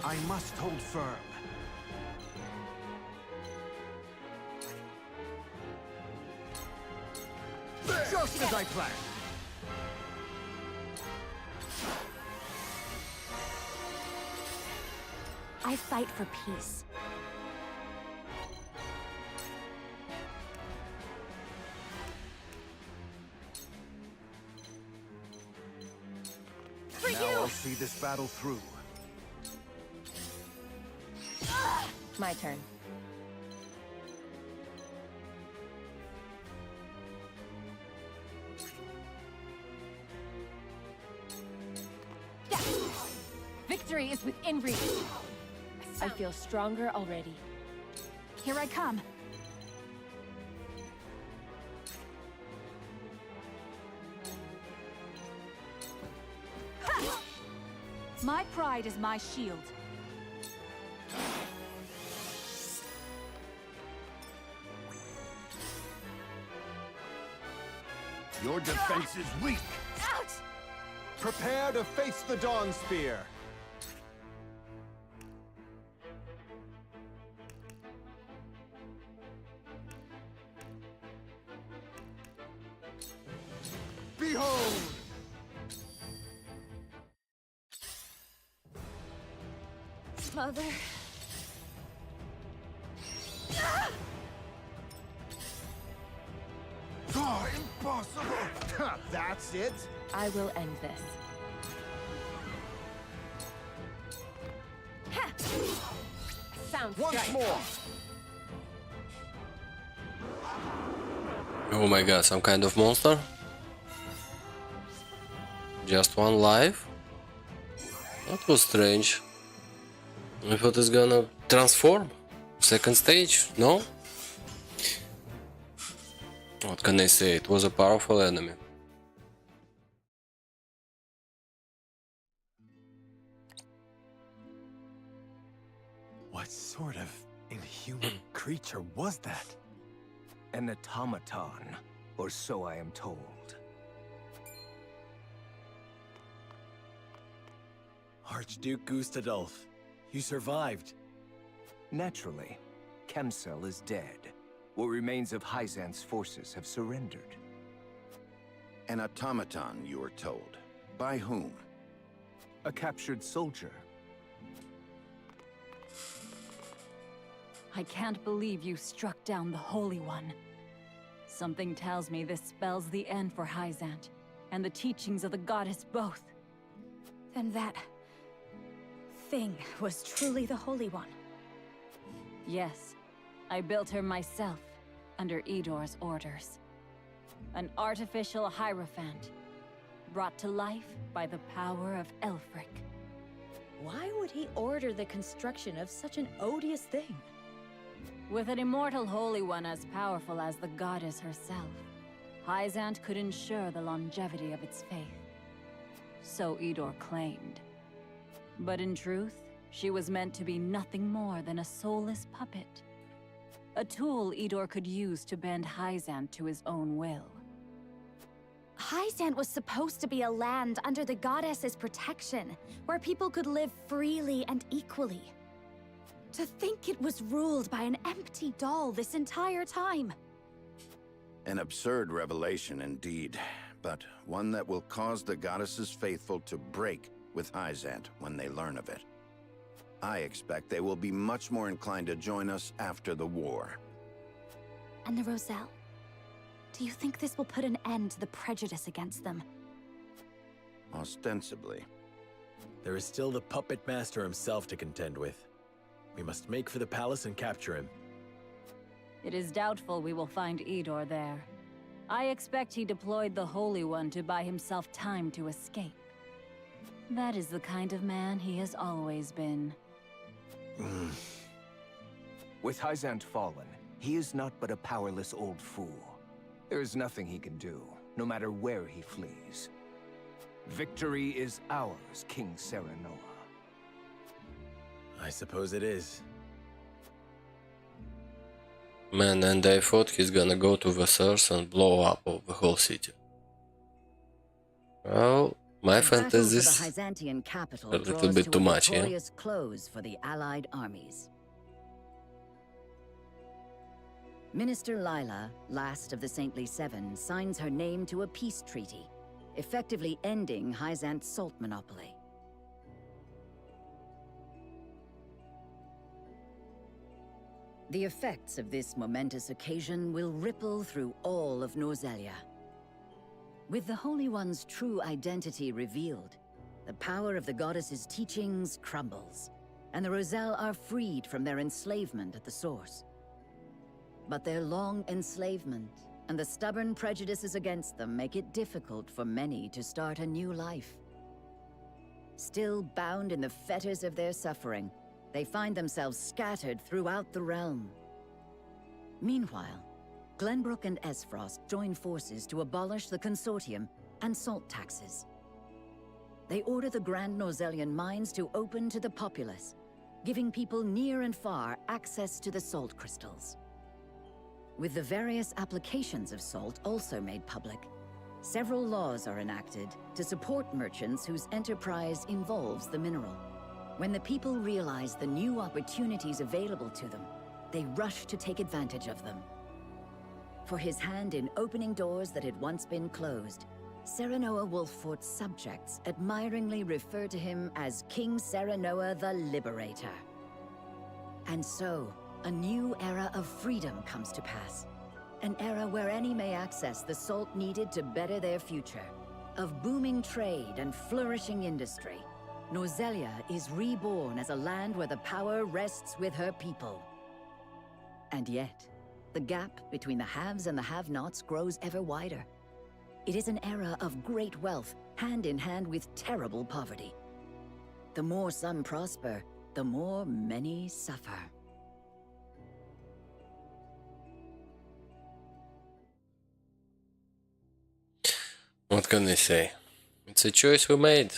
I must hold firm. Just as I planned. I fight for peace. For now you! I'll see this battle through. My turn. Victory is within reach. I feel stronger already. Here I come. My pride is my shield. Your defense is weak. Ouch! Prepare to face the Dawn Spear. Behold! Mother. Oh, impossible! Ha, that's it? I will end this. Sound Once strike. more! Oh my god, some kind of monster? Just one life? That was strange. I thought it's gonna transform. Second stage? No? What can I say? It was a powerful enemy. What sort of inhuman creature was that? An automaton, or so I am told. Archduke Gustadolf, you survived. Naturally, Kemsel is dead. What remains of Hyzan's forces have surrendered. An automaton, you were told. By whom? A captured soldier. I can't believe you struck down the Holy One. Something tells me this spells the end for Hyzant, and the teachings of the goddess both. Then that thing was truly the Holy One. Yes, I built her myself, under Edor's orders. An artificial Hierophant, brought to life by the power of Elfric. Why would he order the construction of such an odious thing? With an immortal Holy One as powerful as the goddess herself, Hyzant could ensure the longevity of its faith. So Idor claimed. But in truth, she was meant to be nothing more than a soulless puppet. A tool Idor could use to bend Hyzant to his own will. Hyzant was supposed to be a land under the goddess's protection, where people could live freely and equally. To think it was ruled by an empty doll this entire time. An absurd revelation indeed, but one that will cause the goddess's faithful to break with Hyzant when they learn of it. I expect they will be much more inclined to join us after the war. And the Roselle? Do you think this will put an end to the prejudice against them? Ostensibly. There is still the puppet master himself to contend with. We must make for the palace and capture him. It is doubtful we will find Idor there. I expect he deployed the Holy One to buy himself time to escape. That is the kind of man he has always been. With Hyzant fallen, he is not but a powerless old fool. There is nothing he can do, no matter where he flees. Victory is ours, King Serenoa. I suppose it is. Man, and I thought he's gonna go to the source and blow up the whole city. Well, my fantasies The Hyzantian capital a little draws bit to too a much, yeah? victorious close for the Allied armies. Minister Lila, last of the Saintly Seven, signs her name to a peace treaty, effectively ending Hyzant's salt monopoly. The effects of this momentous occasion will ripple through all of Norzelia. With the Holy One's true identity revealed, the power of the goddess's teachings crumbles, and the Roselle are freed from their enslavement at the source. But their long enslavement and the stubborn prejudices against them make it difficult for many to start a new life. Still bound in the fetters of their suffering, they find themselves scattered throughout the realm. Meanwhile, Glenbrook and Esfrost join forces to abolish the consortium and salt taxes. They order the Grand Norzelian mines to open to the populace, giving people near and far access to the salt crystals. With the various applications of salt also made public, several laws are enacted to support merchants whose enterprise involves the mineral. When the people realize the new opportunities available to them, they rush to take advantage of them. For his hand in opening doors that had once been closed, Serenoa Wolffort's subjects admiringly refer to him as King Serenoa the Liberator. And so, a new era of freedom comes to pass. An era where any may access the salt needed to better their future. Of booming trade and flourishing industry, Norzelia is reborn as a land where the power rests with her people. And yet, the gap between the haves and the have-nots grows ever wider. It is an era of great wealth, hand in hand with terrible poverty. The more some prosper, the more many suffer. What can I say? It's a choice we made.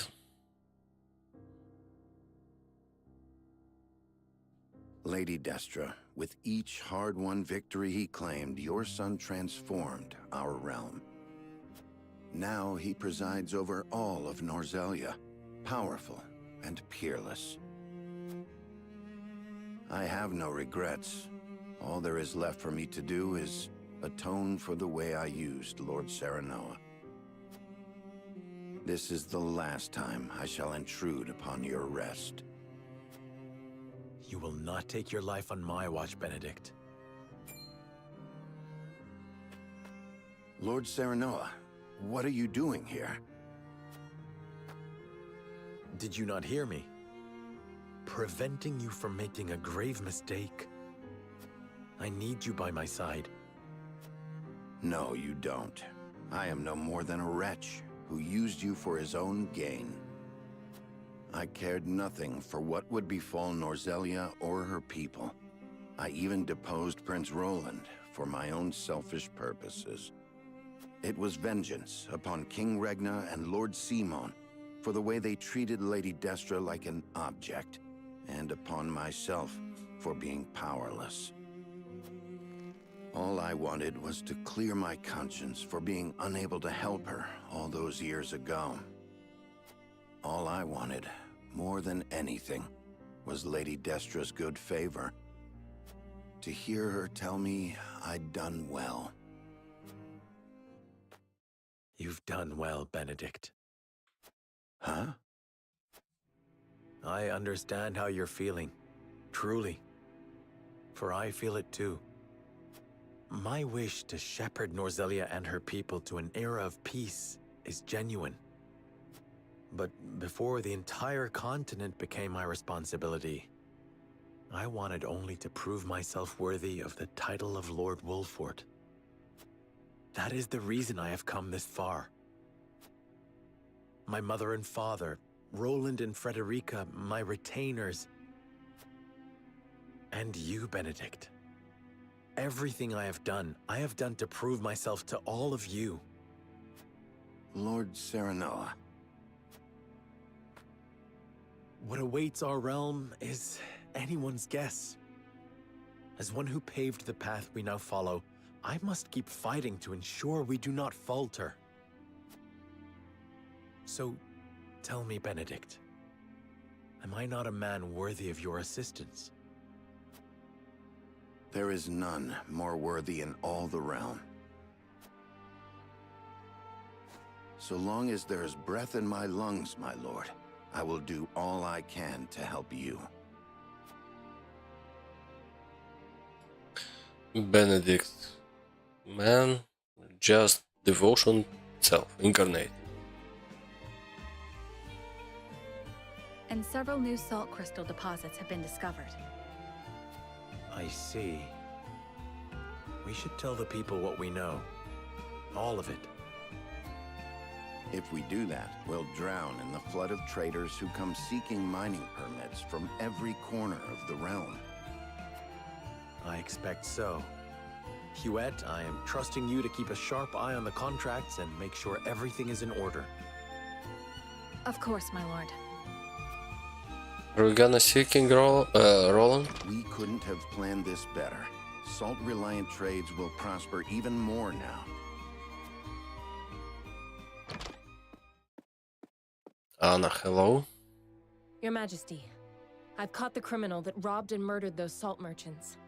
Lady Destra, with each hard-won victory he claimed, your son transformed our realm. Now he presides over all of Norzelia, powerful and peerless. I have no regrets. All there is left for me to do is atone for the way I used Lord Serenoa. This is the last time I shall intrude upon your rest. You will not take your life on my watch, Benedict. Lord Serenoa, what are you doing here? Did you not hear me? Preventing you from making a grave mistake. I need you by my side. No, you don't. I am no more than a wretch who used you for his own gain. I cared nothing for what would befall Norzelia or her people. I even deposed Prince Roland for my own selfish purposes. It was vengeance upon King Regna and Lord Simon for the way they treated Lady Destra like an object, and upon myself for being powerless. All I wanted was to clear my conscience for being unable to help her all those years ago. All I wanted, more than anything, was Lady Destra's good favor. To hear her tell me I'd done well. You've done well, Benedict. Huh? I understand how you're feeling, truly. For I feel it too. My wish to shepherd Norzelia and her people to an era of peace is genuine. But before the entire continent became my responsibility, I wanted only to prove myself worthy of the title of Lord Wolfort. That is the reason I have come this far. My mother and father, Roland and Frederica, my retainers, and you, Benedict. Everything I have done to prove myself to all of you. Lord Serenoa. What awaits our realm is anyone's guess. As one who paved the path we now follow, I must keep fighting to ensure we do not falter. So, tell me, Benedict, am I not a man worthy of your assistance? There is none more worthy in all the realm. So long as there is breath in my lungs, my lord, I will do all I can to help you. Benedict, man, just devotion itself, incarnate. And several new salt crystal deposits have been discovered. I see. We should tell the people what we know. All of it. If we do that, we'll drown in the flood of traders who come seeking mining permits from every corner of the realm. I expect so. Huette, I am trusting you to keep a sharp eye on the contracts and make sure everything is in order. Of course, my lord. Are we gonna see King Roland? We couldn't have planned this better. Salt-reliant trades will prosper even more now. Anna, hello. Your Majesty, I've caught the criminal that robbed and murdered those salt merchants.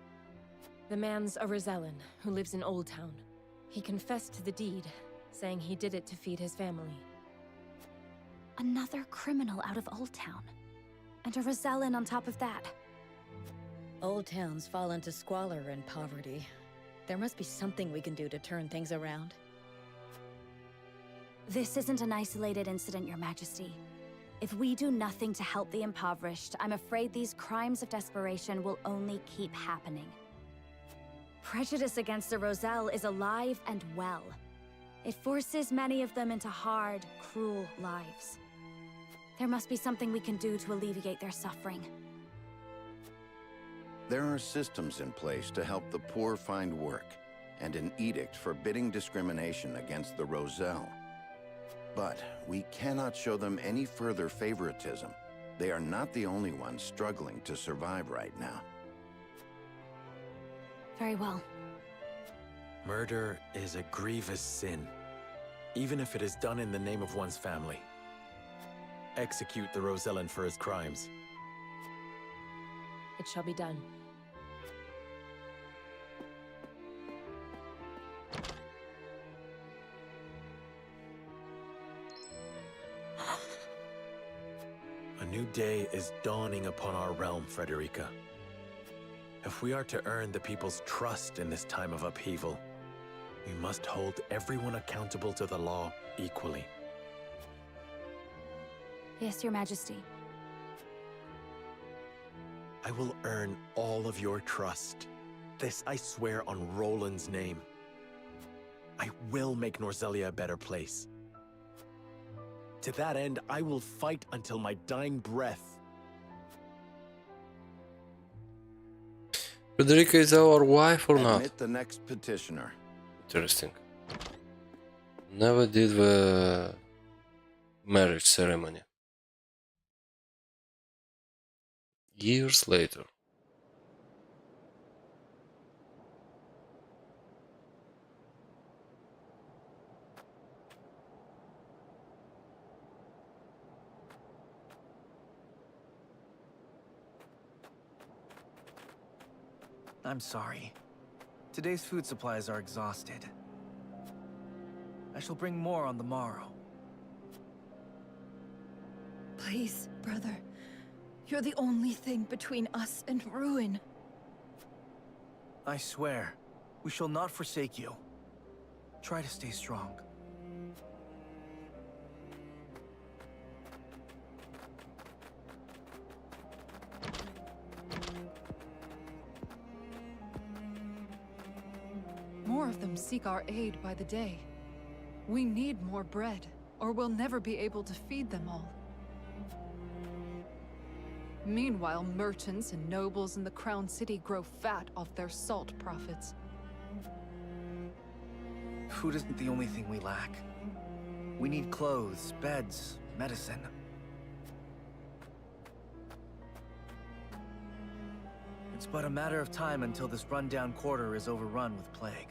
The man's a Rosellan who lives in Old Town. He confessed to the deed, saying he did it to feed his family. Another criminal out of Old Town. And a Rosellan on top of that. Old towns fall into squalor and poverty. There must be something we can do to turn things around. This isn't an isolated incident, Your Majesty. If we do nothing to help the impoverished, I'm afraid these crimes of desperation will only keep happening. Prejudice against the Roselle is alive and well. It forces many of them into hard, cruel lives. There must be something we can do to alleviate their suffering. There are systems in place to help the poor find work, and an edict forbidding discrimination against the Roselle. But we cannot show them any further favoritism. They are not the only ones struggling to survive right now. Very well. Murder is a grievous sin, even if it is done in the name of one's family. Execute the Rosellan for his crimes. It shall be done. A new day is dawning upon our realm, Frederica. If we are to earn the people's trust in this time of upheaval, we must hold everyone accountable to the law equally. Yes, Your Majesty. I will earn all of your trust. This I swear on Roland's name. I will make Norzelia a better place. To that end, I will fight until my dying breath. Frederica is our wife or not? Admit the next petitioner. Interesting. Never did the marriage ceremony. Years later. I'm sorry. Today's food supplies are exhausted. I shall bring more on the morrow. Please, brother. You're the only thing between us and ruin. I swear, we shall not forsake you. Try to stay strong. More of them seek our aid by the day. We need more bread, or we'll never be able to feed them all. Meanwhile, merchants and nobles in the Crown City grow fat off their salt profits. Food isn't the only thing we lack. We need clothes, beds, medicine. It's but a matter of time until this rundown quarter is overrun with plague.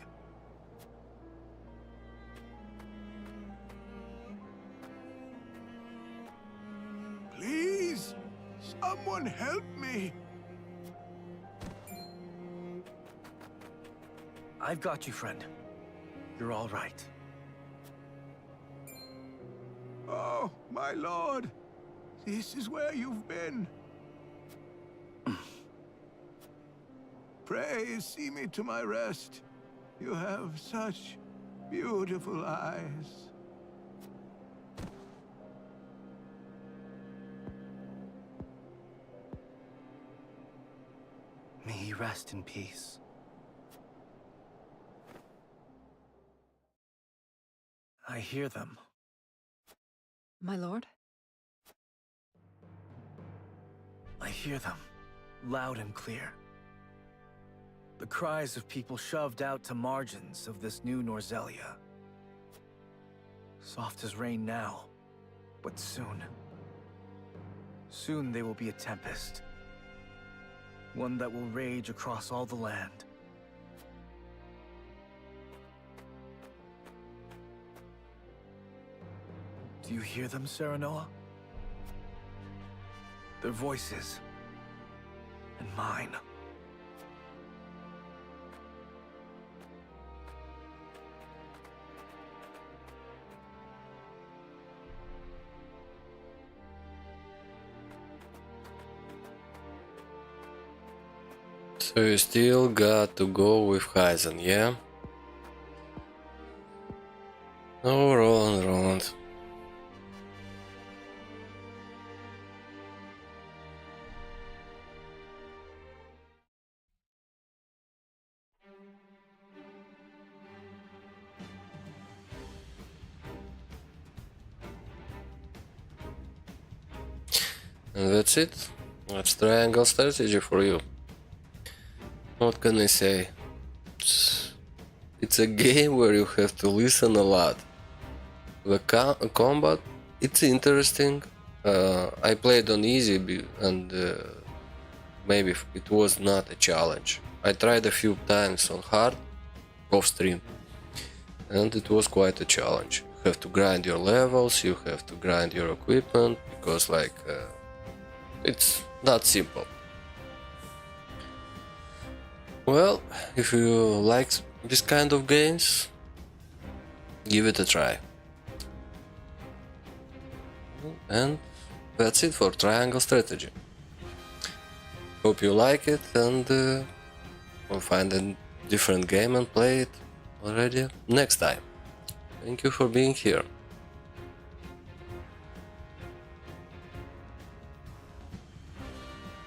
Please, someone help me. I've got you, friend. You're all right. Oh, my lord. This is where you've been. Pray see me to my rest. You have such beautiful eyes. May he rest in peace. I hear them. My lord? I hear them, loud and clear. The cries of people shoved out to margins of this new Norzelia. Soft as rain now, but soon. Soon they will be a tempest. One that will rage across all the land. Do you hear them, Serenoa? Their voices. And mine. So you still got to go with Heisen, yeah? Oh, Roland, Roland. And that's it. That's triangle strategy for you. What can I say? It's a game where you have to listen a lot. The combat, it's interesting. I played on easy and maybe it was not a challenge. I tried a few times on hard, off stream, and it was quite a challenge. You have to grind your levels, you have to grind your equipment, because like it's not simple. Well, if you like this kind of games, give it a try. And that's it for Triangle Strategy. Hope you like it, and we'll find a different game and play it already next time. Thank you for being here.